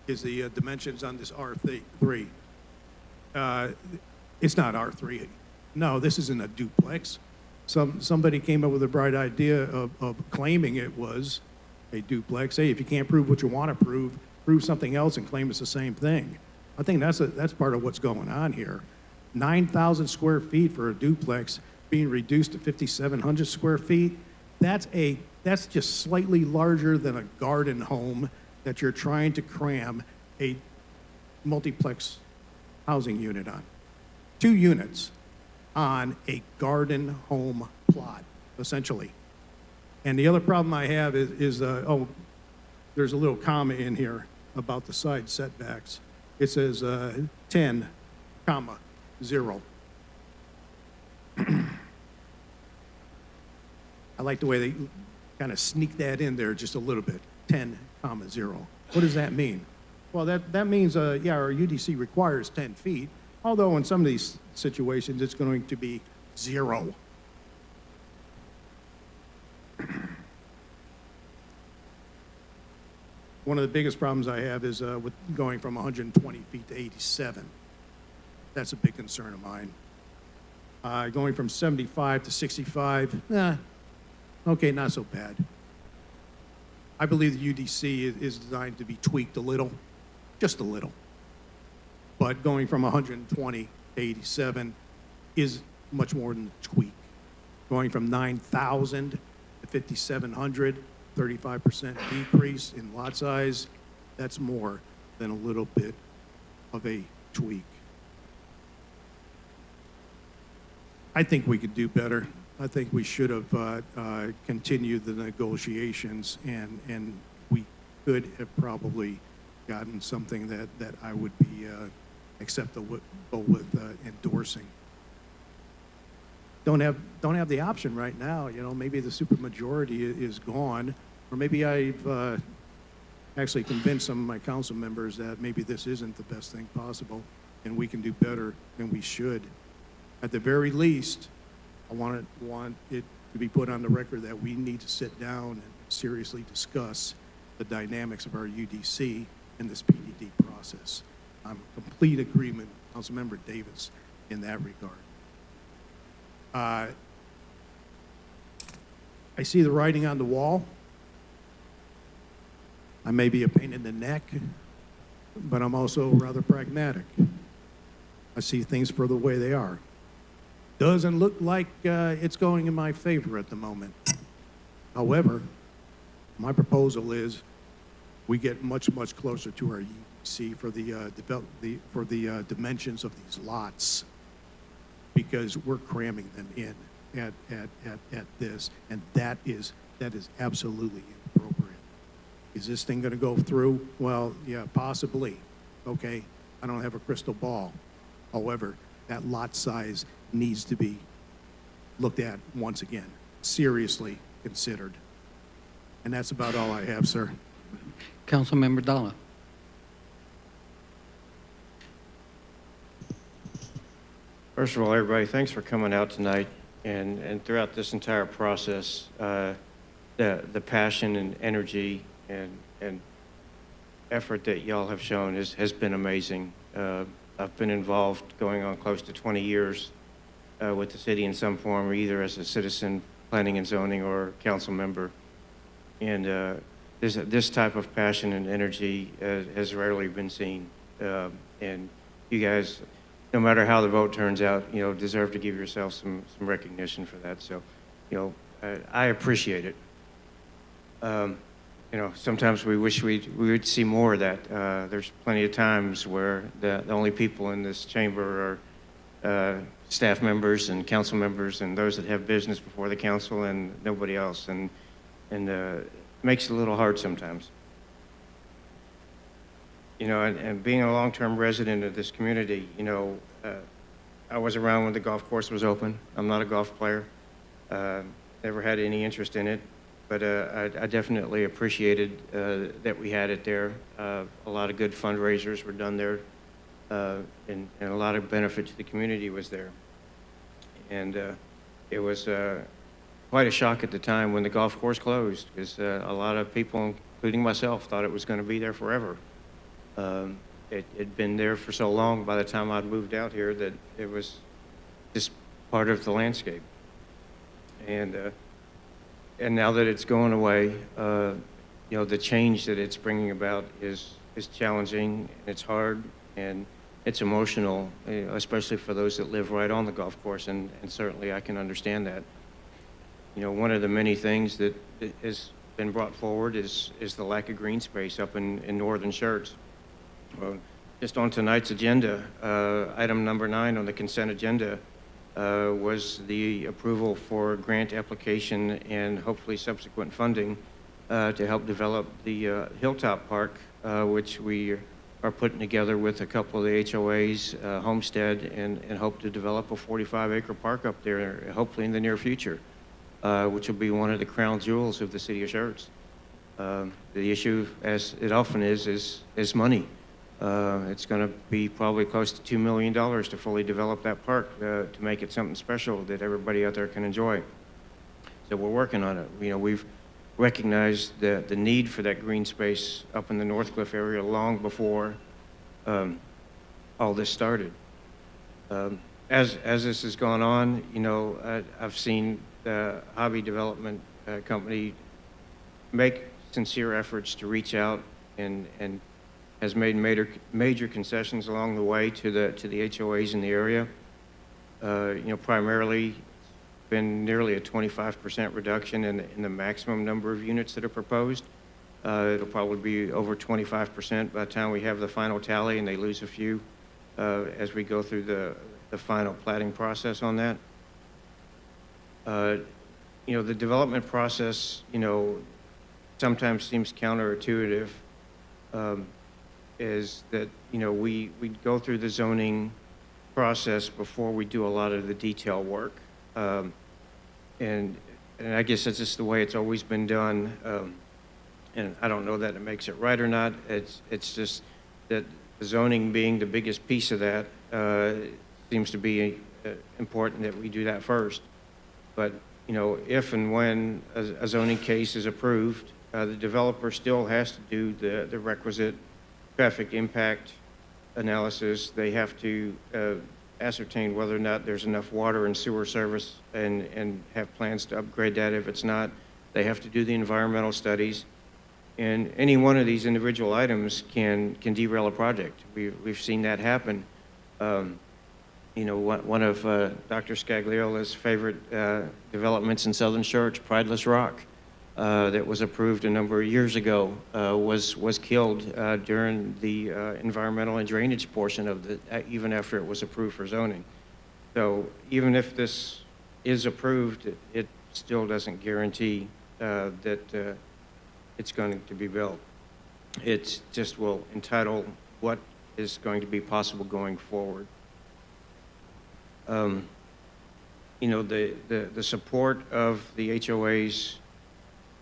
is the dimensions on this R3. It's not R3. No, this isn't a duplex. Somebody came up with a bright idea of claiming it was a duplex. Hey, if you can't prove what you want to prove something else and claim it's the same thing. I think that's part of what's going on here. 9,000 square feet for a duplex being reduced to 5,700 square feet. That's just slightly larger than a garden home that you're trying to cram a multiplex housing unit on. 2 units on a garden home plot, essentially. And the other problem I have is there's a little comma in here about the side setbacks. It says 10, comma, 0. I like the way they kind of sneak that in there just a little bit, 10, comma, 0. What does that mean? Well, that means, yeah, our UDC requires 10 feet, although in some of these situations it's going to be 0. One of the biggest problems I have is with going from 120 feet to 87. That's a big concern of mine. Going from 75 to 65, okay, not so bad. I believe the UDC is designed to be tweaked a little, just a little. But going from 120 to 87 is much more than a tweak. Going from 9,000 to 5,700, 35% decrease in lot size, that's more than a little bit of a tweak. I think we could do better. I think we should have continued the negotiations, and we could have probably gotten something that I would be acceptable with endorsing. don't have the option right now. You know, maybe the supermajority is gone, or maybe I've actually convinced some of my council members that maybe this isn't the best thing possible, and we can do better than we should. At the very least, I want it to be put on the record that we need to sit down and seriously discuss the dynamics of our UDC in this PDD process. I'm in complete agreement with Councilmember Davis in that regard. I see the writing on the wall. I may be a pain in the neck, but I'm also rather pragmatic. I see things for the way they are. Doesn't look like it's going in my favor at the moment. However, my proposal is we get much closer to our UDC for the dimensions of these lots, because we're cramming them in at this, and that is absolutely inappropriate. Is this thing going to go through? Well, yeah, possibly. Okay, I don't have a crystal ball. However, that lot size needs to be looked at once again, seriously considered. And that's about all I have, sir. Councilmember Dalla. First of all, everybody, thanks for coming out tonight. And throughout this entire process, the passion and energy and effort that y'all have shown has been amazing. I've been involved going on close to 20 years with the city in some form, either as a citizen, planning and zoning, or council member. And this type of passion and energy has rarely been seen. And you guys, no matter how the vote turns out, you know, deserve to give yourself some recognition for that. So, you know, I appreciate it. You know, sometimes we wish we would see more of that. There's plenty of times where the only people in this chamber are staff members and council members and those that have business before the council and nobody else. And it makes it a little hard sometimes. You know, and being a long-term resident of this community, you know, I was around when the golf course was open. I'm not a golf player. Never had any interest in it. But I definitely appreciated that we had it there. A lot of good fundraisers were done there, and a lot of benefit to the community was there. And it was quite a shock at the time when the golf course closed, because a lot of people, including myself, thought it was going to be there forever. It'd been there for so long by the time I'd moved out here that it was just part of the landscape. And now that it's going away, you know, the change that it's bringing about is challenging, and it's hard, and it's emotional, especially for those that live right on the golf course, and certainly I can understand that. You know, one of the many things that has been brought forward is the lack of green space up in northern Schertz. Well, just on tonight's agenda, item number 9 on the consent agenda, was the approval for grant application and hopefully subsequent funding to help develop the Hilltop Park, which we are putting together with a couple of the HOAs, Homestead, and hope to develop a 45-acre park up there, hopefully in the near future, which will be one of the crown jewels of the city of Schertz. The issue, as it often is money. It's going to be probably close to $2 million to fully develop that park to make it something special that everybody out there can enjoy. So we're working on it. You know, we've recognized the need for that green space up in the Northcliffe area long before all this started. As this has gone on, you know, I've seen the hobby development company make sincere efforts to reach out and has made major concessions along the way to the HOAs in the area. You know, primarily been nearly a 25% reduction in the maximum number of units that are proposed. It'll probably be over 25% by the time we have the final tally, and they lose a few as we go through the final platting process on that. You know, the development process, you know, sometimes seems counterintuitive. Is that, you know, we go through the zoning process before we do a lot of the detail work. Um, and I guess that's just the way it's always been done. And I don't know that it makes it right or not. It's just that the zoning being the biggest piece of that seems to be important that we do that first. But, you know, if and when a zoning case is approved, the developer still has to do the requisite traffic impact analysis. They have to ascertain whether or not there's enough water and sewer service and have plans to upgrade that. If it's not, they have to do the environmental studies. And any one of these individual items can derail a project. We've seen that happen. You know, one of Dr. Scagliola's favorite developments in Southern Church, Prideless Rock, that was approved a number of years ago, was killed during the environmental and drainage portion of the, even after it was approved for zoning. So even if this is approved, it still doesn't guarantee that it's going to be built. It just will entitle what is going to be possible going forward. You know, the support of the HOAs,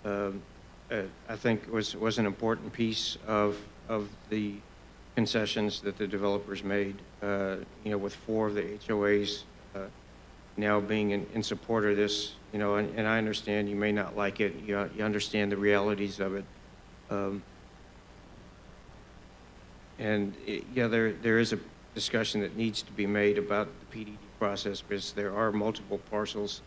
I think was an important piece of the concessions that the developers made. You know, with 4 of the HOAs now being in support of this, you know, and I understand you may not like it. You understand the realities of it. Yeah, there is a discussion that needs to be made about the PDD process, because there are multiple parcels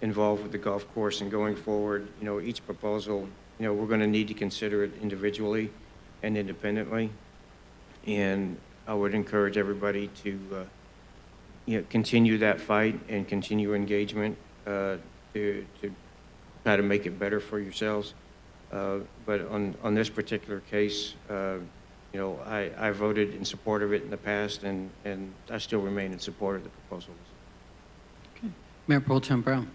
involved with the golf course, and going forward, you know, each proposal, you know, we're going to need to consider it individually and independently. And I would encourage everybody to, you know, continue that fight and continue engagement to try to make it better for yourselves. But on this particular case, you know, I voted in support of it in the past, and I still remain in support of the proposals. Okay. Mayor Pro Tem Brown.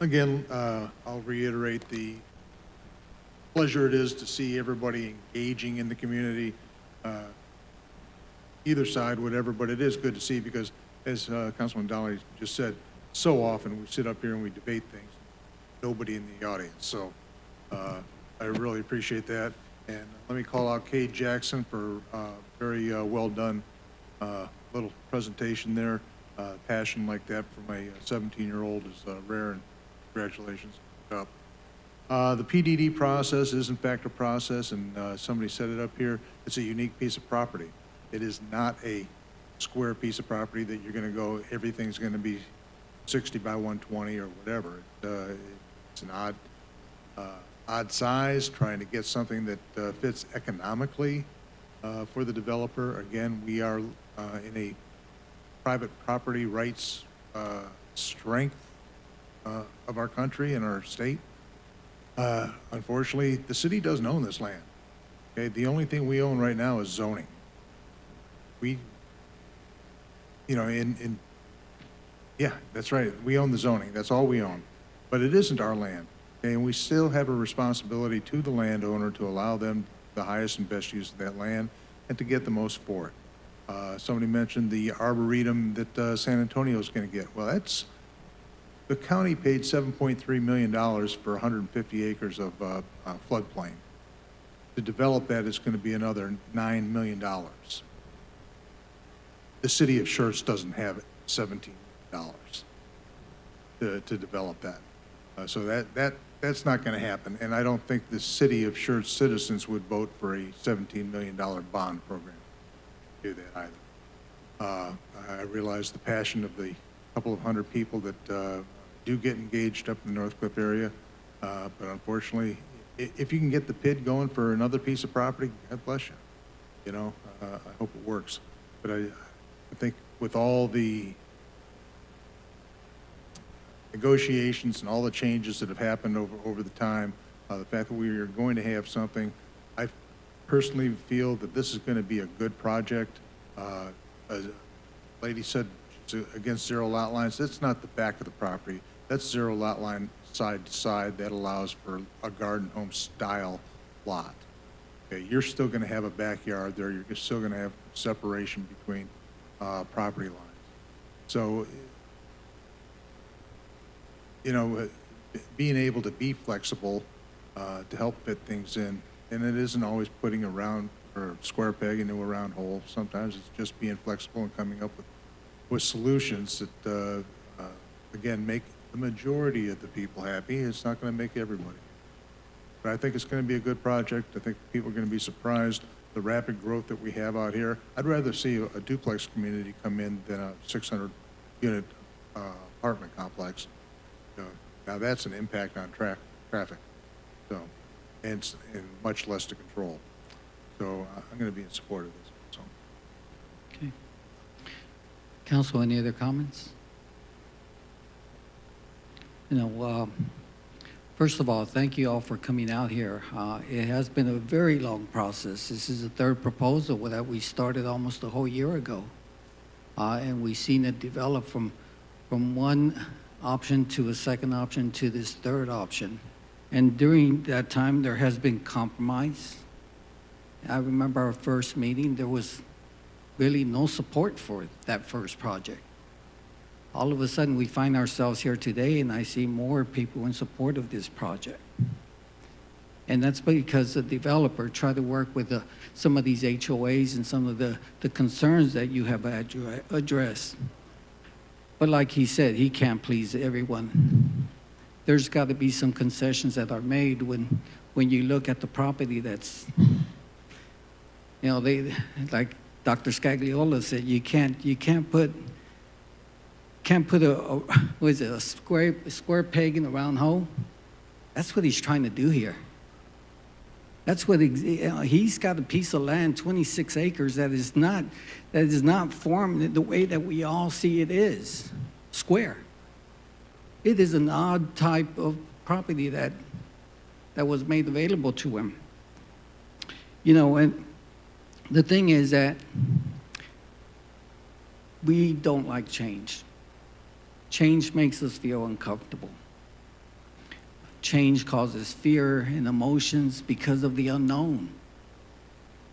Again, I'll reiterate the pleasure it is to see everybody engaging in the community, either side, whatever, but it is good to see, because as Councilman Donnelly just said, so often we sit up here and we debate things, nobody in the audience. So I really appreciate that. And let me call out Kay Jackson for very well done little presentation there. Passion like that for my 17-year-old is rare, and congratulations. The PDD process is in fact a process, and somebody set it up here. It's a unique piece of property. It is not a square piece of property that you're going to go, everything's going to be 60 by 120 or whatever. It's an odd size, trying to get something that fits economically for the developer. Again, we are in a private property rights strength of our country and our state. Unfortunately, the city doesn't own this land. Okay, the only thing we own right now is zoning. We, you know, yeah, that's right. We own the zoning. That's all we own. But it isn't our land. Okay, and we still have a responsibility to the landowner to allow them the highest and best use of that land and to get the most for it. Somebody mentioned the arboretum that San Antonio is going to get. Well, that's, the county paid $7.3 million for 150 acres of floodplain. To develop that is going to be another $9 million. The city of Schertz doesn't have $17 million to develop that. So that's not going to happen. And I don't think the city of Schertz citizens would vote for a $17 million bond program to do that either. I realize the passion of the couple of hundred people that do get engaged up in the Northcliffe area, but unfortunately, if you can get the PID going for another piece of property, God bless you. You know, I hope it works. But I think with all the negotiations and all the changes that have happened over the time, the fact that we are going to have something, I personally feel that this is going to be a good project. As a lady said, against zero lot lines, that's not the back of the property. That's zero lot line side to side. That allows for a garden home style lot. Okay, you're still going to have a backyard there. You're still going to have separation between property lines. So, you know, being able to be flexible to help fit things in, and it isn't always putting a round or square peg into a round hole. Sometimes it's just being flexible and coming up with solutions that, again, make the majority of the people happy. It's not going to make everybody. But I think it's going to be a good project. I think people are going to be surprised the rapid growth that we have out here. I'd rather see a duplex community come in than a 600-unit apartment complex. Now that's an impact on traffic, so and much less to control. So I'm going to be in support of this. So. Okay. Council, any other comments? You know, first of all, thank you all for coming out here. It has been a very long process. This is the third proposal that we started almost a whole year ago, and we've seen it develop from one option to a second option to this third option. And during that time, there has been compromise. I remember our first meeting, there was really no support for that first project. All of a sudden, we find ourselves here today, and I see more people in support of this project. And that's because the developer tried to work with some of these HOAs and some of the concerns that you have addressed. But like he said, he can't please everyone. There's got to be some concessions that are made when you look at the property that's, you know, like Dr. Scagliola said, you can't put a square peg in a round hole. That's what he's trying to do here. That's what he's got a piece of land, 26 acres, that is not formed the way that we all see it is, square. It is an odd type of property that was made available to him. You know, and the thing is that we don't like change. Change makes us feel uncomfortable. Change causes fear and emotions because of the unknown.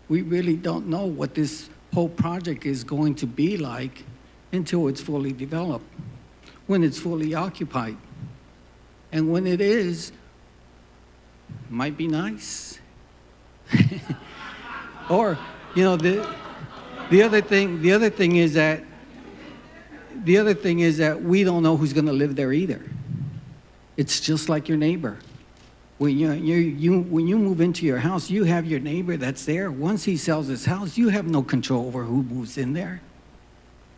We really don't know what this whole project is going to be like until it's fully developed, when it's fully occupied. And when it is, it might be nice. Or, you know, the other thing is that we don't know who's going to live there either. It's just like your neighbor. When you move into your house, you have your neighbor that's there. Once he sells his house, you have no control over who moves in there.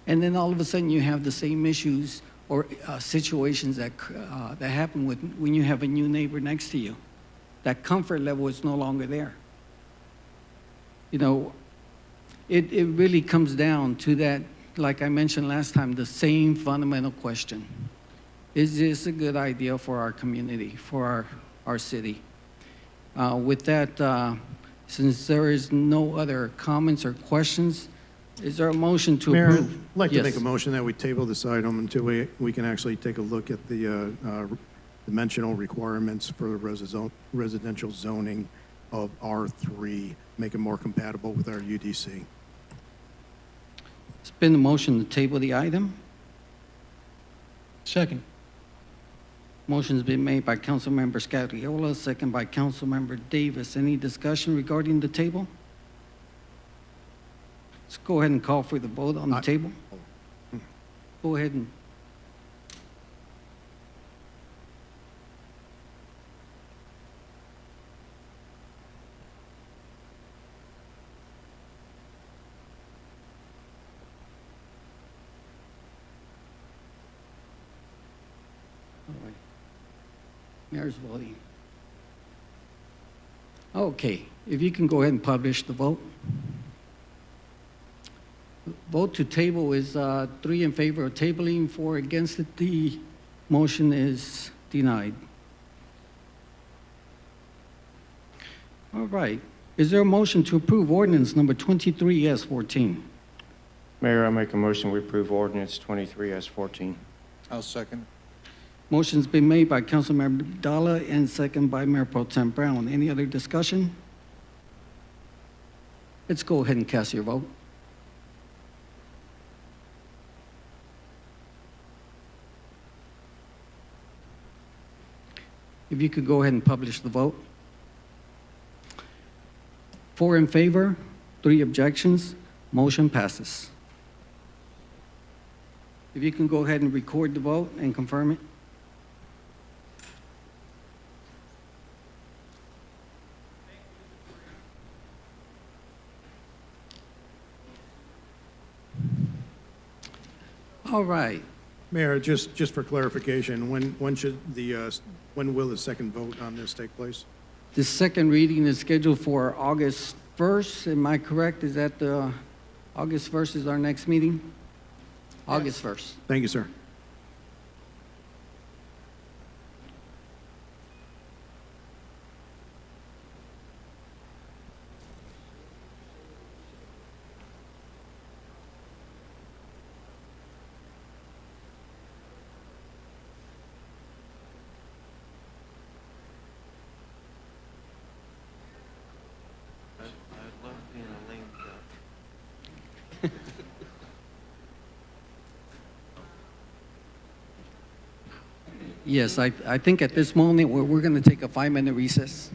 And then all of a sudden, you have the same issues or situations that happen when you have a new neighbor next to you. That comfort level is no longer there. You know, it really comes down to that, like I mentioned last time, the same fundamental question. Is this a good idea for our community, for our city? With that, since there is no other comments or questions, is there a motion to Mayor, approve? I'd like to Yes. make a motion that we table this item until we can actually take a look at the dimensional requirements for the residential zoning of R3, make it more compatible with our UDC. It's been a motion to table the item. Second. Motion's been made by Councilmember Scagliola, second by Councilmember Davis. Any discussion regarding the table? Let's go ahead and call for the vote on the table. Go ahead and. All right. Mayor's voting. Okay, if you can go ahead and publish the vote. Vote to table is 3 in favor of tabling, 4 against it. The motion is denied. All right. Is there a motion to approve ordinance number 23S14? Mayor, I make a motion we approve ordinance 23S14. I'll second. Motion's been made by Councilmember Dalla and second by Mayor Pro Tem Brown. Any other discussion? Let's go ahead and cast your vote. If you could go ahead and publish the vote. 4 in favor, 3 objections, motion passes. If you can go ahead and record the vote and confirm it. All right. Mayor, just for clarification, when will the second vote on this take place? The second reading is scheduled for August 1st. Am I correct? Is that August 1st is our next meeting? August 1st. Thank you, sir. I'd love being a lame duck. Yes, I think at this moment we're going to take a 5-minute recess.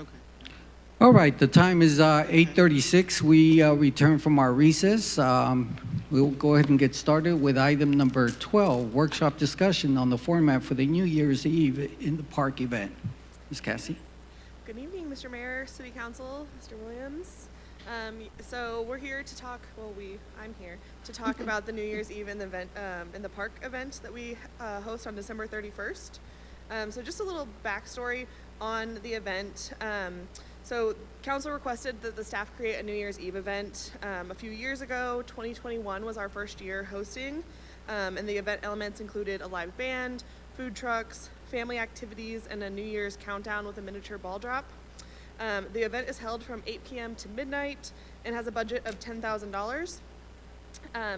Okay. All right, the time is 8:36. We return from our recess. We'll go ahead and get started with item number 12, workshop discussion on the format for the New Year's Eve in the park event. Ms. Cassie? Good evening, Mr. Mayor, City Council, Mr. Williams. So we're here to talk, I'm here to talk about the New Year's Eve in the park event that we host on December 31st. So just a little backstory on the event. So council requested that the staff create a New Year's Eve event. A few years ago, 2021 was our first year hosting, and the event elements included a live band, food trucks, family activities, and a New Year's countdown with a miniature ball drop. The event is held from 8 p.m. to midnight and has a budget of $10,000.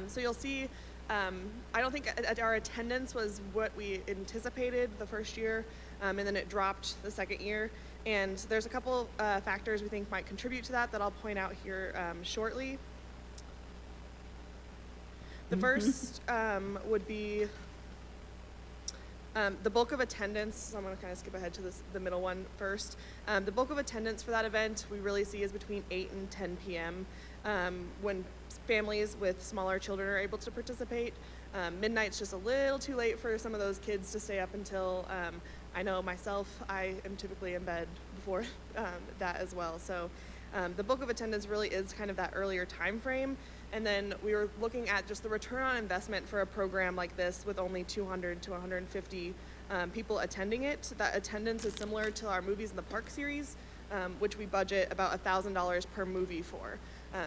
So you'll see, I don't think our attendance was what we anticipated the first year, and then it dropped the second year. And there's a couple factors we think might contribute to that I'll point out here shortly. The first would be the bulk of attendance. So I'm going to kind of skip ahead to the middle one first. The bulk of attendance for that event we really see is between 8 and 10 p.m. When families with smaller children are able to participate. Midnight's just a little too late for some of those kids to stay up until, I know myself, I am typically in bed before that as well. So the bulk of attendance really is kind of that earlier time frame. And then we were looking at just the return on investment for a program like this with only 200 to 150 people attending it. That attendance is similar to our Movies in the Park series, which we budget about $1,000 per movie for.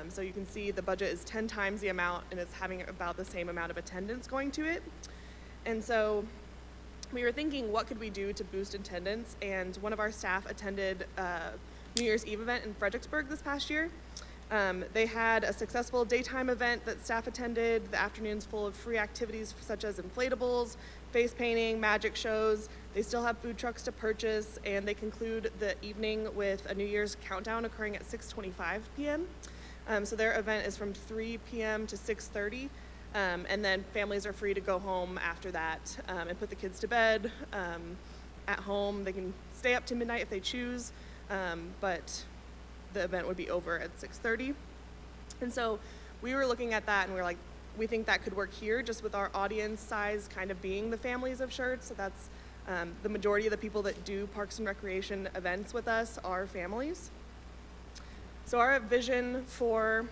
So you can see the budget is 10 times the amount, and it's having about the same amount of attendance going to it. And so we were thinking, what could we do to boost attendance? And one of our staff attended New Year's Eve event in Fredericksburg this past year. They had a successful daytime event that staff attended, the afternoons full of free activities such as inflatables, face painting, magic shows. They still have food trucks to purchase, and they conclude the evening with a New Year's countdown occurring at 6:25 p.m. So their event is from 3 p.m. to 6:30, and then families are free to go home after that and put the kids to bed at home. They can stay up to midnight if they choose, but the event would be over at 6:30. And so we were looking at that and we were like, we think that could work here just with our audience size kind of being the families of Schertz. So that's the majority of the people that do Parks and Recreation events with us are families. So our vision for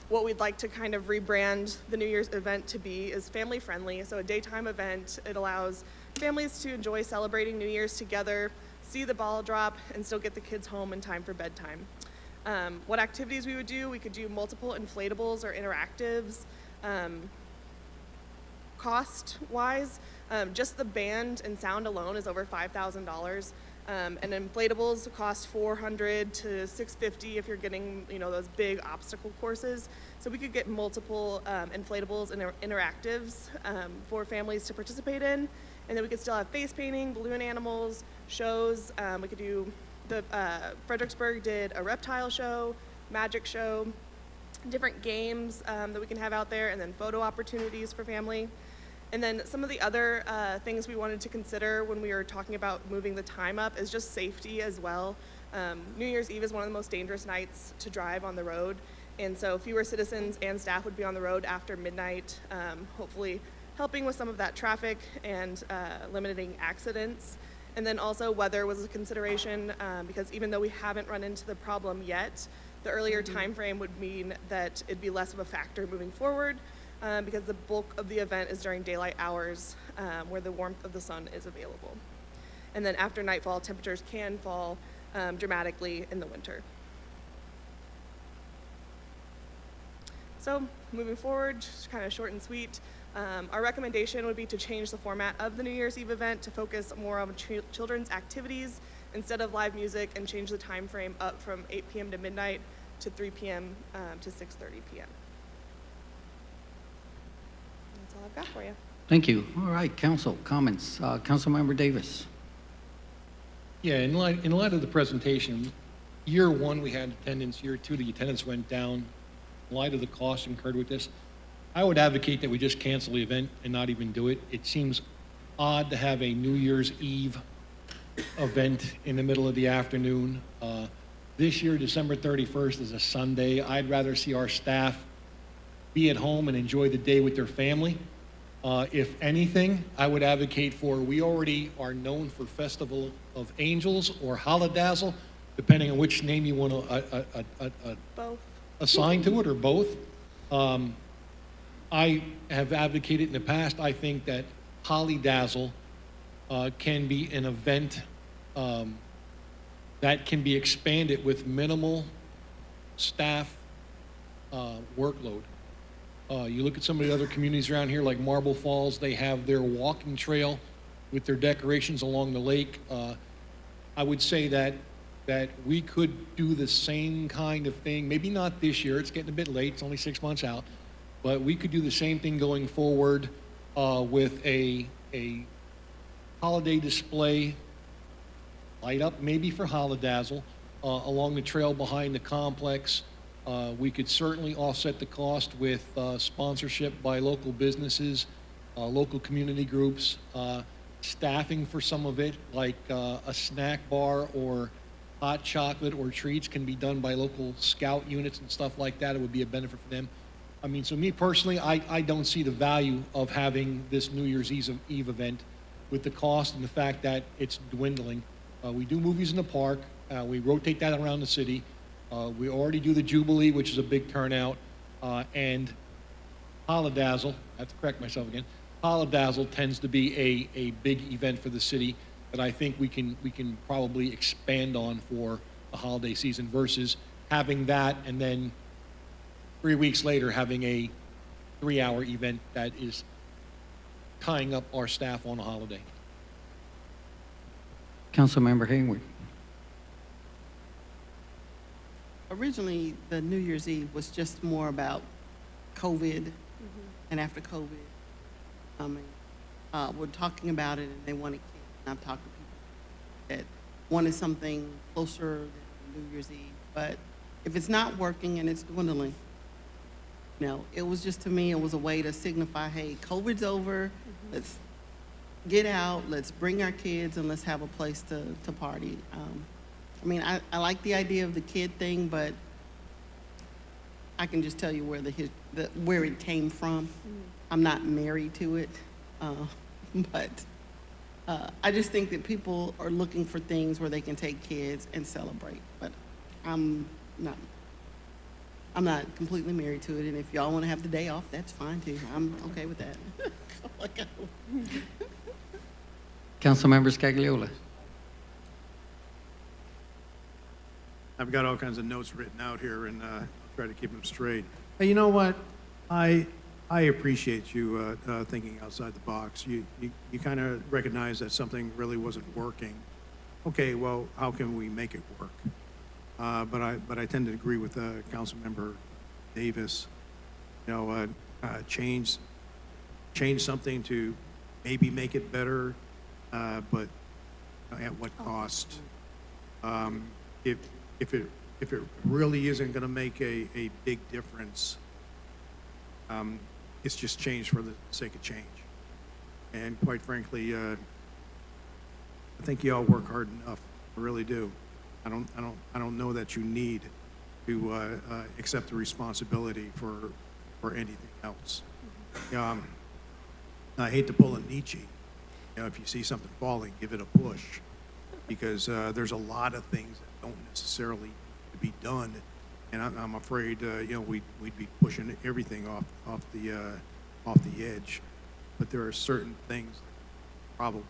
what we'd like to kind of rebrand the New Year's event to be is family friendly. So a daytime event, it allows families to enjoy celebrating New Year's together, see the ball drop, and still get the kids home in time for bedtime. What activities we would do, we could do multiple inflatables or interactives. Cost-wise, just the band and sound alone is over $5,000. And inflatables cost $400 to $650 if you're getting, those big obstacle courses. So we could get multiple inflatables and interactives for families to participate in. And then we could still have face painting, balloon animals, shows. We could do, Fredericksburg did a reptile show, magic show, different games that we can have out there, and then photo opportunities for family. And then some of the other things we wanted to consider when we were talking about moving the time up is just safety as well. New Year's Eve is one of the most dangerous nights to drive on the road. And so fewer citizens and staff would be on the road after midnight, hopefully helping with some of that traffic and limiting accidents. And then also weather was a consideration because even though we haven't run into the problem yet, the earlier time frame would mean that it'd be less of a factor moving forward. Because the bulk of the event is during daylight hours where the warmth of the sun is available. And then after nightfall, temperatures can fall dramatically in the winter. So moving forward, just kind of short and sweet, our recommendation would be to change the format of the New Year's Eve event to focus more on children's activities instead of live music, and change the time frame up from 8 p.m. to midnight to 3 p.m. to 6:30 p.m. That's all I've got for you. Thank you. All right, council comments. Councilmember Davis. Yeah, in light of the presentation, year one we had attendance, year two the attendance went down. In light of the costs incurred with this, I would advocate that we just cancel the event and not even do it. It seems odd to have a New Year's Eve event in the middle of the afternoon. This year, December 31st is a Sunday. I'd rather see our staff be at home and enjoy the day with their family. If anything, I would advocate for, we already are known for Festival of Angels or Holidazzle, depending on which name you want to Both. assign to it, or both. I have advocated in the past, I think that Holidazzle can be an event that can be expanded with minimal staff workload. You look at some of the other communities around here, like Marble Falls, they have their walking trail with their decorations along the lake. I would say that we could do the same kind of thing, maybe not this year, it's getting a bit late, it's only 6 months out, but we could do the same thing going forward with a holiday display, light up maybe for Holidazzle, along the trail behind the complex. We could certainly offset the cost with sponsorship by local businesses, local community groups, staffing for some of it, like a snack bar or hot chocolate or treats can be done by local scout units and stuff like that. It would be a benefit for them. I mean, so me personally, I don't see the value of having this New Year's Eve event with the cost and the fact that it's dwindling. We do movies in the park. We rotate that around the city. We already do the Jubilee, which is a big turnout, and Holidazzle, I have to correct myself again, Holidazzle tends to be a big event for the city that I think we can probably expand on for the holiday season versus having that and then 3 weeks later having a 3-hour event that is tying up our staff on a holiday. Councilmember Hayward. Originally, the New Year's Eve was just more about COVID, and after COVID, we're talking about it and they want to. I've talked to people that wanted something closer than New Year's Eve, but if it's not working and it's dwindling, you know, it was just, to me, it was a way to signify, hey, COVID's over, let's get out, let's bring our kids, and let's have a place to party. I mean, I like the idea of the kid thing, but I can just tell you where it came from. I'm not married to it, but I just think that people are looking for things where they can take kids and celebrate. But I'm not completely married to it, and if y'all want to have the day off, that's fine too. I'm okay with that. Councilmember Scagliola. I've got all kinds of notes written out here, and I'll try to keep them straight. Hey, you know what? I appreciate you thinking outside the box. You kind of recognize that something really wasn't working. Okay, well, how can we make it work? But I tend to agree with Councilmember Davis. You know, change something to maybe make it better, but at what cost? If it really isn't going to make a big difference, it's just change for the sake of change. And quite frankly, I think you all work hard enough. I really do. I don't know that you need to accept the responsibility for anything else. I hate to pull a Nietzsche. You know, if you see something falling, give it a push, because there's a lot of things that don't necessarily need to be done, and I'm afraid you know, we'd be pushing everything off the edge. But there are certain things that probably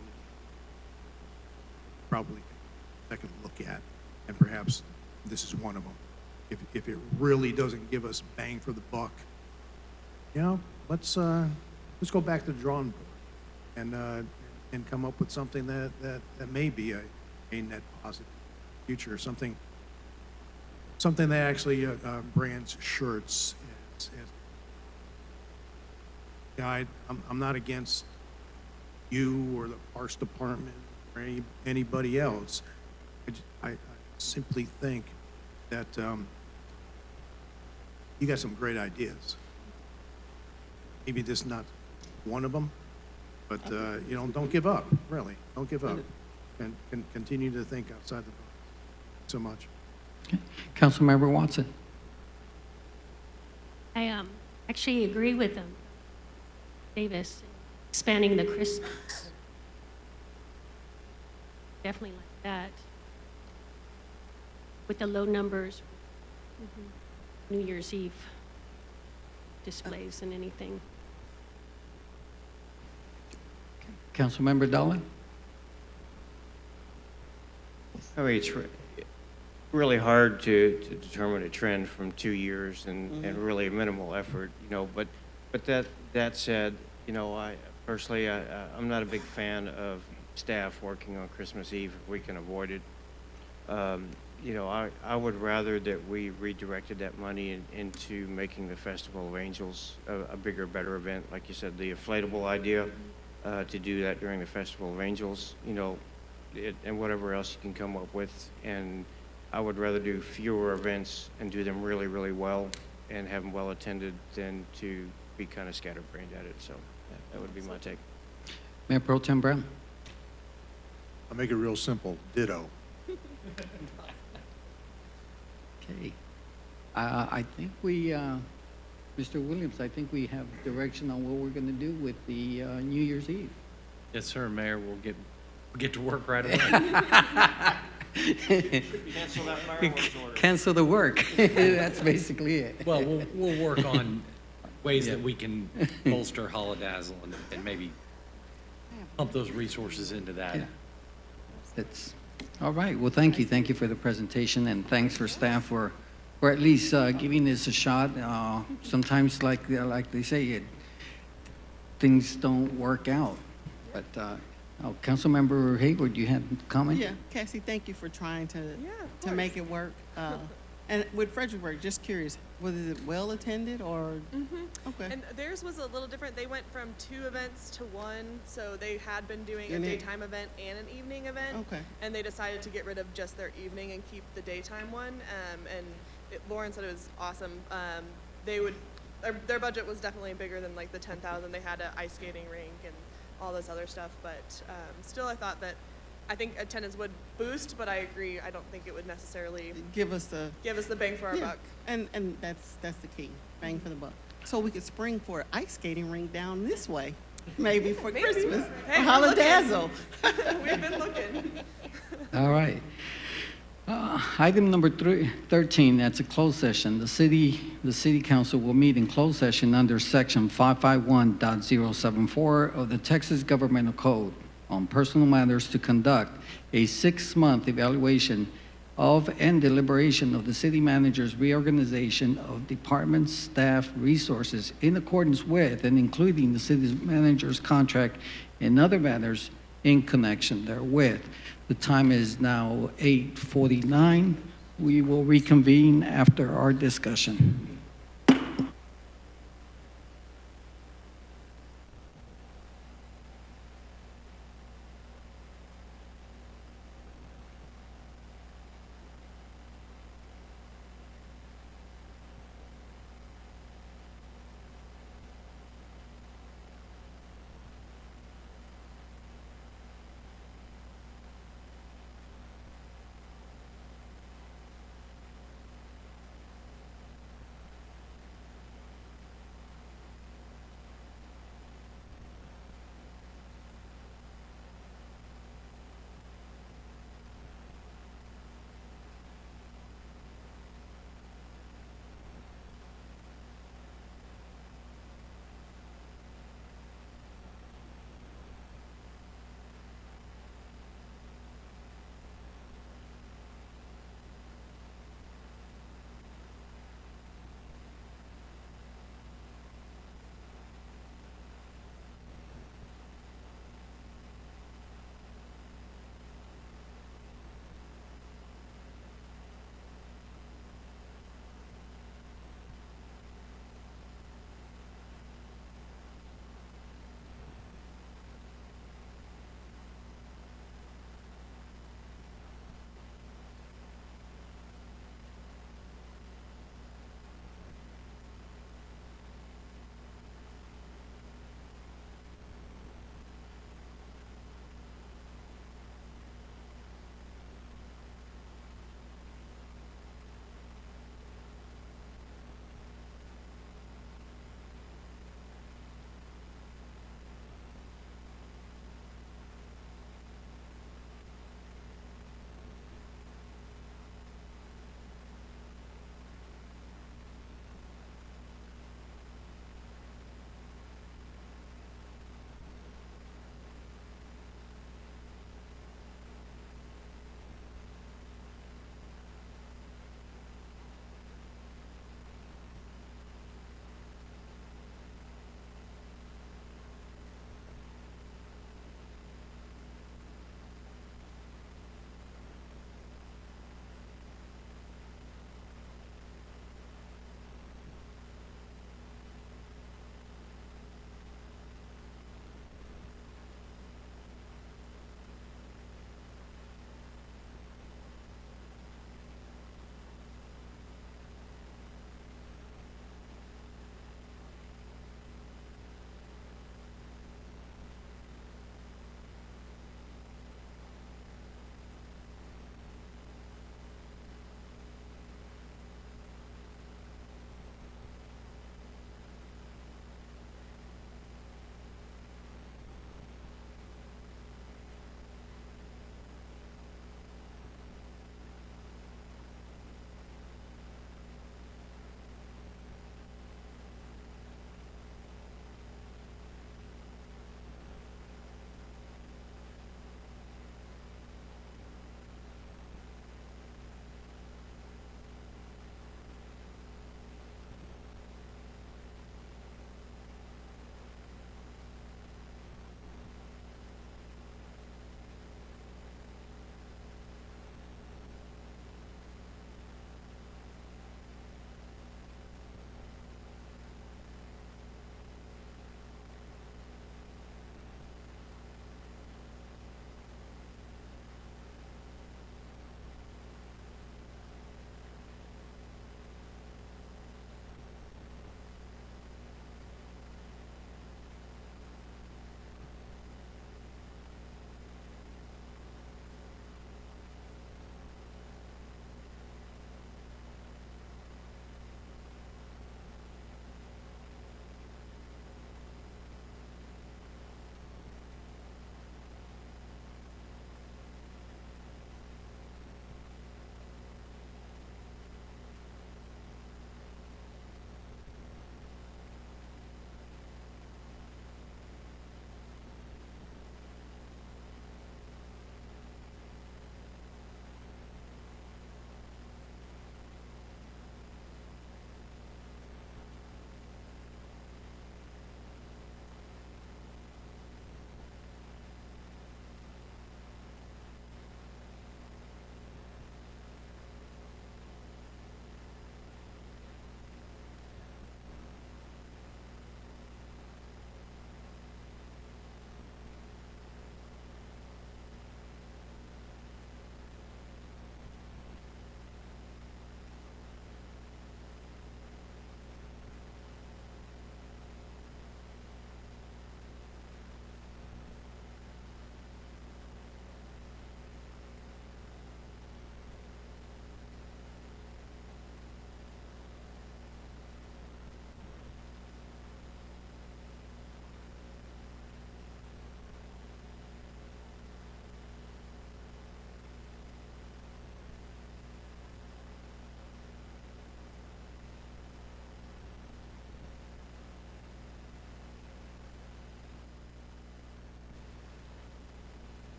second look at, and perhaps this is one of them. If it really doesn't give us bang for the buck, you know, let's go back to the drawing board and come up with something that may be a net positive future, something that actually brands Schertz. Yeah, I'm not against you or the Parks Department or anybody else. I simply think that you got some great ideas. Maybe this is not one of them, but you know, don't give up. Really, don't give up. and continue to think outside the box. So much. Councilmember Watson. I actually agree with Davis, expanding the Christmas. Definitely like that. With the low numbers, New Year's Eve displays and anything. Councilmember Dolan. I mean, it's really hard to determine a trend from 2 years and really minimal effort, you know, but that said, you know, I personally, I'm not a big fan of staff working on Christmas Eve if we can avoid it. You know, I would rather that we redirected that money into making the Festival of Angels a bigger, better event. Like you said, the inflatable idea to do that during the Festival of Angels, you know, and whatever else you can come up with. And I would rather do fewer events and do them really, really well and have them well attended than to be kind of scatterbrained at it. So that would be my take. Mayor Pro Tem Brown. I'll make it real simple. Ditto. Okay. I think we, Mr. Williams, I think we have direction on what we're going to do with the New Year's Eve. Yes, sir, Mayor. We'll get to work right away. Cancel that fireworks order. Cancel the work. That's basically it. Well, we'll work on ways that we can bolster Holodazzle and maybe pump those resources into that. Yeah. That's all right. Well, thank you. Thank you for the presentation, and thanks for staff for at least giving this a shot. Sometimes, like they say, things don't work out. But Councilmember Hayward, you had a comment? Yeah, Cassie, thank you for trying to make it work. And with Fredericksburg, just curious, was it well attended or? Okay. And theirs was a little different. They went from 2 events to 1, so they had been doing a daytime event and an evening event. Okay. And they decided to get rid of just their evening and keep the daytime one. Lauren said it was awesome. Their budget was definitely bigger than like the 10,000. They had an ice skating rink and all this other stuff, but still I think attendance would boost, but I agree, I don't think it would necessarily give us the bang for our buck. And that's the key, bang for the buck. So we could spring for an ice skating rink down this way, maybe for Christmas, Hey, or Holodazzle. We've been looking. All right. Item number 13, that's a closed session. The city council will meet in closed session under section 551.074 of the Texas Governmental Code on personal matters to conduct a 6-month evaluation of and deliberation of the city manager's reorganization of departments, staff, resources in accordance with and including the city manager's contract and other matters in connection therewith. The time is now 8:49. We will reconvene after our discussion.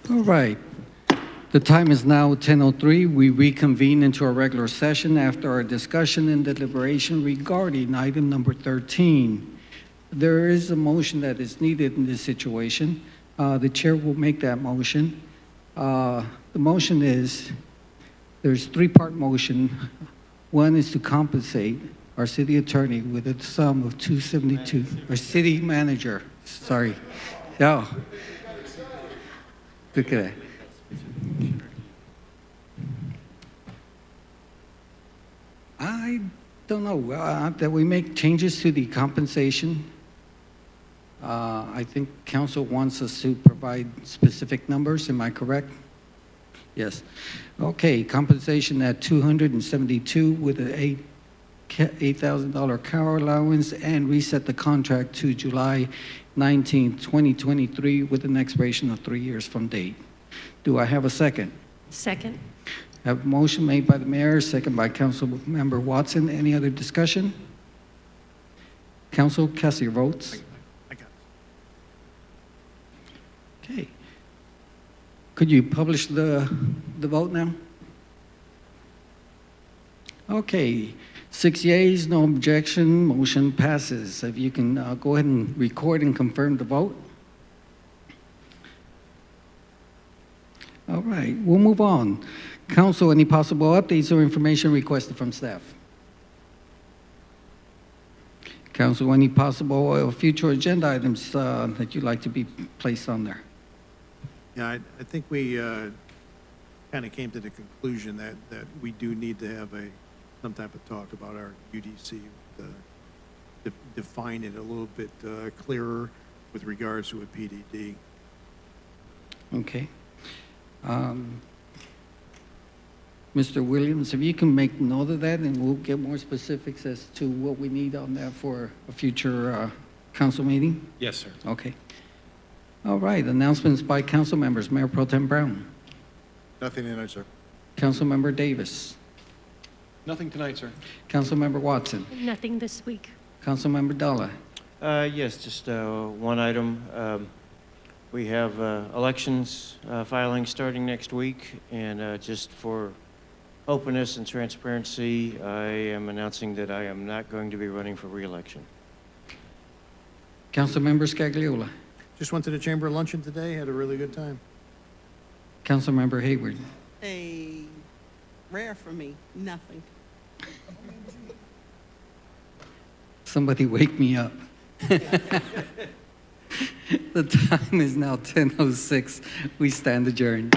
All right. The time is now 10:03. We reconvene into our regular session after our discussion and deliberation regarding item number 13. There is a motion that is needed in this situation. The chair will make that motion. The motion is, there's three-part motion. One is to compensate our city attorney with a sum of $272, our city manager, sorry. No. Look at that. I don't know, that we make changes to the compensation. I think council wants us to provide specific numbers, am I correct? Yes. Okay, compensation at $272 with an $8,000 car allowance, and reset the contract to July 19, 2023 with an expiration of 3 years from date. Do I have a second? Second. Have a motion made by the mayor, second by Council Member Watson. Any other discussion? Council, cast your votes. Okay. Could you publish the vote now? Okay. 6 yeas, no objection, motion passes. If you can go ahead and record and confirm the vote. All right, we'll move on. Council, any possible updates or information requested from staff? Council, any possible future agenda items that you'd like to be placed on there? Yeah, I think we kind of came to the conclusion that we do need to have some type of talk about our UDC, define it a little bit clearer with regards to a PDD. Okay. Mr. Williams, if you can make note of that, and we'll get more specifics as to what we need on that for a future council meeting? Yes, sir. Okay. All right, announcements by council members. Mayor Pro Tem Brown. Nothing tonight, sir. Councilmember Davis. Nothing tonight, sir. Councilmember Watson. Nothing this week. Councilmember Dalla. Yes, just one item. We have elections filing starting next week, and just for openness and transparency, I am announcing that I am not going to be running for re-election. Councilmember Scagliola. Just went to the chamber luncheon today, had a really good time. Councilmember Hayward. Rare for me, nothing. Somebody wake me up. The time is now 10:06. We stand adjourned.